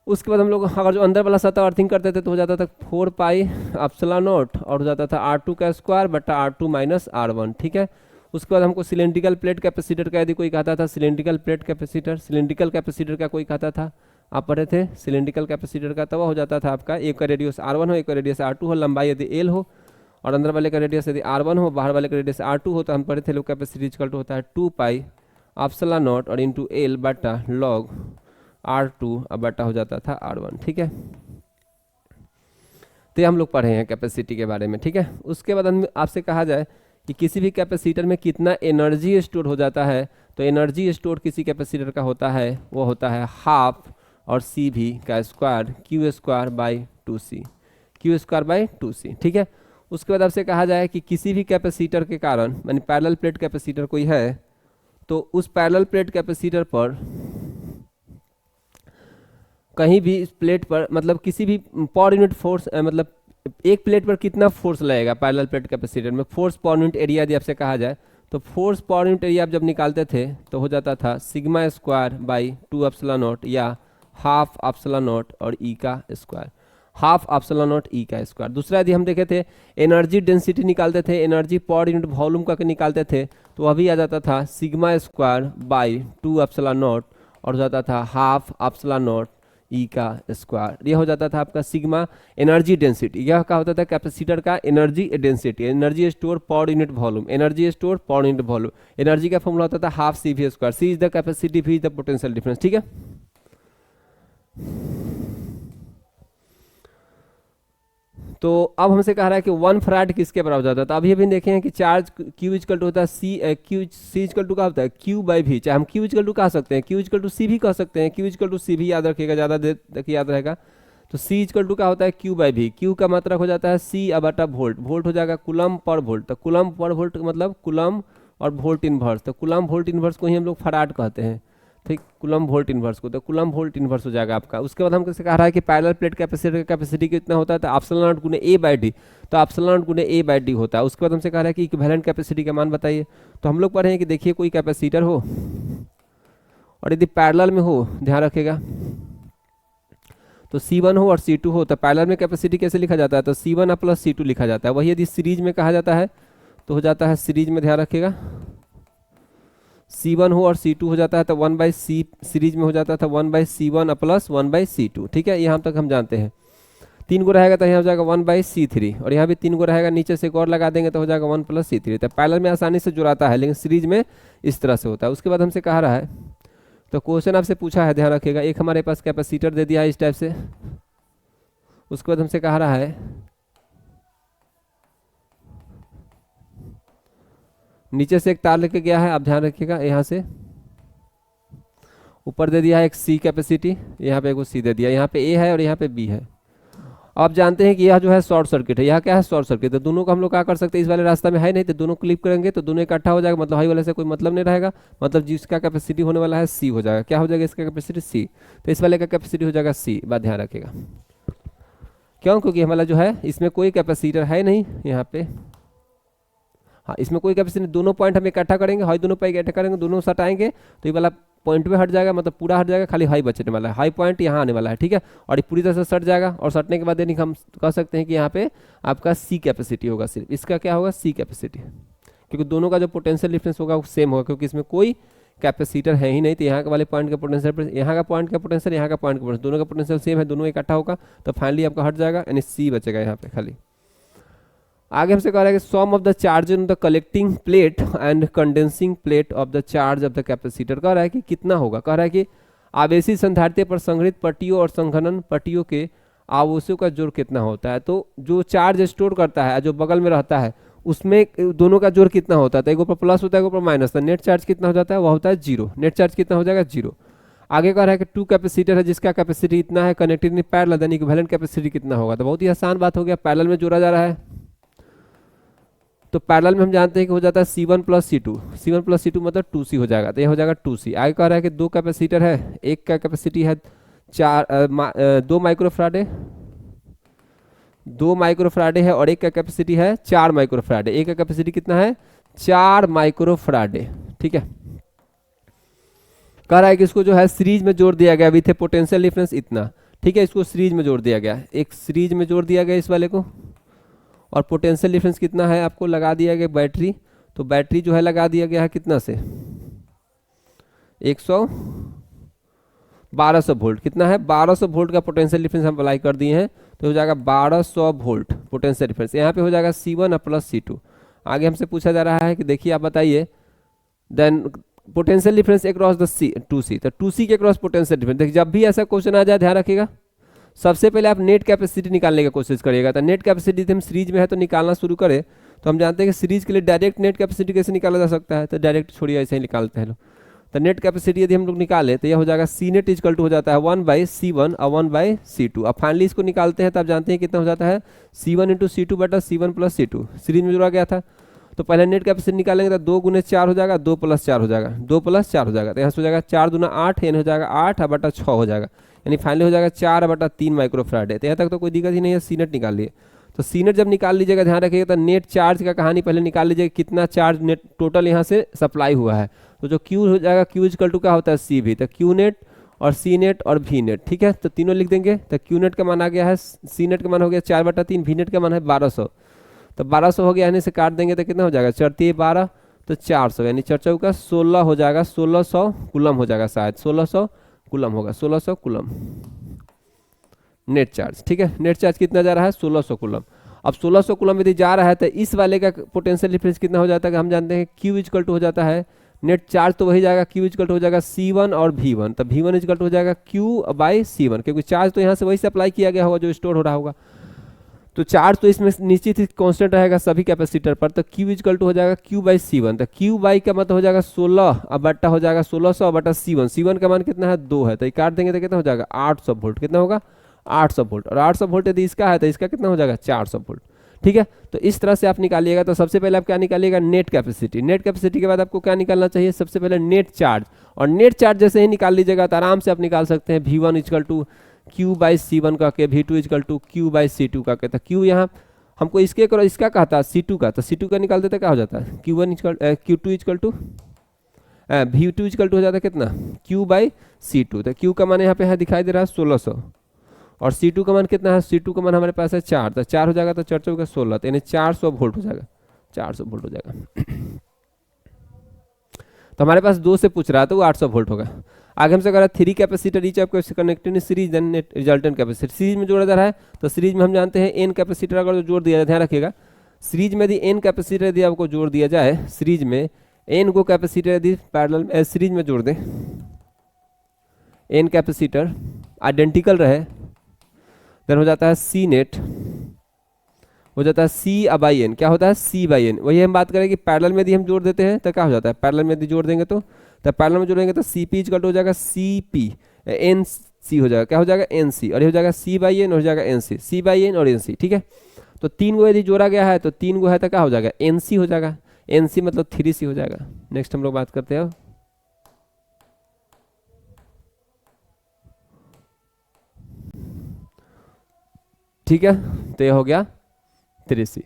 उसके बाद हम लोग अगर जो अंदर वाला सतह अर्थिंग करते थे तो हो जाता था 4πε0, और हो जाता था R2 का स्क्वायर बटा R2 - R1, ठीक है। उसके बाद हमको सिलेंड्रिकल प्लेट कैपेसिटर का यदि कोई कहता था, cylindrical plate capacitor, cylindrical capacitor का कोई कहता था, आप पढ़े थे सिलेंड्रिकल कैपेसिटर का, तब हो जाता था आपका एक का रेडियस R1 हो, एक का रेडियस R2 हो, लंबाई यदि L हो और अंदर वाले का रेडियस यदि R1 हो, बाहर वाले का रेडियस R2 हो, तो हम पढ़े थे लोग कैपेसिटी इक्वल टू होता है 2 पाई एप्सिलॉन नॉट और इंटू L बटा लॉग R2 अब बटा हो जाता था R1। ठीक है, तो हम लोग पढ़े हैं कैपेसिटी के बारे में। ठीक है, उसके बाद आपसे कहा जाए कि किसी भी कैपेसिटर में कितना एनर्जी स्टोर हो जाता है, तो एनर्जी स्टोर किसी कैपेसिटर का होता है वो होता है हाफ और सी भी का square Q square by 2c, Q square by 2c। ठीक है, उसके बाद आपसे कहा जाए कि किसी भी कैपेसिटर के कारण, यानी पैरेलल प्लेट कैपेसिटर कोई है, तो उस पैरेलल प्लेट कैपेसिटर पर कहीं भी इस प्लेट पर मतलब किसी भी पर यूनिट फोर्स, मतलब एक प्लेट पर कितना फोर्स लगेगा पैरेलल प्लेट कैपेसिटर में, फोर्स पर यूनिट एरिया यदि आपसे कहा जाए, तो फोर्स पर यूनिट एरिया आप जब निकालते थे तो हो जाता था sigma square by 2 epsilon not या हाफ एप्सिलॉन नॉट और ई का स्क्वायर, हाफ एप्सिलॉन नॉट ई का स्क्वायर। दूसरा यदि हम देखे थे एनर्जी डेंसिटी निकालते थे, एनर्जी पर यूनिट वॉल्यूम का निकालते थे, तो वह भी आ जाता था sigma square by 2 epsilon naught और हो जाता था हाफ एप्सिलॉन नॉट ई का स्क्वायर। यह हो जाता था आपका सिग्मा एनर्जी डेंसिटी। यह क्या होता था कैपेसिटर का एनर्जी डेंसिटी, एनर्जी स्टोर पर यूनिट वॉल्यूम, एनर्जी स्टोर पर यूनिट वॉल्यूम। एनर्जी का फॉर्मूला होता था half C V square, C is the capacity, V is the potential difference. ठीक है, तो अब हमसे कह रहा है कि 1 फराड किसके बराबर जाता है, तो अभी अभी देखे हैं कि चार्ज Q इक्वल टू होता है C इक्वल टू क्या होता है Q बाई V, चाहे हम Q इक्वल टू कह सकते हैं, Q इक्वल टू C भी कह सकते हैं, Q इक्वल टू C भी याद रखिएगा, ज़्यादा देर तक याद रहेगा। तो C इक्वल टू क्या होता है Q बाई V, Q का मात्रक हो जाता है C अब बटा वोल्ट, वोल्ट हो जाएगा कुलम पर वोल्ट, तो कुलम पर वोल्ट मतलब कुलम और वोल्ट इनवर्स, तो कुलम वोल्ट इनवर्स को ही हम लोग फराड कहते हैं। ठीक, कुलम वोल्ट इनवर्स को, तो कुलम वोल्ट इनवर्स हो जाएगा आपका। उसके बाद हम कैसे कह रहा है कि पैरेलल प्लेट कैपेसिटर का कैपेसिटी कितना होता है, तो एप्सिलॉन नॉट गुने ए बाई डी, तो एप्सिलॉन नॉट गुने ए बाई डी होता है। उसके बाद हमसे कह रहा है कि इक्विवेलेंट कैपेसिटी का मान बताइए, तो हम लोग पढ़े हैं कि देखिए कोई कैपेसिटर हो और यदि पैरेलल में हो, ध्यान रखिएगा, तो C1 हो और C2 हो, तो पैरेलल में कैपेसिटी कैसे लिखा जाता है, तो C1 प्लस C2 लिखा जाता है। वही यदि सीरीज में कहा जाता है तो हो जाता है सीरीज में, ध्यान रखिएगा, C1 हो और C2 हो जाता है तो 1 बाई सी, सीरीज में हो जाता था 1 by C1 plus 1 by C2। ठीक है, यहाँ तक हम जानते हैं। 3 गो रहेगा तो यहाँ हो जाएगा 1 बाई C3 और यहाँ भी 3 गो रहेगा, नीचे से एक और लगा देंगे तो हो जाएगा 1 प्लस C3। तो पैरेलल में आसानी से जुड़ाता है, लेकिन सीरीज में इस तरह से होता है। उसके बाद हमसे कहा रहा है, तो क्वेश्चन आपसे पूछा है, ध्यान रखिएगा, एक हमारे पास कैपेसिटर दे दिया है इस टाइप से। उसके बाद हमसे कहा रहा है नीचे से एक तार लेके गया है, आप ध्यान रखिएगा, यहाँ से ऊपर दे दिया है एक C कैपेसिटी, यहाँ पे एक C दे दिया, यहाँ पे A है और यहाँ पे B है। आप जानते हैं कि यह जो है शॉर्ट सर्किट है, यह क्या है शॉर्ट सर्किट, तो दोनों को हम लोग क्या कर सकते हैं, इस वाले रास्ता में है नहीं तो दोनों क्लिप करेंगे तो दोनों इकट्ठा हो जाएगा, मतलब हाई वाले से कोई मतलब नहीं रहेगा, मतलब जिसका कैपेसिटी होने वाला है C हो जाएगा, क्या हो जाएगा इसका कैपेसिटी C, तो इस वाले का कैपेसिटी हो जाएगा C। बात ध्यान रखिएगा, क्यों, क्योंकि हमारा जो है इसमें कोई कैपेसिटर है नहीं यहाँ पे, हाँ इसमें कोई कैपेसिटी, दोनों पॉइंट हम इकट्ठा करेंगे, हाई दोनों पे इकट्ठा करेंगे, दोनों सटाएंगे तो ये वाला पॉइंट पे हट जाएगा, मतलब पूरा हट जाएगा, खाली हाई बचने वाला है, हाई पॉइंट यहाँ आने वाला है। ठीक है, और ये पूरी तरह से सट जाएगा और सटने के बाद यानी हम कह सकते हैं कि यहाँ पे आपका C कैपेसिटी होगा, सिर्फ इसका क्या होगा C कैपेसिटी, क्योंकि दोनों का जो पोटेंशियल डिफरेंस होगा वो सेम होगा, क्योंकि इसमें कोई कैपेसिटर है ही नहीं, तो यहाँ के वाले पॉइंट का पोटेंशियल, यहाँ का पॉइंट का पोटेंशियल, यहाँ का पॉइंट का पोटेंशियल, दोनों का पोटेंशियल सेम है, दोनों इकट्ठा होगा तो फाइनली आपका हट जाएगा, यानी C बचेगा यहाँ पे खाली। आगे हमसे कह रहा है कि sum of the charge in the collecting plate and condensing plate of the charge of the capacitor, कह रहा है कि कितना होगा, कह रहा है कि आवेशी संधारित्र पर संग्रहित पट्टियों और संघनन पट्टियों के आवेशों का जोड़ कितना होता है। तो जो चार्ज स्टोर करता है, जो बगल में रहता है, उसमें दोनों का जोड़ कितना होता है, तो एक ऊपर प्लस होता है, एक ऊपर माइनस, तो नेट चार्ज कितना हो जाता है, वह होता है 0, नेट चार्ज कितना हो जाएगा 0। आगे कह रहा है कि 2 कैपेसिटर है जिसका कैपेसिटी इतना है, कनेक्टेड इन पैरेलल, यानी इक्विवेलेंट कैपेसिटी कितना होगा, तो बहुत ही आसान बात हो गया, पैरेलल में जोड़ा जा रहा है, तो पैरेलल में हम जानते हैं कि हो जाता है C1 plus C2, C1 plus C2 मतलब 2C हो जाएगा, तो ये हो जाएगा 2C। आगे कह रहा है कि 2 कैपेसिटर है, एक का कैपेसिटी है 2 माइक्रोफराडे, 2 माइक्रोफराडे है और एक का कैपेसिटी है 4 माइक्रोफराडे, एक का कैपेसिटी कितना है 4 माइक्रोफराडे। ठीक है, कह रहा है कि इसको जो है सीरीज में जोड़ दिया गया विथ ए पोटेंशियल डिफरेंस इतना। ठीक है, इसको सीरीज में जोड़ दिया गया, एक सीरीज में जोड़ दिया गया इस वाले को, और पोटेंशियल डिफरेंस कितना है आपको लगा दिया गया बैटरी, तो बैटरी जो है लगा दिया गया है कितना से 1200 वोल्ट। कितना है 1200 वोल्ट का पोटेंशियल डिफरेंस हम अप्लाई कर दिए हैं, तो हो जाएगा 1200 वोल्ट पोटेंशियल डिफरेंस। यहाँ पे हो जाएगा C1 प्लस C2। आगे हमसे पूछा जा रहा है कि देखिए आप बताइए then potential difference across the two C, तो टू सी के अक्रॉस पोटेंशियल डिफरेंस। देखिए जब भी ऐसा क्वेश्चन आ जाए ध्यान रखिएगा सबसे पहले आप नेट कैपेसिटी निकालने की कोशिश करिएगा। तो नेट कैपेसिटी हम सीरीज में है तो निकालना शुरू करें, तो हम जानते हैं कि सीरीज के लिए डायरेक्ट नेट कैपेसिटी कैसे निकाला जा सकता है, तो डायरेक्ट छोड़िए ऐसे ही निकालते हैं लोग। तो नेट कैपेसिटी यदि हम लोग निकाले तो यह हो जाएगा सी नेट इजकल टू हो जाता है 1/C1 और 1/C2। अब फाइनली इसको निकालते हैं तो आप जानते हैं कितना हो जाता है C1 इंटू C2 बटा C1 प्लस C2 सीरीज में जुड़ा गया था। तो पहले नेट कैपेसिटी निकालेंगे तो 2 गुने 4 हो जाएगा, 2 प्लस 4 हो जाएगा, 2 प्लस 4 हो जाएगा, तो यहाँ से हो जाएगा 4 दूना 8 यानी हो जाएगा 8 बटा 6 हो जाएगा, यानी फाइनली हो जाएगा 4 बटा 3 माइक्रोफैराड है। तो यहाँ तक तो कोई दिक्कत ही नहीं है, सी नेट निकाल लिए। तो सी नेट जब निकाल लीजिएगा ध्यान रखिएगा तो नेट चार्ज का कहानी पहले निकाल लीजिएगा कितना चार्ज नेट टोटल यहाँ से सप्लाई हुआ है। तो जो क्यू हो जाएगा क्यू इजकल टू क्या होता है सी भी, तो क्यू नेट और सी नेट और वी नेट, ठीक है। तो तीनों लिख देंगे, तो क्यू नेट का मान आ गया है, सी नेट का मान हो गया 4 बटा 3, वी नेट का मान है 1200। तो 1200 हो गया, यानी से काट देंगे तो कितना हो जाएगा 4 12 तो 400, यानी 4 चौका 16 हो जाएगा, 1600 कूलम हो जाएगा, शायद 1600 कूलम होगा, 1600 कूलम नेट चार्ज, ठीक है। नेट चार्ज कितना जा रहा है 1600 कूलम। अब 1600 कूलम यदि जा रहा है तो इस वाले का पोटेंशियल डिफरेंस कितना हो जाता है, हम जानते हैं क्यू इजकल टू हो जाता है नेट चार्ज, तो वही जाएगा क्यू इजकल टू हो जाएगा C1 और V1, तो V1 इजकल टू हो जाएगा Q/C1, क्योंकि चार्ज तो यहाँ से वही से अप्लाई किया गया होगा जो स्टोर हो रहा होगा। तो चार्ज तो इसमें निश्चित ही कांस्टेंट रहेगा सभी कैपेसिटर पर, तो Q इजकल टू हो जाएगा Q/C1, तो Q का मतलब हो जाएगा 16 अब बट्टा हो जाएगा 1600 बटा C1, C1 का मान कितना है 2 है, तो ये काट देंगे तो कितना हो जाएगा 800 वोल्ट, कितना होगा 800 वोल्ट, और 800 वोल्ट यदि इसका है तो इसका कितना हो जाएगा 400 वोल्ट, ठीक है। तो इस तरह से आप निकालिएगा। तो सबसे पहले आप क्या निकालिएगा नेट कैपेसिटी, नेट कैपेसिटी के बाद आपको क्या निकालना चाहिए सबसे पहले नेट चार्ज, और नेट चार्ज जैसे ही निकाल लीजिएगा तो आराम से आप निकाल सकते हैं V1 इजकल टू Q/C1 का के, V2 इजकल टू Q/C2 का के। तो Q यहाँ हमको इसके करो इसका कहा था C2 का, तो C2 का निकाल देते क्या हो जाता है Q2 is equal to V2 is equal to हो जाता है कितना Q/C2, तो Q का मान यहाँ पे है दिखाई दे रहा है 1600, और C2 का मान कितना है, C2 का मान हमारे पास है 4, तो 4 हो जाएगा तो 4 चौका 16, यानी 400 वोल्ट हो जाएगा, 400 वोल्ट हो जाएगा। तो हमारे पास 2 से पूछ रहा था वो 800 वोल्ट होगा। आगे हमसे कह रहा है 3 capacitor each of connected in series then net resultant capacity, series में जोड़ा जा रहा है। तो सीरीज में हम जानते हैं n कैपेसिटर अगर जोड़ दिया जाए, ध्यान रखिएगा सीरीज में यदि n कैपेसिटर यदि आपको जोड़ दिया जाए, सीरीज में n को कैपेसिटर यदि पैरेलल में सीरीज में जोड़ दें, n कैपेसिटर आइडेंटिकल रहे, देन हो जाता है सी नेट हो जाता है C/N, क्या होता है C/N। वही हम बात करें कि पैरेलल में यदि हम जोड़ देते हैं तो क्या हो जाता है, पैरेलल में यदि जोड़ देंगे तो पैरेलल में जोड़ेंगे तो CP इजकल हो जाएगा CP NC हो जाएगा, क्या हो जाएगा NC, और ये हो जाएगा C/N और हो जाएगा NC, C/N और NC, ठीक है। तो 3 गो यदि जोड़ा गया है तो 3 गो है तो क्या हो जाएगा NC हो जाएगा, NC मतलब 3C हो जाएगा। नेक्स्ट हम लोग बात करते हैं, ठीक है। तो ये हो गया 3C।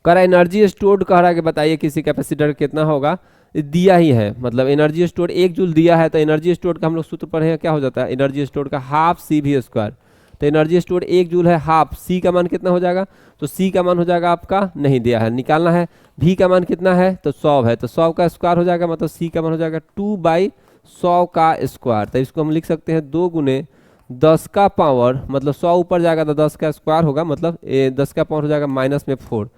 कह रहा है एनर्जी स्टोर्ड, कह रहा है कि बताइए किसी कैपेसिटर कितना होगा, दिया ही है, मतलब एनर्जी स्टोर 1 जूल दिया है, तो एनर्जी स्टोर का हम लोग सूत्र पढ़े हैं, क्या हो जाता है एनर्जी स्टोर का हाफ CV²। तो एनर्जी स्टोर 1 जूल है, हाफ C का मान कितना हो जाएगा, तो C का मान हो जाएगा आपका नहीं दिया है, निकालना है। V का मान कितना है तो 100 है, तो 100 का स्क्वायर हो जाएगा, मतलब C का मान हो जाएगा 2/100 का स्क्वायर। तो इसको हम लिख सकते हैं 2 गुने 10 का पावर, मतलब 100 ऊपर जाएगा तो 10 का स्क्वायर होगा, मतलब 10 का पावर हो जाएगा -4।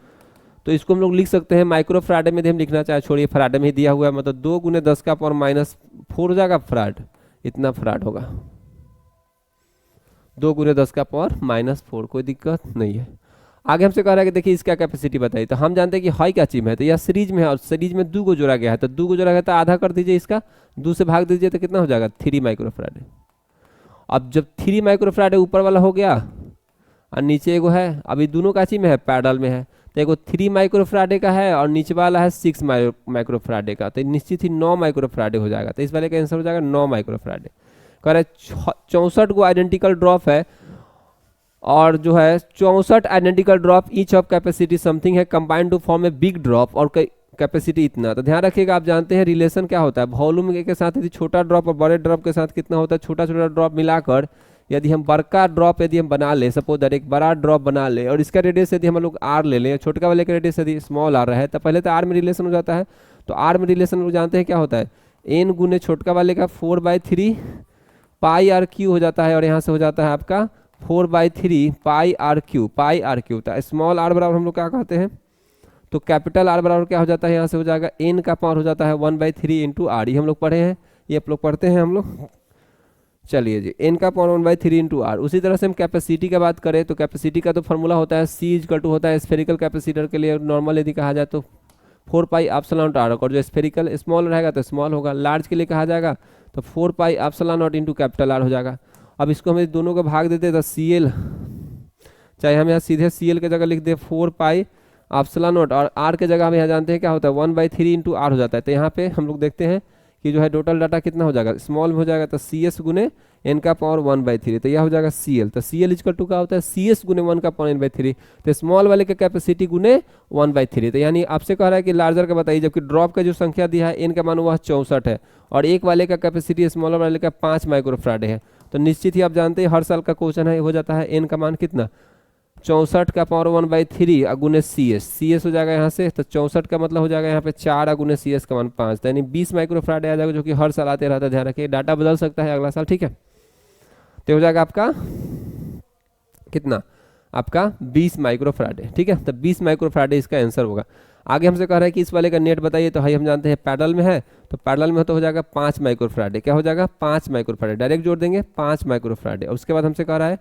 तो इसको हम लोग लिख सकते हैं माइक्रो फराडे में, हम लिखना चाहे छोड़िए फराडे में ही दिया हुआ है, मतलब 2 गुने 10 का पावर -4 हो जाएगा फराड, इतना फराड होगा, 2 गुने 10 का पावर -4, कोई दिक्कत नहीं है। आगे हमसे कह रहा है कि देखिए इसका कैपेसिटी बताइए, तो हम जानते हैं कि हाई क्या चीज है, तो यह सीरीज में है और सीरीज में 2 को जोड़ा गया है, तो 2 को जोड़ा गया तो आधा कर दीजिए, इसका 2 से भाग दीजिए तो कितना हो जाएगा 3 माइक्रो फराडे। अब जब 3 माइक्रो फराडे ऊपर वाला हो गया और नीचे एगो है, अभी दोनों का चीज में है पैरेलल में है, तो एगो 3 माइक्रो फराडे का है और नीचे वाला है 6 माइक्रो फराडे का, तो निश्चित ही 9 माइक्रो फराडे हो जाएगा। तो इस वाले का आंसर हो जाएगा 9 माइक्रो फराडे। कह रहे 64 को आइडेंटिकल ड्रॉप है, और जो है 64 identical drop each of capacity something है combined to form a big drop, और कैपेसिटी इतना। तो ध्यान रखिएगा, आप जानते हैं रिलेशन क्या होता है, वॉल्यूम के साथ यदि छोटा ड्रॉप और बड़े ड्रॉप के साथ कितना होता है, छोटा छोटा ड्रॉप मिलाकर यदि हम बड़का ड्रॉप यदि हम बना ले, सपोज दैट एक बड़ा ड्रॉप बना ले और इसका रेडियस यदि हम लोग आर ले लें, छोटका वाले का रेडियस यदि स्मॉल आर है, तो पहले तो आर में रिलेशन हो जाता है। तो आर में रिलेशन लोग जानते हैं क्या होता है, एन गुने छोटका वाले का 4/3 पाई आर क्यू हो जाता है, और यहाँ से हो जाता है आपका 4/3 पाई आर क्यू। तो स्मॉल आर बराबर हम लोग क्या कहते हैं, तो कैपिटल आर बराबर क्या हो जाता है, यहाँ से हो जाएगा एन का पावर हो जाता है 1/3 इंटू आर। ये हम लोग पढ़े हैं, ये आप लोग पढ़ते हैं हम लोग। चलिए जी, एन का पावर 1/3 इंटू आर। उसी तरह से हम कैपेसिटी की बात करें तो कैपेसिटी का तो फॉर्मूला होता है C इक्वल टू होता है स्फेरिकल कैपेसिटर के लिए नॉर्मल यदि कहा जाए तो 4 पाई एप्सिलॉन नॉट आर, और जो स्फेरिकल स्मॉल रहेगा तो स्मॉल होगा। लार्ज के लिए कहा जाएगा तो 4 pi epsilon naught into capital R हो जाएगा। अब इसको हम दोनों को भाग देते तो CL, चाहे हम यहाँ सीधे CL के जगह लिख दे 4 पाई एप्सिलॉन नॉट, और आर के जगह हम यहाँ जानते हैं क्या होता है 1/3 इंटू आर हो जाता है। तो यहाँ पे हम लोग देखते हैं कि जो है टोटल डाटा कितना हो जाएगा, स्मॉल में हो जाएगा तो CS गुने एन का पावर 1/3, तो यह हो जाएगा CL। तो CL इक्वल टू क्या होता है CS गुने 1 का पावर n/3, तो स्मॉल वाले का कैपेसिटी गुने 1/3। तो यानी आपसे कह रहा है कि लार्जर का बताइए, जबकि ड्रॉप का जो संख्या दिया है एन का मान वह 64 है, और एक वाले का कैपेसिटी स्मॉल वाले का 5 माइक्रोफैराड है। तो निश्चित ही आप जानते हैं हर साल का क्वेश्चन है, हो जाता है एन का मान कितना 64 का पावर 1/3 अगुने CS हो जाएगा यहाँ से, तो 64 का मतलब हो जाएगा यहाँ पे 4 अगुने CS का मान 5, तो यानी 20 माइक्रोफैराड आ जाएगा, जो कि हर साल आते रहता है। ध्यान रखिए डाटा बदल सकता है अगला साल, ठीक है। तो हो जाएगा आपका कितना, आपका 20 माइक्रोफैराड, ठीक है। तो 20 माइक्रोफैराड इसका आंसर होगा। आगे हमसे कह रहा है कि इस वाले का नेट बताइए, तो भाई हम जानते हैं पैरेलल में है, तो पैरेलल में तो हो जाएगा 5 माइक्रोफैराड। क्या हो जाएगा 5 माइक्रोफैराड, डायरेक्ट जोड़ देंगे 5 माइक्रोफैराड। और उसके बाद हमसे कह रहा है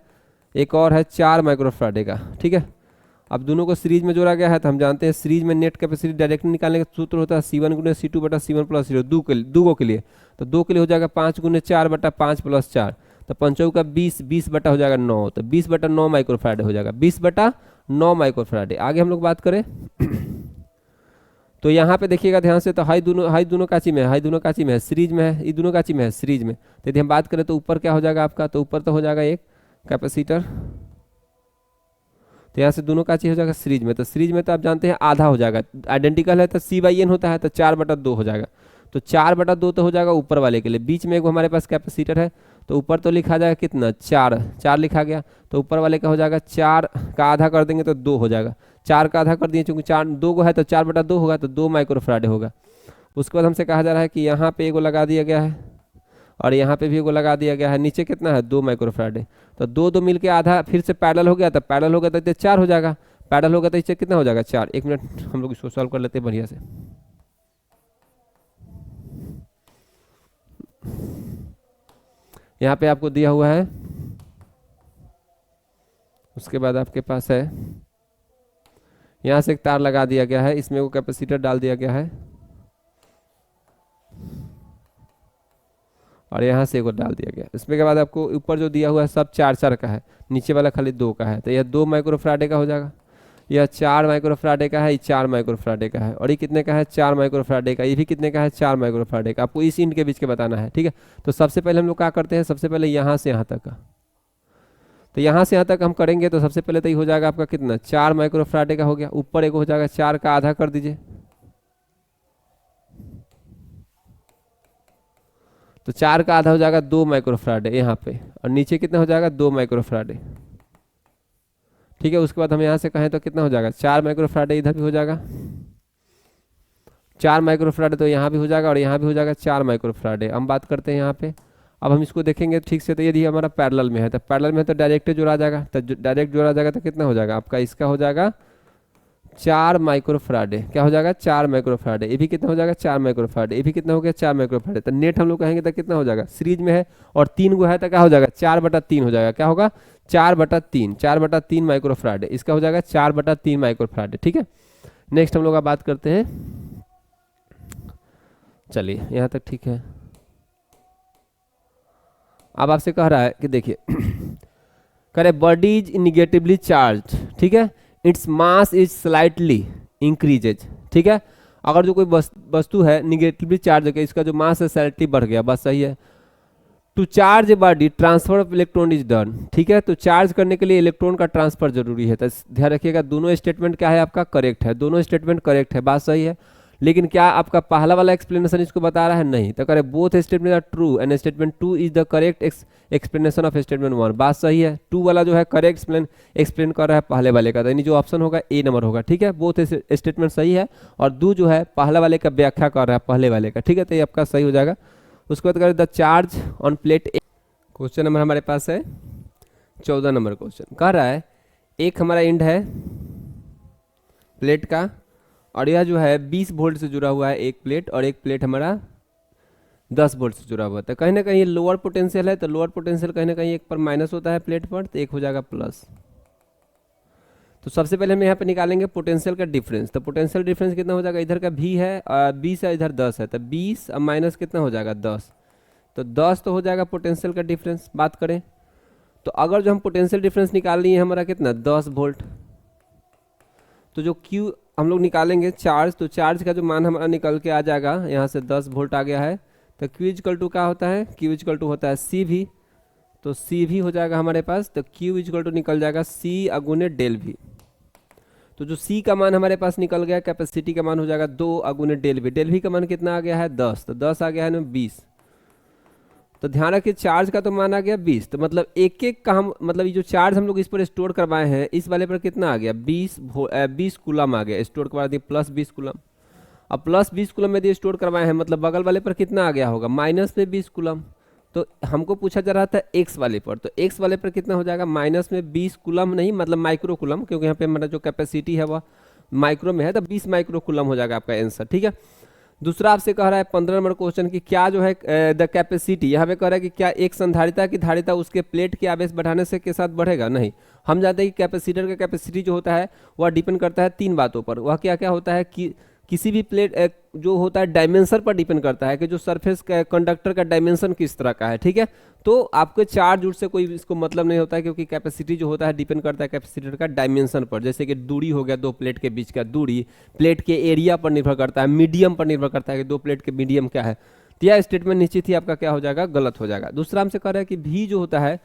एक और है 4 माइक्रोफैराड का, ठीक है। अब दोनों को सीरीज में जोड़ा गया है, तो हम जानते हैं सीरीज में नेट कैपेसिटी डायरेक्ट निकालने का सूत्र होता है C1 गुने C2 बटा C1 प्लस 0, दो के लिए, तो 2 के लिए हो जाएगा 5 गुने 4 बटा 5 प्लस 4, तो 5 का 20 बटा हो जाएगा 9, तो 20 बटा 9 माइक्रोफैराड हो जाएगा, 20 बटा 9 माइक्रोफैराड। आगे हम लोग बात करें तो यहाँ पे देखिएगा ध्यान से, तो हाई दोनों काची में है, सीरीज में है, ये दोनों काची में है, सीरीज में। तो यदि हम बात करें तो ऊपर क्या हो जाएगा आपका, तो ऊपर तो हो जाएगा एक कैपेसिटर, तो यहाँ से दोनों का चीज हो जाएगा सीरीज में। तो सीरीज में तो आप जानते हैं आधा हो जाएगा, आइडेंटिकल है तो C/N होता है, तो 4/2 हो जाएगा। तो 4/2 तो हो जाएगा ऊपर वाले के लिए, बीच में एक हमारे पास कैपेसिटर है, तो ऊपर तो लिखा जाएगा कितना 4 लिखा गया, तो ऊपर वाले का हो जाएगा 4 का आधा कर देंगे तो 2 हो जाएगा, 4 का आधा कर दिए चूंकि 2 को है तो 4/2 होगा, तो 2 माइक्रोफैराड होगा। उसके बाद हमसे कहा जा रहा है कि यहाँ पे एगो लगा दिया गया है और यहाँ पे भी एगो लगा दिया गया है, नीचे कितना है 2 माइक्रोफैराड, तो 2 मिल के आधा फिर से पैरेलल हो गया, तो पैरेलल होगा तो 4 हो जाएगा, पैरेलल होगा तो इससे कितना हो जाएगा 4। एक मिनट हम लोग इसको सॉल्व कर लेते हैं बढ़िया से। यहाँ पे आपको दिया हुआ है, उसके बाद आपके पास है यहाँ से एक तार लगा दिया गया है, इसमें वो कैपेसिटर डाल दिया गया है और यहाँ से एक डाल दिया गया। इसमें के बाद आपको ऊपर जो दिया हुआ है सब 4 का है, नीचे वाला खाली 2 का है, तो यह 2 माइक्रोफैराड का हो जाएगा, यह 4 माइक्रोफैराड का है, ये 4 माइक्रोफैराड का है, और ये कितने का है 4 माइक्रोफैराड का, ये भी कितने का है 4 माइक्रोफैराड का। आपको इस इंड के बीच के बताना है, ठीक है। तो सबसे पहले हम लोग क्या करते हैं, सबसे पहले यहाँ से यहाँ तक का, तो यहाँ से यहाँ तक हम करेंगे तो सबसे पहले तो ये हो जाएगा आपका कितना 4 माइक्रोफैराड का हो गया, ऊपर एक हो जाएगा 4 का आधा कर दीजिए, तो 4 का आधा हो जाएगा 2 माइक्रोफैराड यहाँ पे, और नीचे कितना हो जाएगा 2 माइक्रोफैराड, ठीक है। उसके बाद हम यहाँ से कहें तो कितना हो जाएगा 4 माइक्रोफैराड, इधर भी हो जाएगा 4 माइक्रोफैराड, तो यहाँ भी हो जाएगा और यहाँ भी हो जाएगा 4 माइक्रोफैराड। हम बात करते हैं यहाँ पे, अब हम इसको देखेंगे ठीक से, तो यदि हमारा पैरेलल में है तो पैरेलल में तो डायरेक्ट जोड़ा जाएगा, तो डायरेक्ट जोड़ा जाएगा तो कितना हो जाएगा आपका, इसका हो जाएगा 4 माइक्रोफैराड, क्या हो जाएगा 4 माइक्रोफैराड, ये भी कितना हो जाएगा 4 माइक्रोफैराड, ये भी कितना हो गया 4 माइक्रोफैराड। तो नेट हम लोग कहेंगे तो कितना हो जाएगा, सीरीज में है और 3 गो है तो क्या हो जाएगा 4/3 हो जाएगा, क्या होगा 4/3 माइक्रोफैराड, इसका हो जाएगा 4/3 माइक्रोफैराड, ठीक है। नेक्स्ट हम लोग बात करते हैं, चलिए यहाँ तक ठीक है। अब आपसे कह रहा है कि देखिए करे बॉडी इज निगेटिवली चार्ज, ठीक है, its mass is slightly increases, ठीक है। अगर जो कोई वस्तु है निगेटिवली चार्ज है, इसका जो मास है स्लाइटली बढ़ गया, बस सही है। To charge a body transfer of electron is done, ठीक है। तो चार्ज करने के लिए इलेक्ट्रॉन का ट्रांसफर जरूरी है, तो ध्यान रखिएगा दोनों स्टेटमेंट क्या है आपका करेक्ट है, दोनों स्टेटमेंट करेक्ट है, बात सही है। लेकिन क्या आपका पहला वाला एक्सप्लेनेशन इसको बता रहा है? नहीं। तो करे both statement are true and statement 2 is the correct explanation of statement 1। बात सही है, 2 वाला जो है करेक्ट एक्सप्लेन कर रहा है पहले वाले का, तो यानी जो ऑप्शन होगा ए नंबर होगा। ठीक है, बोथ स्टेटमेंट सही है और दो जो है पहला वाले का व्याख्या कर रहा है पहले वाले का। ठीक है, तो ये आपका सही हो जाएगा। उसके बाद करें the charge on plate A. Question number हमारे पास है 14 नंबर क्वेश्चन। कह रहा है एक हमारा एंड है प्लेट का और यह जो है 20 वोल्ट से जुड़ा हुआ है एक प्लेट, और एक प्लेट हमारा 10 वोल्ट से जुड़ा हुआ है। तो कहीं ना कहीं लोअर पोटेंशियल है, तो लोअर पोटेंशियल कहीं ना कहीं एक पर माइनस होता है प्लेट पर, तो एक हो जाएगा प्लस। तो सबसे पहले हम यहाँ पे निकालेंगे पोटेंशियल का डिफरेंस। तो पोटेंशियल डिफरेंस कितना हो जाएगा? इधर का भी है 20 है, इधर 10 है, तो 20 अब माइनस कितना हो जाएगा? 10। तो 10 तो हो जाएगा पोटेंशियल का डिफरेंस। बात करें तो अगर जो हम पोटेंशियल डिफरेंस निकाल लिए हमारा कितना 10 वोल्ट, तो जो Q हम लोग निकालेंगे चार्ज, तो चार्ज का जो मान हमारा निकल के आ जाएगा, यहाँ से 10 वोल्ट आ गया है, तो Q इक्वल टू क्या होता है? Q इक्वल टू होता है सी भी, तो सी भी हो जाएगा हमारे पास, तो Q इक्वल टू निकल जाएगा सी अगुने डेल भी। तो जो C का मान हमारे पास निकल गया, कैपेसिटी का मान हो जाएगा 2 अगुने डेल भी। डेल भी का मान कितना आ गया है? 10, तो 10 आ गया है ना 20। तो ध्यान रखिए चार्ज का तो मान आ गया 20, तो मतलब एक एक का हम मतलब ये जो चार्ज हम लोग इस पर स्टोर करवाए हैं इस वाले पर कितना आ गया? 20 कूलम आ गया। स्टोर करवा दिए प्लस 20 कूलम। अब प्लस 20 कूलम में दिए स्टोर करवाए हैं, मतलब बगल वाले पर कितना आ गया होगा? माइनस में 20 कूलम। तो हमको पूछा जा रहा था एक्स वाले पर, तो एक्स वाले पर कितना हो जाएगा? माइनस में 20 कूलम नहीं, मतलब माइक्रो कूलम, क्योंकि यहाँ पे हमारा जो कैपेसिटी है वह माइक्रो में है, तो 20 माइक्रो कूलम हो जाएगा आपका आंसर। ठीक है, दूसरा आपसे कह रहा है 15 नंबर क्वेश्चन की क्या जो है द कैपेसिटी, यहाँ पे कह रहा है कि क्या एक संधारिता की धारिता उसके प्लेट के आवेश बढ़ाने से के साथ बढ़ेगा? नहीं। हम जानते हैं कि कैपेसिटर का कैपेसिटी जो होता है वह डिपेंड करता है 3 बातों पर। वह क्या क्या होता है कि किसी भी प्लेट जो होता है डायमेंशन पर डिपेंड करता है कि जो सरफेस का कंडक्टर का डायमेंशन किस तरह का है। ठीक है, तो आपके चार्ज उड़ से कोई इसको मतलब नहीं होता है, क्योंकि कैपेसिटी जो होता है डिपेंड करता है कैपेसिटर का डायमेंशन पर। जैसे कि दूरी हो गया दो प्लेट के बीच का दूरी, प्लेट के एरिया पर निर्भर करता है, मीडियम पर निर्भर करता है कि दो प्लेट के मीडियम क्या है। तो यह स्टेटमेंट निश्चित ही आपका क्या हो जाएगा? गलत हो जाएगा। दूसरा हमसे कह रहा है कि भी जो होता है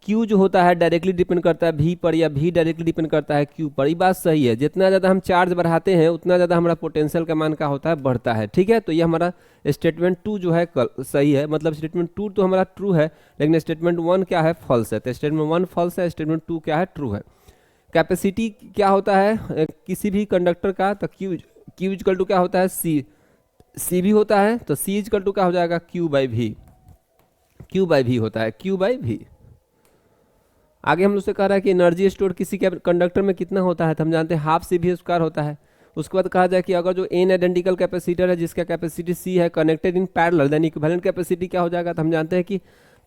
Q जो होता है डायरेक्टली डिपेंड करता है V पर, या V डायरेक्टली डिपेंड करता है Q पर। ये बात सही है, जितना ज़्यादा हम चार्ज बढ़ाते हैं उतना ज़्यादा हमारा पोटेंशियल का मान क्या होता है? बढ़ता है। ठीक है, तो ये हमारा स्टेटमेंट 2 जो है सही है, मतलब स्टेटमेंट 2 तो हमारा ट्रू है, लेकिन स्टेटमेंट 1 क्या है? फॉल्स है। तो स्टेटमेंट 1 फॉल्स है, स्टेटमेंट 2 क्या है? ट्रू है। कैपेसिटी क्या होता है किसी भी कंडक्टर का? तो Q इक्वल टू क्या होता है? C भी होता है, तो C इक्वल टू क्या हो जाएगा? Q बाई भी। Q बाई भी होता है, Q बाई भी। आगे हम लोग से कह रहा है कि एनर्जी स्टोर किसी के कंडक्टर में कितना होता है, तो हम जानते हैं हाफ सी भी स्क्वायर होता है। उसके बाद कहा जाए कि अगर जो एन आइडेंटिकल कैपेसिटर है जिसका कैपेसिटी सी है connected in parallel, then equivalent capacity क्या हो जाएगा? तो हम जानते हैं कि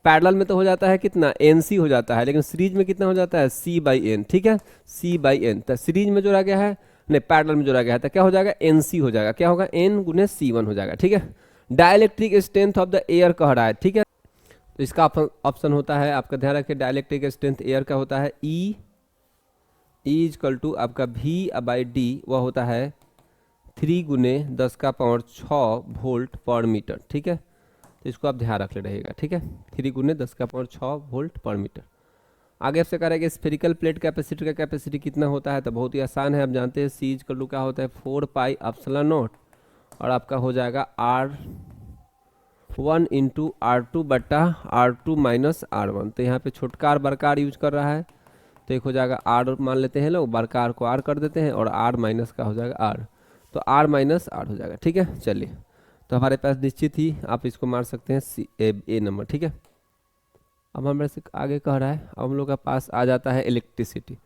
पैरेलल में तो हो जाता है कितना? एन सी हो जाता है, लेकिन सीरीज में कितना हो जाता है? सी बाई एन। ठीक है, सी बाई एन। तो सीरीज में जोड़ा गया है, नहीं पैरेलल में जोड़ा गया है, तो क्या हो जाएगा? एन सी हो जाएगा। क्या होगा? एन गुने C1 हो जाएगा। ठीक है, dielectric strength of the air कह रहा है। ठीक है, तो इसका ऑप्शन होता है आपका, ध्यान रखिए, डाइलेक्ट्रिक स्ट्रेंथ एयर का होता है ई इक्वल टू आपका V बाई डी, वह होता है 3 गुने 10 का पावर 6 वोल्ट पर मीटर। ठीक है, तो इसको आप ध्यान रख ले रहेगा। ठीक है, 3 गुने 10 का पावर 6 वोल्ट पर मीटर। आगे आपसे कह रहा है कि स्फेरिकल प्लेट कैपेसिटर का कैपेसिटी कितना होता है? तो बहुत ही आसान है, आप जानते हैं C इक्वल टू क्या होता है? 4 पाई एप्सिलॉन नॉट, और आपका हो जाएगा R1 इंटू R2 बटा R2 माइनस R1। तो यहाँ पे छोटका R बड़का R यूज कर रहा है, तो एक हो जाएगा R मान लेते हैं लोग, बड़का R को R कर देते हैं, और R माइनस का हो जाएगा R, तो R माइनस R हो जाएगा। ठीक है, चलिए, तो हमारे पास निश्चित ही आप इसको मार सकते हैं ए नंबर। ठीक है, अब हमारे से आगे कह रहा है, अब हम लोग का पास आ जाता है इलेक्ट्रिसिटी।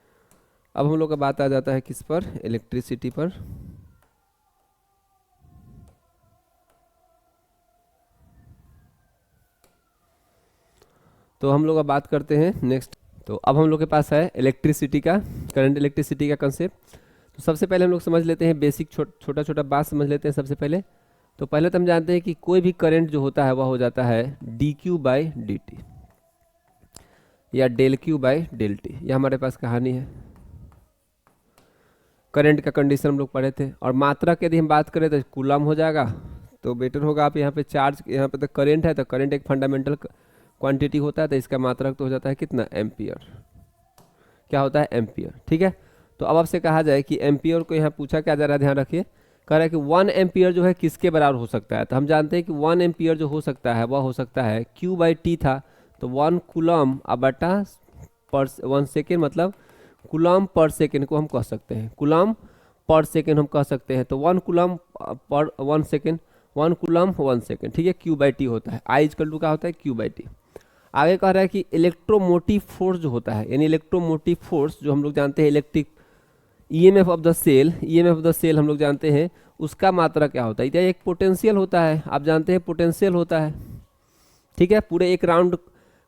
अब हम लोग का बात आ जाता है किस पर? इलेक्ट्रिसिटी पर। तो हम लोग अब बात करते हैं नेक्स्ट। तो अब हम लोग के पास है इलेक्ट्रिसिटी का, करंट इलेक्ट्रिसिटी का कंसेप्ट। तो सबसे पहले हम लोग समझ लेते हैं बेसिक छोटा छोटा बात समझ लेते हैं सबसे पहले। तो पहले तो हम जानते हैं कि कोई भी करंट जो होता है वह हो जाता है d q by d t, या del q by del t. यह हमारे पास कहानी है। करंट का कंडीशन हम लोग पढ़े थे, और मात्रा की यदि हम बात करें तो कूलम हो जाएगा, तो बेटर होगा आप यहाँ पे चार्ज, यहाँ पे तो करंट है, तो करंट एक फंडामेंटल क्वांटिटी होता है, तो इसका मात्रक तो हो जाता है कितना? एम्पियर। क्या होता है? एम्पियर। ठीक है, तो अब आपसे कहा जाए कि एम्पियर को यहाँ पूछा क्या जा रहा है, ध्यान रखिए, कह रहा है कि 1 एम्पियर जो है किसके बराबर हो सकता है। तो हम जानते हैं कि 1 एम्पियर जो हो सकता है वह हो सकता है Q/T था, तो 1 कूलम बटा पर 1 सेकेंड, मतलब कूलम पर सेकेंड को हम कह सकते हैं, कूलम पर सेकेंड हम कह सकते हैं। तो 1 coulomb per 1 second, 1 coulomb 1 second, ठीक है, Q/T होता है। I इक्वल टू क्या होता है, Q/T। आगे कह रहा है कि इलेक्ट्रोमोटिव फोर्स जो होता है, यानी इलेक्ट्रोमोटिव फोर्स जो हम लोग जानते हैं electric EMF of the cell, EMF of the cell हम लोग जानते हैं उसका मात्रा क्या होता है। एक पोटेंशियल होता है, आप जानते हैं पोटेंशियल होता है, ठीक है। पूरे एक राउंड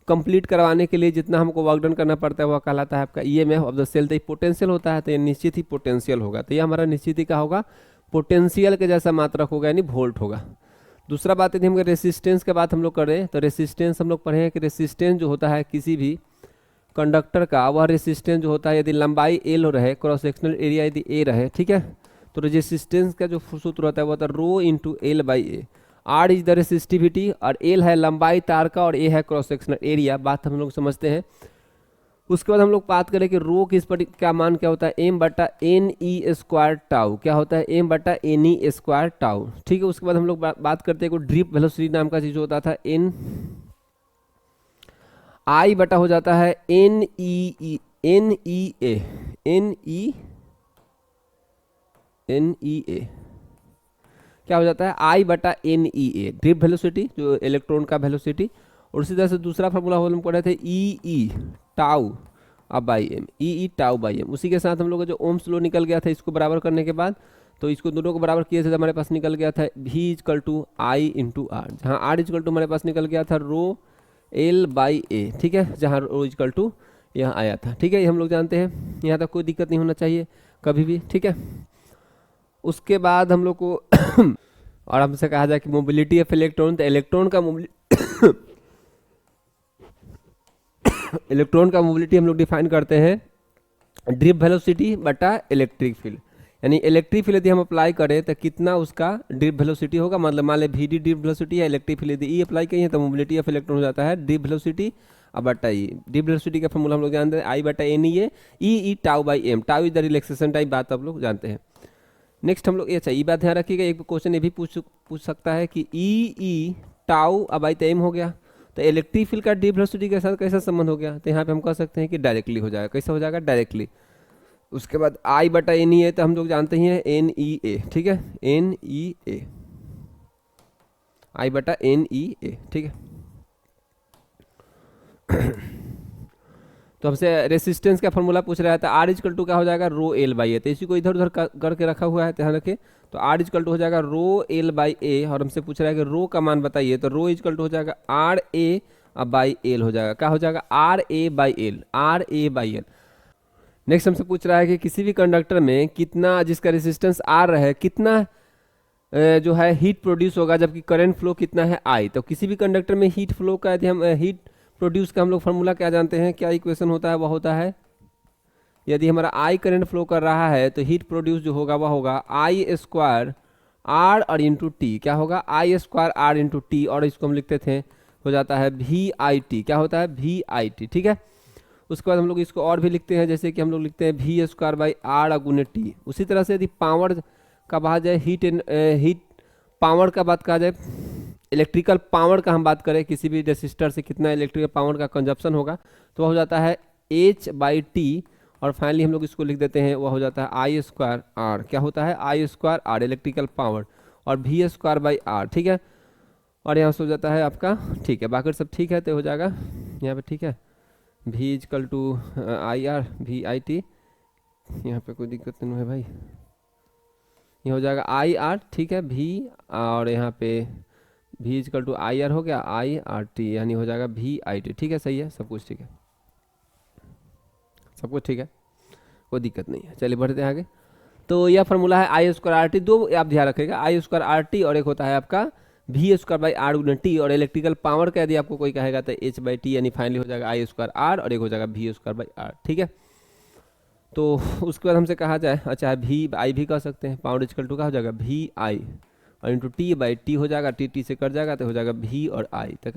कंप्लीट करवाने के लिए जितना हमको वर्क डन करना पड़ता है वह कहलाता है आपका ईएमएफ ऑफ द सेल। तो ये पोटेंशियल होता है, तो ये निश्चित ही पोटेंशियल होगा। तो ये हमारा निश्चित ही क्या होगा, पोटेंशियल के जैसा मात्रक होगा, यानी वोल्ट होगा। दूसरा बात यदि हम रेसिस्टेंस के बात हम लोग करें तो रेसिस्टेंस हम लोग पढ़े हैं कि रेसिस्टेंस जो होता है किसी भी कंडक्टर का, वह रेसिस्टेंस जो होता है यदि लंबाई एल रहे, क्रॉस सेक्शनल एरिया यदि ए रहे, ठीक है, तो रेसिस्टेंस का जो सूत्र होता है वो होता है rho into l by A. R is the resistivity और एल है लंबाई तार का और ए है क्रॉस सेक्शनल एरिया, बात हम लोग समझते हैं। उसके बाद हम लोग बात करें कि रो किस पर क्या मान क्या होता है, एम बटा एन ई स्क्वायर टाउ, क्या होता है, एम बटा एन ई स्क्वायर टाउ, ठीक है। उसके बाद हम लोग बात करते हैं ड्रिप वेलोसिटी नाम का चीज होता था, एन आई बटा हो जाता है एन ई ए, एन ई ए क्या हो जाता है, आई बटा N E A, drip velocity जो इलेक्ट्रॉन का वेलोसिटी। और उसी तरह से दूसरा फार्मूला हम पढ़े थे ई टाउ अब by M, E tau by M. उसी के साथ हम लोग का जो ओम्स लॉ निकल गया था, इसको बराबर करने के बाद तो इसको दोनों को बराबर किए थे तो हमारे पास निकल गया था भी equal to I into R, जहाँ आर इजकल टू हमारे पास निकल गया था रो एल बाई ए, ठीक है, जहाँ रो इजकल टू यहाँ आया था, ठीक है। ये हम लोग जानते हैं, यहाँ तक कोई दिक्कत नहीं होना चाहिए कभी भी, ठीक है। उसके बाद हम लोग को और हमसे कहा जाए कि मोबिलिटी ऑफ इलेक्ट्रॉन, तो इलेक्ट्रॉन का इलेक्ट्रॉन का मोबिलिटी हम लोग डिफाइन करते हैं ड्रिप वेलोसिटी बटा इलेक्ट्रिक फील्ड, यानी इलेक्ट्रिक फील्ड यदि हम अप्लाई करें तो कितना उसका ड्रिप वेलोसिटी होगा, मतलब मान लें वी ड्रिप वेलोसिटी है, इलेक्ट्रिक फील्ड यदि ई अप्लाई करिए तो मोबिलिटी ऑफ इलेक्ट्रॉन हो जाता है ड्रिप वेलोसिटी अब बटा ई। ड्रिप वेलोसिटी का फॉर्मूला हम लोग जानते हैं आई बटा N E tau by M, tau is the relaxation time, बात आप लोग जानते हैं। नेक्स्ट हम लोग ये चाहिए बात ध्यान रखिएगा, एक क्वेश्चन ये भी पूछ सकता है कि ई टाउ अब आई तो एम हो गया, तो इलेक्ट्रिक फील्ड का ड्रिप वेलोसिटी के साथ कैसा संबंध हो गया, तो यहाँ पे हम कह सकते हैं कि डायरेक्टली हो जाएगा, कैसा हो जाएगा, डायरेक्टली। उसके बाद आई बटा एन ई ए, तो हम लोग जानते ही हैं एन ई ए, ठीक है, एन ई ए, आई बटा एन ई ए, ठीक है। तो हमसे रेसिस्टेंस का फॉर्मूला पूछ रहा था, आर इजकल टू क्या हो जाएगा, रो एल बाई ए, तो इसी को इधर उधर करके रखा हुआ है, ध्यान रखें। तो आर इजकल टू हो जाएगा रो एल बाई ए, और हमसे पूछ रहा है कि रो का मान बताइए, तो रो इजकल टू हो जाएगा आर ए बाई एल हो जाएगा, क्या हो जाएगा, R A by L, R A by L. Next हमसे पूछ रहा है कि किसी भी कंडक्टर में कितना, जिसका रेसिस्टेंस आर है, कितना जो है हीट प्रोड्यूस होगा, जबकि करंट फ्लो कितना है आई। तो किसी भी कंडक्टर में हीट फ्लो का यदि हम हीट प्रोड्यूस का हम लोग फार्मूला क्या जानते हैं, क्या इक्वेशन होता है, वह होता है यदि हमारा आई करंट फ्लो कर रहा है तो हीट प्रोड्यूस जो होगा वह होगा आई स्क्वायर आर और इंटू टी, क्या होगा, आई स्क्वायर आर इंटू टी, और इसको हम लिखते थे हो जाता है वी आई टी, क्या होता है, वी आई टी, ठीक है। उसके बाद हम लोग इसको और भी लिखते हैं, जैसे कि हम लोग लिखते हैं वी स्क्वायर बाई आर गुने टी। उसी तरह से यदि पावर का बात जाए, हीट पावर का बात कहा जाए, इलेक्ट्रिकल पावर का हम बात करें, किसी भी रेसिस्टर से कितना इलेक्ट्रिकल पावर का कंजप्शन होगा, तो वह हो जाता है एच बाई टी, और फाइनली हम लोग इसको लिख देते हैं, वह हो जाता है आई स्क्वायर आर, क्या होता है, आई स्क्वायर आर इलेक्ट्रिकल पावर, और वी स्क्वायर बाई आर, ठीक है। और यहाँ से हो जाता है आपका, ठीक है, बाकी सब ठीक है, तो हो जाएगा यहाँ पे, ठीक है, V equal to I R V I T, यहाँ पे कोई दिक्कत नहीं है भाई, ये हो जाएगा आई आर, ठीक है, वी, और यहाँ पे V equal to I R हो गया, आई आर टी, यानी हो जाएगा वी आई टी, ठीक है, सही है, सब कुछ ठीक है, सब कुछ ठीक है, कोई दिक्कत नहीं है। चलिए बढ़ते हैं आगे। तो यह फार्मूला है आई स्क्वायर आर टी, दो आप ध्यान रखिएगा, आई स्क्वायर आर टी, और एक होता है आपका वी स्क्वायर बाई आर गुना टी, और इलेक्ट्रिकल पावर का यदि आपको कोई कहेगा तो एच बाई टी, यानी फाइनली हो जाएगा आई स्क्वायर आर, और एक हो जाएगा वी स्क्वायर बाई आर, ठीक है। तो उसके बाद हमसे कहा जाए, अच्छा वी आई भी कह सकते हैं, पावर इजकल टू का हो जाएगा वी आई और इंटू टी बाई टी हो जाएगा, टी टी से कट जाएगा तो हो जाएगा वी और आई, तो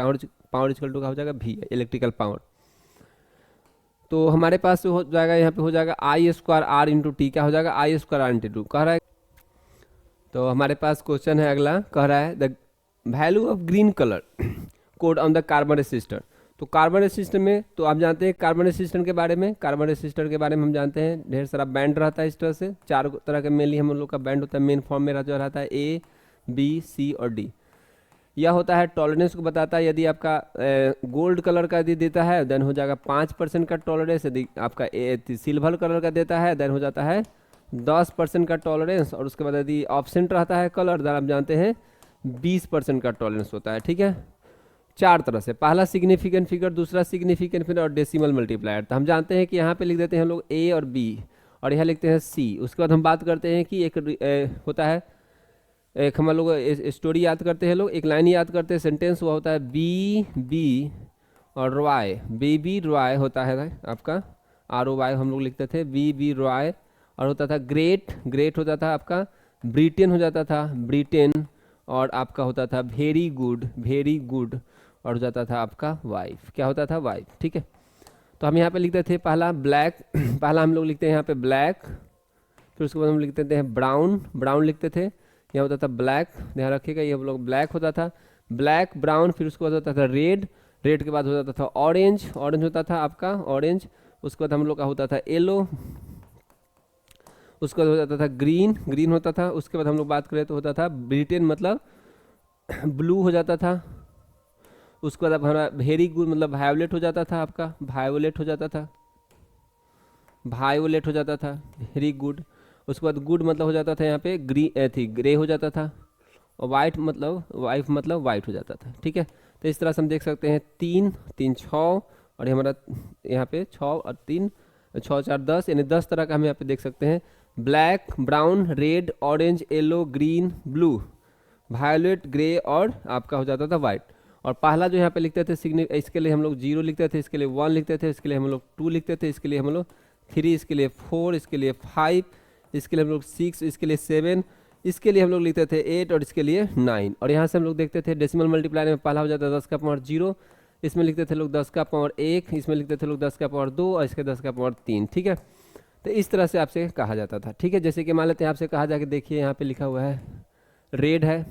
पावर इजकल टू का हो जाएगा वी इलेक्ट्रिकल पावर। तो हमारे पास हो जाएगा यहाँ पे हो जाएगा आई स्क्वायर आर इंटू टी, क्या हो जाएगा, आई स्क्वायर आर इंटू टू कह रहा है। तो हमारे पास क्वेश्चन है अगला, कह रहा है the value of green colour code on the carbon resistor. तो कार्बन रेसिस्टर में तो आप जानते हैं कार्बन रेसिस्टर के बारे में, कार्बन रेसिस्टर के बारे में हम जानते हैं ढेर सारा बैंड रहता है इस तरह से, चार तरह के मेनली हम लोग का बैंड होता है, मेन फॉर्म में जो रहता है ए बी सी और डी। यह होता है टॉलरेंस को बताता है, यदि आपका गोल्ड कलर का यदि देता है देन हो जाएगा 5% का टॉलरेंस, यदि आपका सिल्वर कलर का देता है देन हो जाता है 10% का टॉलरेंस, और उसके बाद यदि ऑब्सेंट रहता है कलर देन आप जानते हैं 20% का टॉलरेंस होता है। ठीक है, चार तरह से, पहला सिग्निफिकेंट फिगर, दूसरा सिग्निफिकेंट फिगर और डेसिमल मल्टीप्लायर। तो हम जानते हैं कि यहाँ पे लिख देते हैं हम लोग ए और बी और यहाँ लिखते हैं सी। उसके बाद हम बात करते हैं कि एक होता है, एक हम लोग स्टोरी याद करते हैं लोग, एक लाइन याद करते हैं सेंटेंस, वो होता है बी बी और रॉय, बेबी रॉय होता है आपका, ROY हम लोग लिखते थे, बी रॉय, और होता था ग्रेट, ग्रेट होता था आपका ब्रिटेन हो जाता था, ब्रिटेन, और आपका होता था वेरी गुड, वेरी गुड, और हो जाता था आपका वाइफ, क्या होता था वाइफ। ठीक है, तो हम यहाँ पे लिखते थे पहला ब्लैक, पहला हम लोग लिखते हैं यहाँ पे ब्लैक, फिर उसके बाद हम लिखते थे ब्राउन, ब्राउन लिखते थे, यह होता था ब्लैक, ध्यान रखिएगा ये हम लोग ब्लैक होता था, ब्लैक ब्राउन, फिर उसके बाद होता था रेड, रेड के बाद हो जाता था ऑरेंज, ऑरेंज होता था आपका ऑरेंज, उसके बाद हम लोग का होता था येलो, उसके बाद हो जाता था ग्रीन, ग्रीन होता था, उसके बाद हम लोग बात करें तो होता था ब्रिटेन मतलब ब्लू हो जाता था, उसके बाद हमारा वेरी गुड मतलब वायोलेट हो जाता था आपका, वायोलेट हो जाता था, वायोलेट हो जाता था, वेरी गुड, उसके बाद गुड मतलब हो जाता था यहाँ पे ग्रीन थी ग्रे हो जाता था, और वाइट मतलब वाइफ मतलब वाइट हो जाता था। ठीक है, तो इस तरह से हम देख सकते हैं तीन तीन छः, और ये हमारा यहाँ पे 6 और 3 6 4 10, यानी 10 तरह का हम यहाँ पे देख सकते हैं, black brown red orange yellow green blue violet grey और आपका हो जाता था वाइट। और पहला जो यहाँ पे लिखते थे इसके लिए हम लोग 0 लिखते थे, इसके लिए 1 लिखते थे, इसके लिए हम लोग 2 लिखते थे, इसके लिए हम लोग 3, इसके लिए 4, इसके लिए 5, इसके लिए हम लोग 6, इसके लिए 7, इसके लिए हम लोग लिखते थे 8 और इसके लिए 9। और यहाँ से हम लोग देखते थे डेसिमल मल्टीप्लायर में पहला हो जाता है 10 का पावर 0, इसमें लिखते थे लोग 10 का पावर 1, इसमें लिखते थे लोग 10 का पावर 2 और इसके 10 का पावर 3। ठीक है, तो इस तरह से आपसे कहा जाता था। ठीक है, जैसे कि मान लेते हैं आपसे कहा जाके देखिए यहाँ पे लिखा हुआ है रेड है,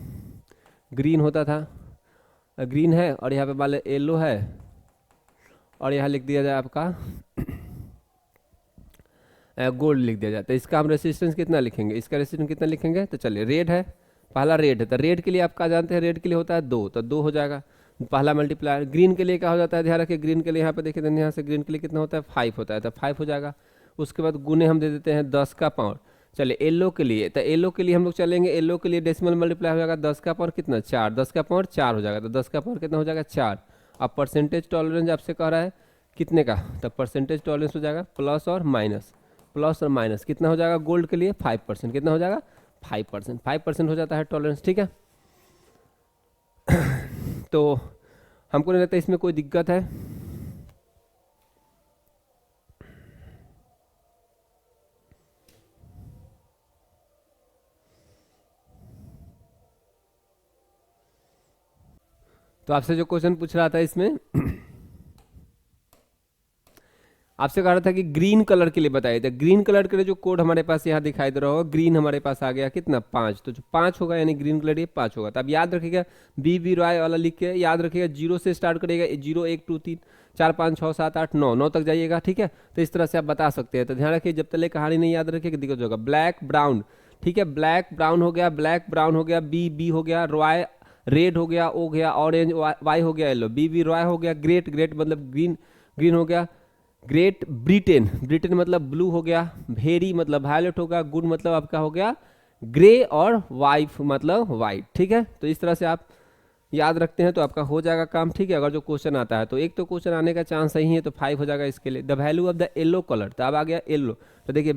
ग्रीन होता था, ग्रीन है, और यहाँ पे मान लें येलो है, और यहाँ लिख दिया जाए आपका गोल्ड लिख दिया जाता है। इसका हम रेसिस्टेंस कितना लिखेंगे, इसका रेसिस्टेंस कितना लिखेंगे, तो चलिए रेड है, पहला रेड है, तो रेड के लिए आप क्या जानते हैं, रेड के लिए होता है 2, तो 2 हो जाएगा पहला मल्टीप्लायर। ग्रीन के लिए क्या हो जाता है, ध्यान रखिए ग्रीन के लिए यहाँ पे देखिए यहाँ से ग्रीन के लिए कितना होता है 5 होता है, तो 5 हो जाएगा। उसके बाद गुने हम दे देते हैं 10 का पावर। चलिए येलो के लिए, तो येलो के लिए हम लोग चलेंगे, येलो के लिए डेसिमल मल्टीप्लाई हो जाएगा 10 का पावर कितना 4, 10 का पावर 4 हो जाएगा, तो 10 का पावर कितना हो जाएगा 4। अब परसेंटेज टॉलरेंस आपसे कह रहा है कितने का, तो परसेंटेज टॉलरेंस हो जाएगा प्लस और माइनस, प्लस और माइनस कितना हो जाएगा गोल्ड के लिए 5%, कितना हो जाएगा 5%, 5% हो जाता है टॉलरेंस। ठीक है, तो हमको नहीं लगता इसमें कोई दिक्कत है। तो आपसे जो क्वेश्चन पूछ रहा था इसमें आपसे कह रहा था कि ग्रीन कलर के लिए बताइए, तो ग्रीन कलर के लिए जो कोड हमारे पास यहाँ दिखाई दे रहा होगा, ग्रीन हमारे पास आ गया कितना 5, तो जो 5 होगा यानी ग्रीन कलर ये 5 होगा। तो अब याद रखिएगा बी रॉय वाला लिख के याद रखिएगा, 0 से स्टार्ट करिएगा, 0 1 2 3 4 5 6 7 8 9 9 तक जाइएगा। ठीक है, तो इस तरह से आप बता सकते हैं। तो ध्यान रखिए जब तक कहानी नहीं याद रखिएगा दिक्कत होगा। ब्लैक ब्राउन, ठीक है, ब्लैक ब्राउन हो गया, ब्लैक ब्राउन हो गया, बी हो गया, रॉय रेड हो गया, ओ गया ऑरेंज, वाई हो गया येलो, बी रॉय हो गया, ग्रेट ग्रेट मतलब ग्रीन ग्रीन हो गया, ग्रेट ब्रिटेन, ब्रिटेन मतलब ब्लू हो गया, वेरी मतलब वायलेट होगा, गुड मतलब आपका हो गया ग्रे, और वाइफ मतलब वाइट। ठीक है, तो इस तरह से आप याद रखते हैं तो आपका हो जाएगा काम। ठीक है, अगर जो क्वेश्चन आता है तो एक तो क्वेश्चन आने का चांस सही है तो 5 हो जाएगा इसके लिए। The value of the yellow colour, तो अब आ गया येलो, तो देखिए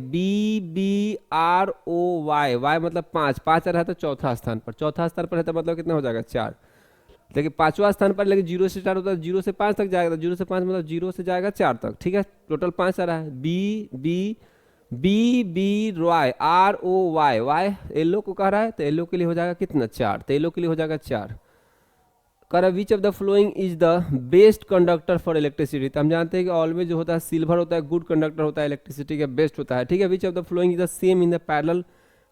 BROY, वाई मतलब 5, 5 आ रहा है तो चौथा स्थान पर, चौथा स्थान पर है तो मतलब कितना हो जाएगा 4। देखिए 5वां स्थान पर, लेकिन 0 से स्टार्ट होता है, 0 से 5 तक जाएगा, तो 0 से 5 मतलब 0 से जाएगा 4 तक। ठीक है, टोटल 5 आ रहा है। B Roy ROY, Y yellow को कह रहा है तो येलो के लिए हो जाएगा कितना 4, तो येलो के लिए हो जाएगा 4। कह रहा है विच of the flowing is the best conductor for electricity, तो हम जानते हैं कि ऑलवेज जो होता है सिल्वर होता है गुड कंडक्टर होता है, इलेक्ट्रिसिटी का बेस्ट होता है। ठीक है, विच of the flowing is the same in the parallel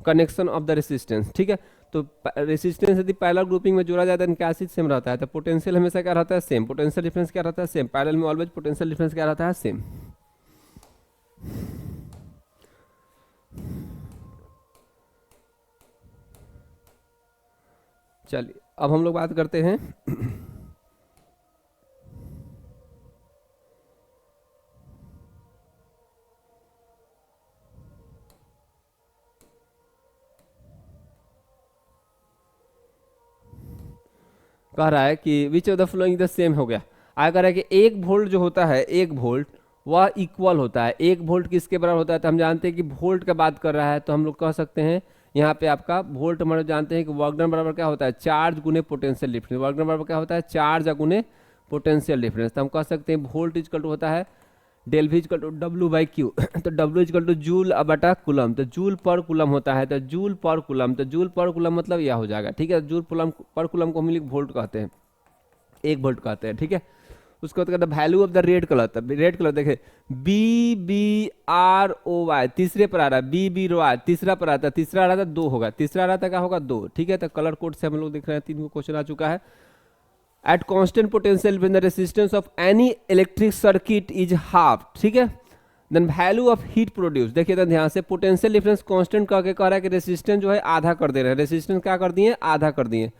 connection of the resistance, ठीक है। तो रेसिस्टेंस यदि पैरेलल ग्रुपिंग में जोड़ा जाता है क्या चीज सेम रहता है, तो पोटेंशियल हमेशा क्या रहता है, सेम। पोटेंशियल डिफरेंस क्या रहता है, सेम। पैरेलल में ऑलवेज पोटेंशियल डिफरेंस क्या रहता है, सेम। चलिए अब हम लोग बात करते हैं कह रहा है कि which of the flowing the same हो गया। आगे कह रहा है कि 1 वोल्ट जो होता है, 1 वोल्ट वह इक्वल होता है। 1 वोल्ट किसके बराबर होता है, तो हम जानते हैं कि वोल्ट का बात कर रहा है, तो हम लोग कह सकते हैं यहाँ पे आपका वोल्ट हम लोग जानते हैं कि वर्क डन बराबर क्या होता है, चार्ज गुने पोटेंशियल डिफरेंस। वर्क डन बराबर क्या होता है, चार्ज गुने पोटेंशियल डिफरेंस। तो हम कह सकते हैं वोल्ट इजकल टू होता है del V equal to W by Q. तो डब्ल्यू इजकल टू जूल बटा कुलम, तो जूल पर कुलम होता है, तो जूल पर कुलम, तो जूल पर कुलम मतलब यह हो जाएगा, ठीक है। जूल पर कुलम को हम लोग वोल्ट कहते हैं, 1 वोल्ट कहते हैं, ठीक है। उसके बाद कहते हैं value of the red colour. तब रेड कलर देखे B B R O Y, तीसरे पर आ रहा है बी बी रो वाई, तीसरा पर आता है, तीसरा आ रहा था 2 होगा, तीसरा आ रहा था क्या होगा 2, ठीक है। तो कलर कोड से हम लोग देख रहे हैं 3 को क्वेश्चन आ चुका है। At constant potential when the resistance of any electric circuit is half, ठीक है, then value of heat produce. देखिए तो ध्यान से पोटेंशियल डिफरेंस कांस्टेंट करके कह रहा है कि रेजिस्टेंस जो है आधा कर दे रहे हैं। रेजिस्टेंस क्या कर दिए, आधा कर दिए।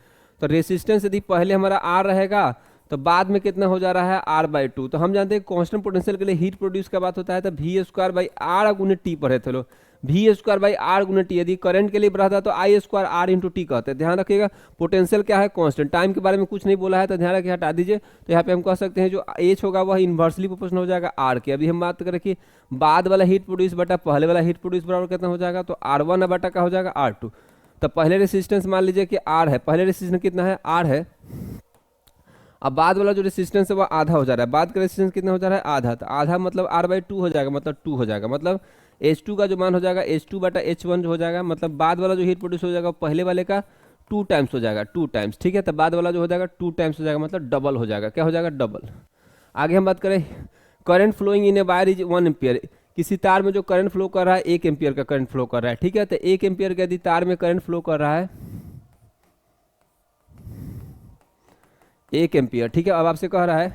तो रेजिस्टेंस यदि पहले हमारा आर रहेगा तो बाद में कितना हो जा रहा है, R/2। तो हम जानते हैं कांस्टेंट पोटेंशियल के लिए हीट प्रोड्यूस का बात होता है तो V² गुने टी पढ़े थे लोग, V² गुने टी। यदि करंट के लिए बढ़ा तो I² इंटू टी कहते हैं। ध्यान रखिएगा पोटेंशियल क्या है, कांस्टेंट। टाइम के बारे में कुछ नहीं बोला है तो ध्यान रखिए, हटा दीजिए। तो यहाँ पे हम कह सकते हैं जो H होगा वह इन्वर्सली प्रोपोर्शनल हो जाएगा R के। अभी हम बात करें कि बाद वाला हीट प्रोड्यूस बटा पहले वाला हीट प्रोड्यूस बराबर कितना हो जाएगा, तो R1 बटा क्या हो जाएगा, R2। तो पहले रेसिस्टेंस मान लीजिए कि R है, पहले रेसिस्टेंस कितना है, R है। अब बाद वाला जो रेसिस्टेंस है वो आधा हो जा रहा है, बाद का रेसिस्टेंस कितना हो जा रहा है, आधा। तो आधा मतलब R/2 हो जाएगा, मतलब 2 हो जाएगा। मतलब H2 का जो मान हो जाएगा H2 बटा H1 जो हो जाएगा, मतलब बाद वाला जो हीट प्रोड्यूस हो जाएगा पहले वाले का 2 टाइम्स हो जाएगा, 2 टाइम्स, ठीक है। तो बाद वाला जो हो जाएगा 2 टाइम्स हो जाएगा, मतलब डबल हो जाएगा। क्या हो जाएगा, डबल। आगे हम बात करें current flowing in a wire is 1 ampere. किसी तार में जो करंट फ्लो कर रहा है 1 एम्पियर का करंट फ्लो कर रहा है, ठीक है। तो 1 एम्पियर का यदि तार में करंट फ्लो कर रहा है 1 एम्पियर, ठीक है। अब आपसे कह रहा है,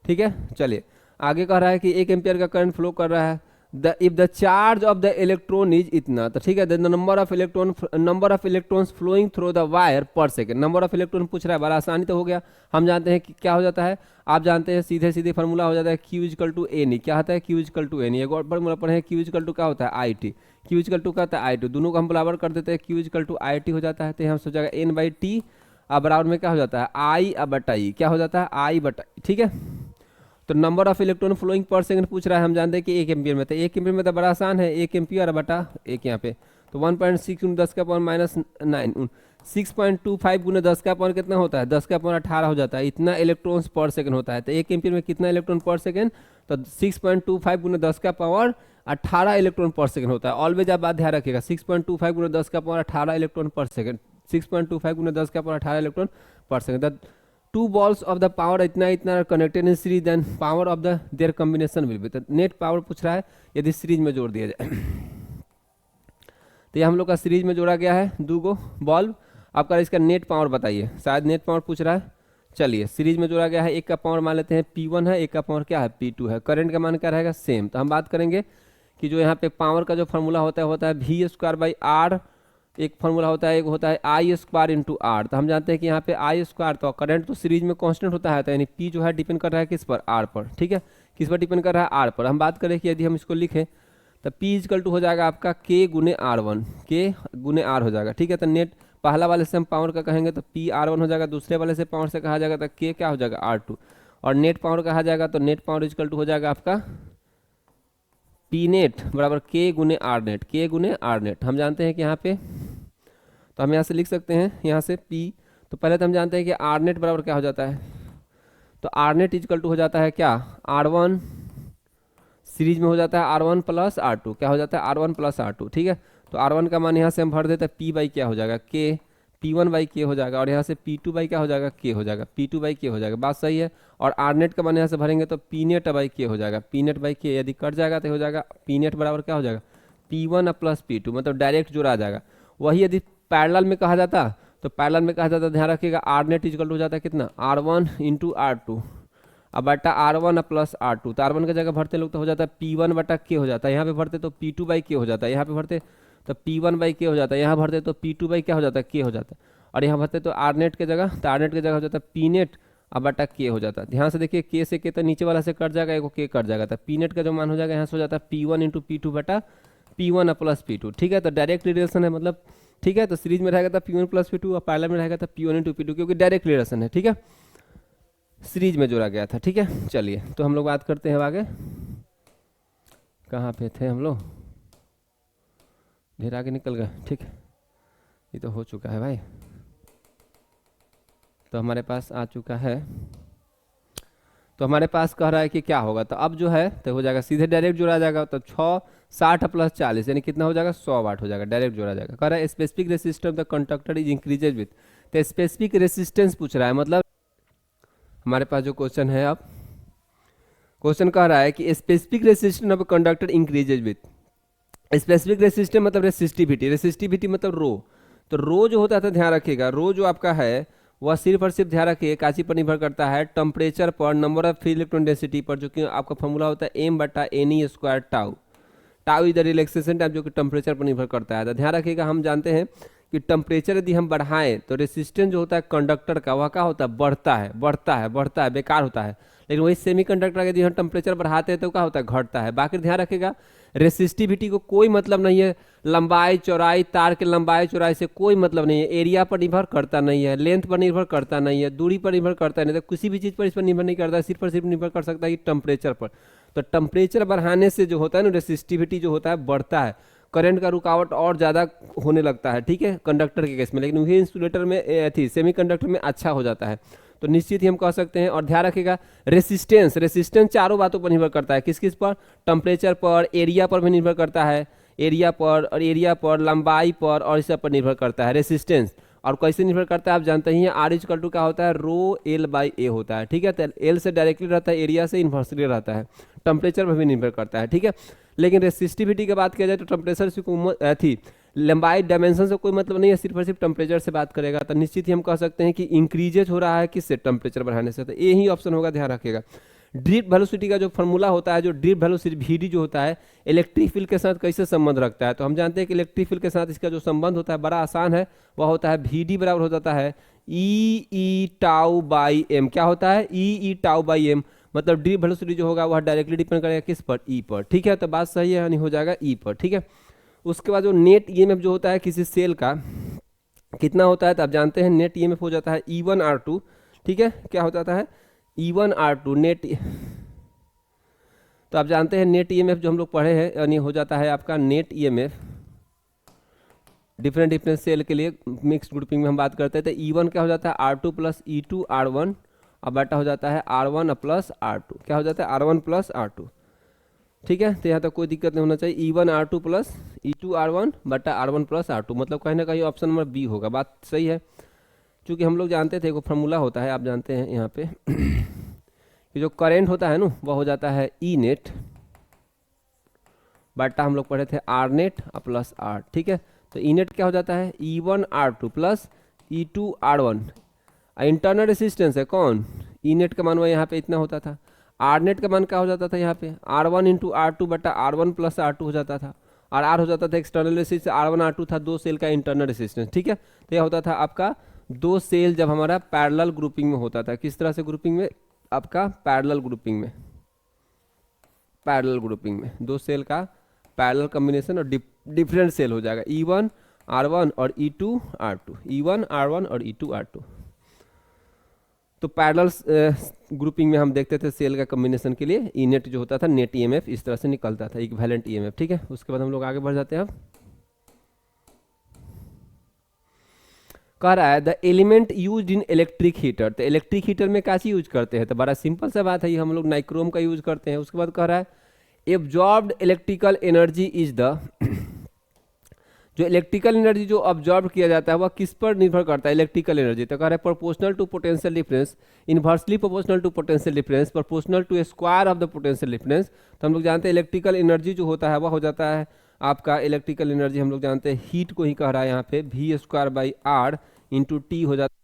ठीक है, चलिए आगे कह रहा है कि 1 एम्पियर का करंट फ्लो कर रहा है। The if the charge of the electron is इतना, तो ठीक है, the number of electrons flowing through the wire per second. Number of electron पूछ रहा है, बड़ा आसानी तो हो गया। हम जानते हैं कि क्या हो जाता है, आप जानते हैं सीधे सीधे फार्मूला हो जाता है Q इजकल टू एन। क्या होता है, Q इजकल टू एन। एक और फार्मूला पढ़े Q इजकल टू क्या होता है, IT। Q इजकल टू क्या होता है, I2। दोनों को हम बराबर कर देते हैं, Q इजकल टू IT हो जाता है। तो यहाँ से हो जाएगा N/T, अब बराबर में क्या हो जाता है, I/E। क्या हो जाता है, I/E, ठीक है। तो number of electron flowing per second पूछ रहा है, हम जानते हैं कि 1 एम्पियर में। तो 1 एम्पियर में तो बड़ा आसान है, 1 एम्पियर बटा 1 यहाँ पे। तो 1.6 × 10⁻⁹ 6.25 × 10⁻, कितना होता है, 10⁻18 हो जाता है। इतना इलेक्ट्रॉन्स पर सेकंड होता है। तो 1 एम्पियर में कितना इलेक्ट्रॉन पर सेकंड, तो 6.25 × 10⁻18 इलेक्ट्रॉन पर सेकंड होता है। ऑलवेज आप बात ध्यान रखिएगा, 6.25 × 10⁻18 electron per second, 6.25 × 10⁻18 electron per second. Two balls of the power इतना इतना connected in series, then power of the their combination will be. तो नेट पावर पूछ रहा है यदि सीरीज में जोड़ दिया जाए। तो ये हम लोग का सीरीज में जोड़ा गया है 2 गो बॉल्ब। आपका इसका नेट पावर बताइए, शायद नेट पावर पूछ रहा है। चलिए सीरीज में जोड़ा गया है, एक का पावर मान लेते हैं P1 है, एक का पावर क्या है, P2 है। करंट का मान क्या रहेगा, सेम। तो हम बात करेंगे कि जो यहाँ पे पावर का जो फार्मूला होता है V²/R। एक फार्मूला होता है, एक होता है I² × R। तो हम जानते हैं कि यहाँ पे I², तो करंट तो सीरीज में कांस्टेंट होता है, तो यानी P जो है डिपेंड कर रहा है किस पर, R पर, ठीक है। किस पर डिपेंड कर रहा है, R पर। हम बात करें कि यदि हम इसको लिखें तो P इजकल टू हो जाएगा आपका K × R1, K × R हो जाएगा, ठीक है। तो नेट पहला वाले से हम पावर का कहेंगे तो PR1 हो जाएगा, दूसरे वाले से पावर से कहा जाएगा तो K क्या हो जाएगा, R2। और नेट पावर कहा जाएगा तो नेट पावर इजकल टू हो जाएगा आपका P नेट बराबर K × R net, K × R net. हम जानते हैं कि यहाँ पे, तो हम यहाँ से लिख सकते हैं यहाँ से P। तो पहले तो हम जानते हैं कि R नेट बराबर क्या हो जाता है, तो R नेट इजकल टू हो जाता है क्या, R1 सीरीज में हो जाता है R1 + R2। क्या हो जाता है, R1 + R2, ठीक है। तो R1 का मान यहाँ से हम भर देते हैं P क्या हो जाएगा, K, P1/K हो जाएगा। और यहाँ से P2 क्या हो जाएगा, K हो जाएगा, P2/K हो जाएगा, बात सही है। और R नेट का मान यहाँ से भरेंगे तो P नेट/K हो जाएगा, P नेट/K। यदि कट जाएगा तो हो जाएगा P नेट बराबर क्या हो जाएगा, P1 प्लस P2, मतलब डायरेक्ट जोड़ा आ जाएगा। वही यदि पैरेलल में कहा जाता तो पैरेलल में कहा जाता, ध्यान रखिएगा, आर नेट इजकल हो जाता है कितना, R1 इंटू R2 अब बटा R1 प्लस R2। तो R1 की जगह भरते लोग तो हो जाता है P1 बटा K हो जाता है, यहाँ पे भरते तो P2 बाई K हो जाता है, यहाँ पे भरते तो P1 बाई K हो जाता है, यहाँ भरते तो P2 बाई क्या हो जाता है, K हो जाता है, और यहाँ भरते तो आर नेट की जगह, तो आर नेट की जगह हो जाता है P नेट अब बटा K हो जाता है। ध्यान से देखिए, K से K तो नीचे वाला से कट जाएगा, एक K कट जाएगा, तो P नेट का जो मान हो जाएगा यहाँ से हो जाता है P1 इंटू P2 बटा P1 प्लस P2। ठीक है, तो डायरेक्ट रिलेशन है, मतलब ठीक है, तो सीरीज में रहेगा तो P1 प्लस P2 और पैरेलल में रहेगा तो P1 इंटू P2, क्योंकि डायरेक्ट रिलेशन है। ठीक है, सीरीज में जोड़ा गया था। ठीक है, चलिए तो हम लोग बात करते हैं अब आगे, कहाँ पे थे हम लोग, ढेर आगे निकल गए। ठीक है, ये तो हो चुका है भाई, तो हमारे पास आ चुका है, तो हमारे पास कह रहा है कि क्या होगा, तो अब जो है तो हो जाएगा सीधे डायरेक्ट जोड़ा जाएगा, तो 6 60 प्लस 40 यानी कितना हो जाएगा, 100 वाट हो जाएगा, डायरेक्ट जोड़ा जाएगा। कह रहा है specific resistance the conductor is increases with, तो स्पेसिफिक रेसिस्टेंस पूछ रहा है, मतलब हमारे पास जो क्वेश्चन है, अब क्वेश्चन कह रहा है कि specific resistance of conductor increases with, specific resistance मतलब रेसिस्टिविटी, रेसिस्टिविटी मतलब रो, तो रो जो होता है, ध्यान रखिएगा, रो जो आपका है वह सिर्फ और सिर्फ ध्यान रखिए काची पर निर्भर करता है, टेम्परेचर पर, number of free electron density पर, जो कि आपका फॉर्मूला होता है m बटा NE square tau. Tau is the relaxation time, जो कि टेम्परेचर पर निर्भर करता है। तो ध्यान रखिएगा, हम जानते हैं कि टेम्परेचर यदि हम बढ़ाएं तो रेसिस्टेंस जो होता है कंडक्टर का वह क्या होता है, बढ़ता है, बढ़ता है, बढ़ता है, बेकार होता है। लेकिन वही सेमीकंडक्टर यदि हम टेम्परेचर बढ़ाते हैं तो क्या होता है, घटता है। बाकी ध्यान रखिएगा, रेसिस्टिविटी को कोई मतलब नहीं है, लंबाई चौड़ाई, तार के लंबाई चौड़ाई से कोई मतलब नहीं है, एरिया पर निर्भर करता नहीं है, लेंथ पर निर्भर करता नहीं है, दूरी पर निर्भर करता नहीं, तो किसी भी चीज़ पर इस पर निर्भर नहीं करता है, सिर्फ और सिर्फ निर्भर कर सकता है कि टेम्परेचर पर। तो टेम्परेचर बढ़ाने से जो होता है ना, रेसिस्टिविटी जो होता है बढ़ता है, करंट का रुकावट और ज़्यादा होने लगता है। ठीक है, कंडक्टर के केस में, लेकिन वही इंसुलेटर में थी, सेमीकंडक्टर में अच्छा हो जाता है, तो निश्चित ही हम कह सकते हैं। और ध्यान रखिएगा, रेसिस्टेंस, रेसिस्टेंस चारों बातों पर निर्भर करता है, किस किस पर, टेम्परेचर पर, एरिया पर भी निर्भर करता है, एरिया पर और एरिया पर, लंबाई पर और इस सब पर निर्भर करता है रेसिस्टेंस। और कैसे निर्भर करता है आप जानते ही हैं, आर इज टू क्या होता है, रो एल बाई ए होता है। ठीक है, तो एल से डायरेक्टली रहता है, एरिया से इन्वर्सली रहता है, टेम्परेचर पर भी निर्भर करता है। ठीक है, लेकिन रेसिस्टिविटी की बात किया जाए तो टेम्परेचर से थी, लंबाई डायमेंशन से कोई मतलब नहीं है, सिर्फ और सिर्फ टेम्परेचर से बात करेगा, तो निश्चित ही हम कह सकते हैं कि इंक्रीजेज हो रहा है किससे, टेम्परेचर बढ़ाने से। तो ये ही ऑप्शन होगा, ध्यान रखिएगा। ड्रिफ्ट वेलोसिटी का जो फॉर्मूला होता है, जो ड्रिफ्ट वेलोसिटी VD जो होता है, इलेक्ट्रिक फील्ड के साथ कैसे संबंध रखता है, तो हम जानते हैं कि इलेक्ट्रिक फील्ड के साथ इसका जो संबंध होता है बड़ा आसान है, वह होता है VD बराबर हो जाता है E टाउ बाई एम। क्या होता है, E टाउ बाई एम, मतलब ड्रिफ्ट वेलोसिटी जो होगा वह डायरेक्टली डिपेंड करेगा किस पर, E पर। ठीक है, तो बात सही है, यानी हो जाएगा E पर। ठीक है, उसके बाद जो नेट EMF जो होता है किसी सेल का कितना होता है, तो आप जानते हैं नेट EMF हो जाता है E1R2। ठीक है, क्या हो जाता है, E1R2 नेट, तो आप जानते हैं नेट EMF जो हम लोग पढ़े हैं, यानी हो जाता है आपका net EMF different different cell के लिए, मिक्स ग्रुपिंग में हम बात करते हैं, तो E1 क्या हो जाता है, R2 प्लस E2 R1 और बटा हो जाता है R1 प्लस R2, क्या हो जाता है, R1 प्लस R2। ठीक है, तो यहाँ तक कोई दिक्कत नहीं होना चाहिए, E1R2 प्लस E2 R1 बटा R1 प्लस R2, मतलब कहीं ना कहीं ऑप्शन नंबर बी होगा। बात सही है, क्योंकि हम लोग जानते थे एक फार्मूला होता है, आप जानते हैं यहाँ पे कि जो करंट होता है ना वह हो जाता है E नेट बटा हम लोग पढ़े थे R नेट प्लस R। ठीक है, तो E नेट क्या हो जाता है, E1R2 plus E2 R1, internal resistance है कौन, E नेट का मान वह यहाँ पे इतना होता था, आर नेट का मान क्या हो जाता था यहाँ पे, R1 इंटू R2 बटा R1 प्लस R2 हो जाता था, और R हो जाता था एक्सटर्नल रेसिस्टेंस, R1 R2 था दो सेल का इंटरनल रेसिस्टेंस। ठीक है, तो यह होता था आपका दो सेल जब हमारा पैरेलल ग्रुपिंग में होता था, किस तरह से ग्रुपिंग में, आपका पैरेलल ग्रुपिंग में, पैरेलल ग्रुपिंग में दो सेल का पैरेलल कॉम्बिनेशन और डिफरेंट सेल हो जाएगा, E1 R1 और E2 R2, E1 R1 और E2 R2। तो पैरेलल ग्रुपिंग में हम देखते थे सेल का कॉम्बिनेशन के लिए ई नेट जो होता था, नेट EMF इस तरह से निकलता था, इक्विवेलेंट EMF। ठीक है, उसके बाद हम लोग आगे बढ़ जाते हैं। अब कह रहा है the element use in electric heater, तो इलेक्ट्रिक हीटर में क्या चीज यूज करते हैं, तो बड़ा सिंपल सा बात है, ये हम लोग नाइक्रोम का यूज करते हैं। उसके बाद कह रहा है absorbed electrical energy is the, जो इलेक्ट्रिकल एनर्जी जो ऑब्जॉर्व किया जाता है वह किस पर निर्भर करता है, इलेक्ट्रिकल एनर्जी, तो कह रहा है proportional to potential difference, inversely proportional to potential difference, proportional to square of the potential difference. तो हम लोग जानते हैं इलेक्ट्रिकल एनर्जी जो होता है वह हो जाता है आपका इलेक्ट्रिकल एनर्जी हम लोग जानते हैं हीट को ही कह रहा है यहाँ पे, V square by R into T हो जाता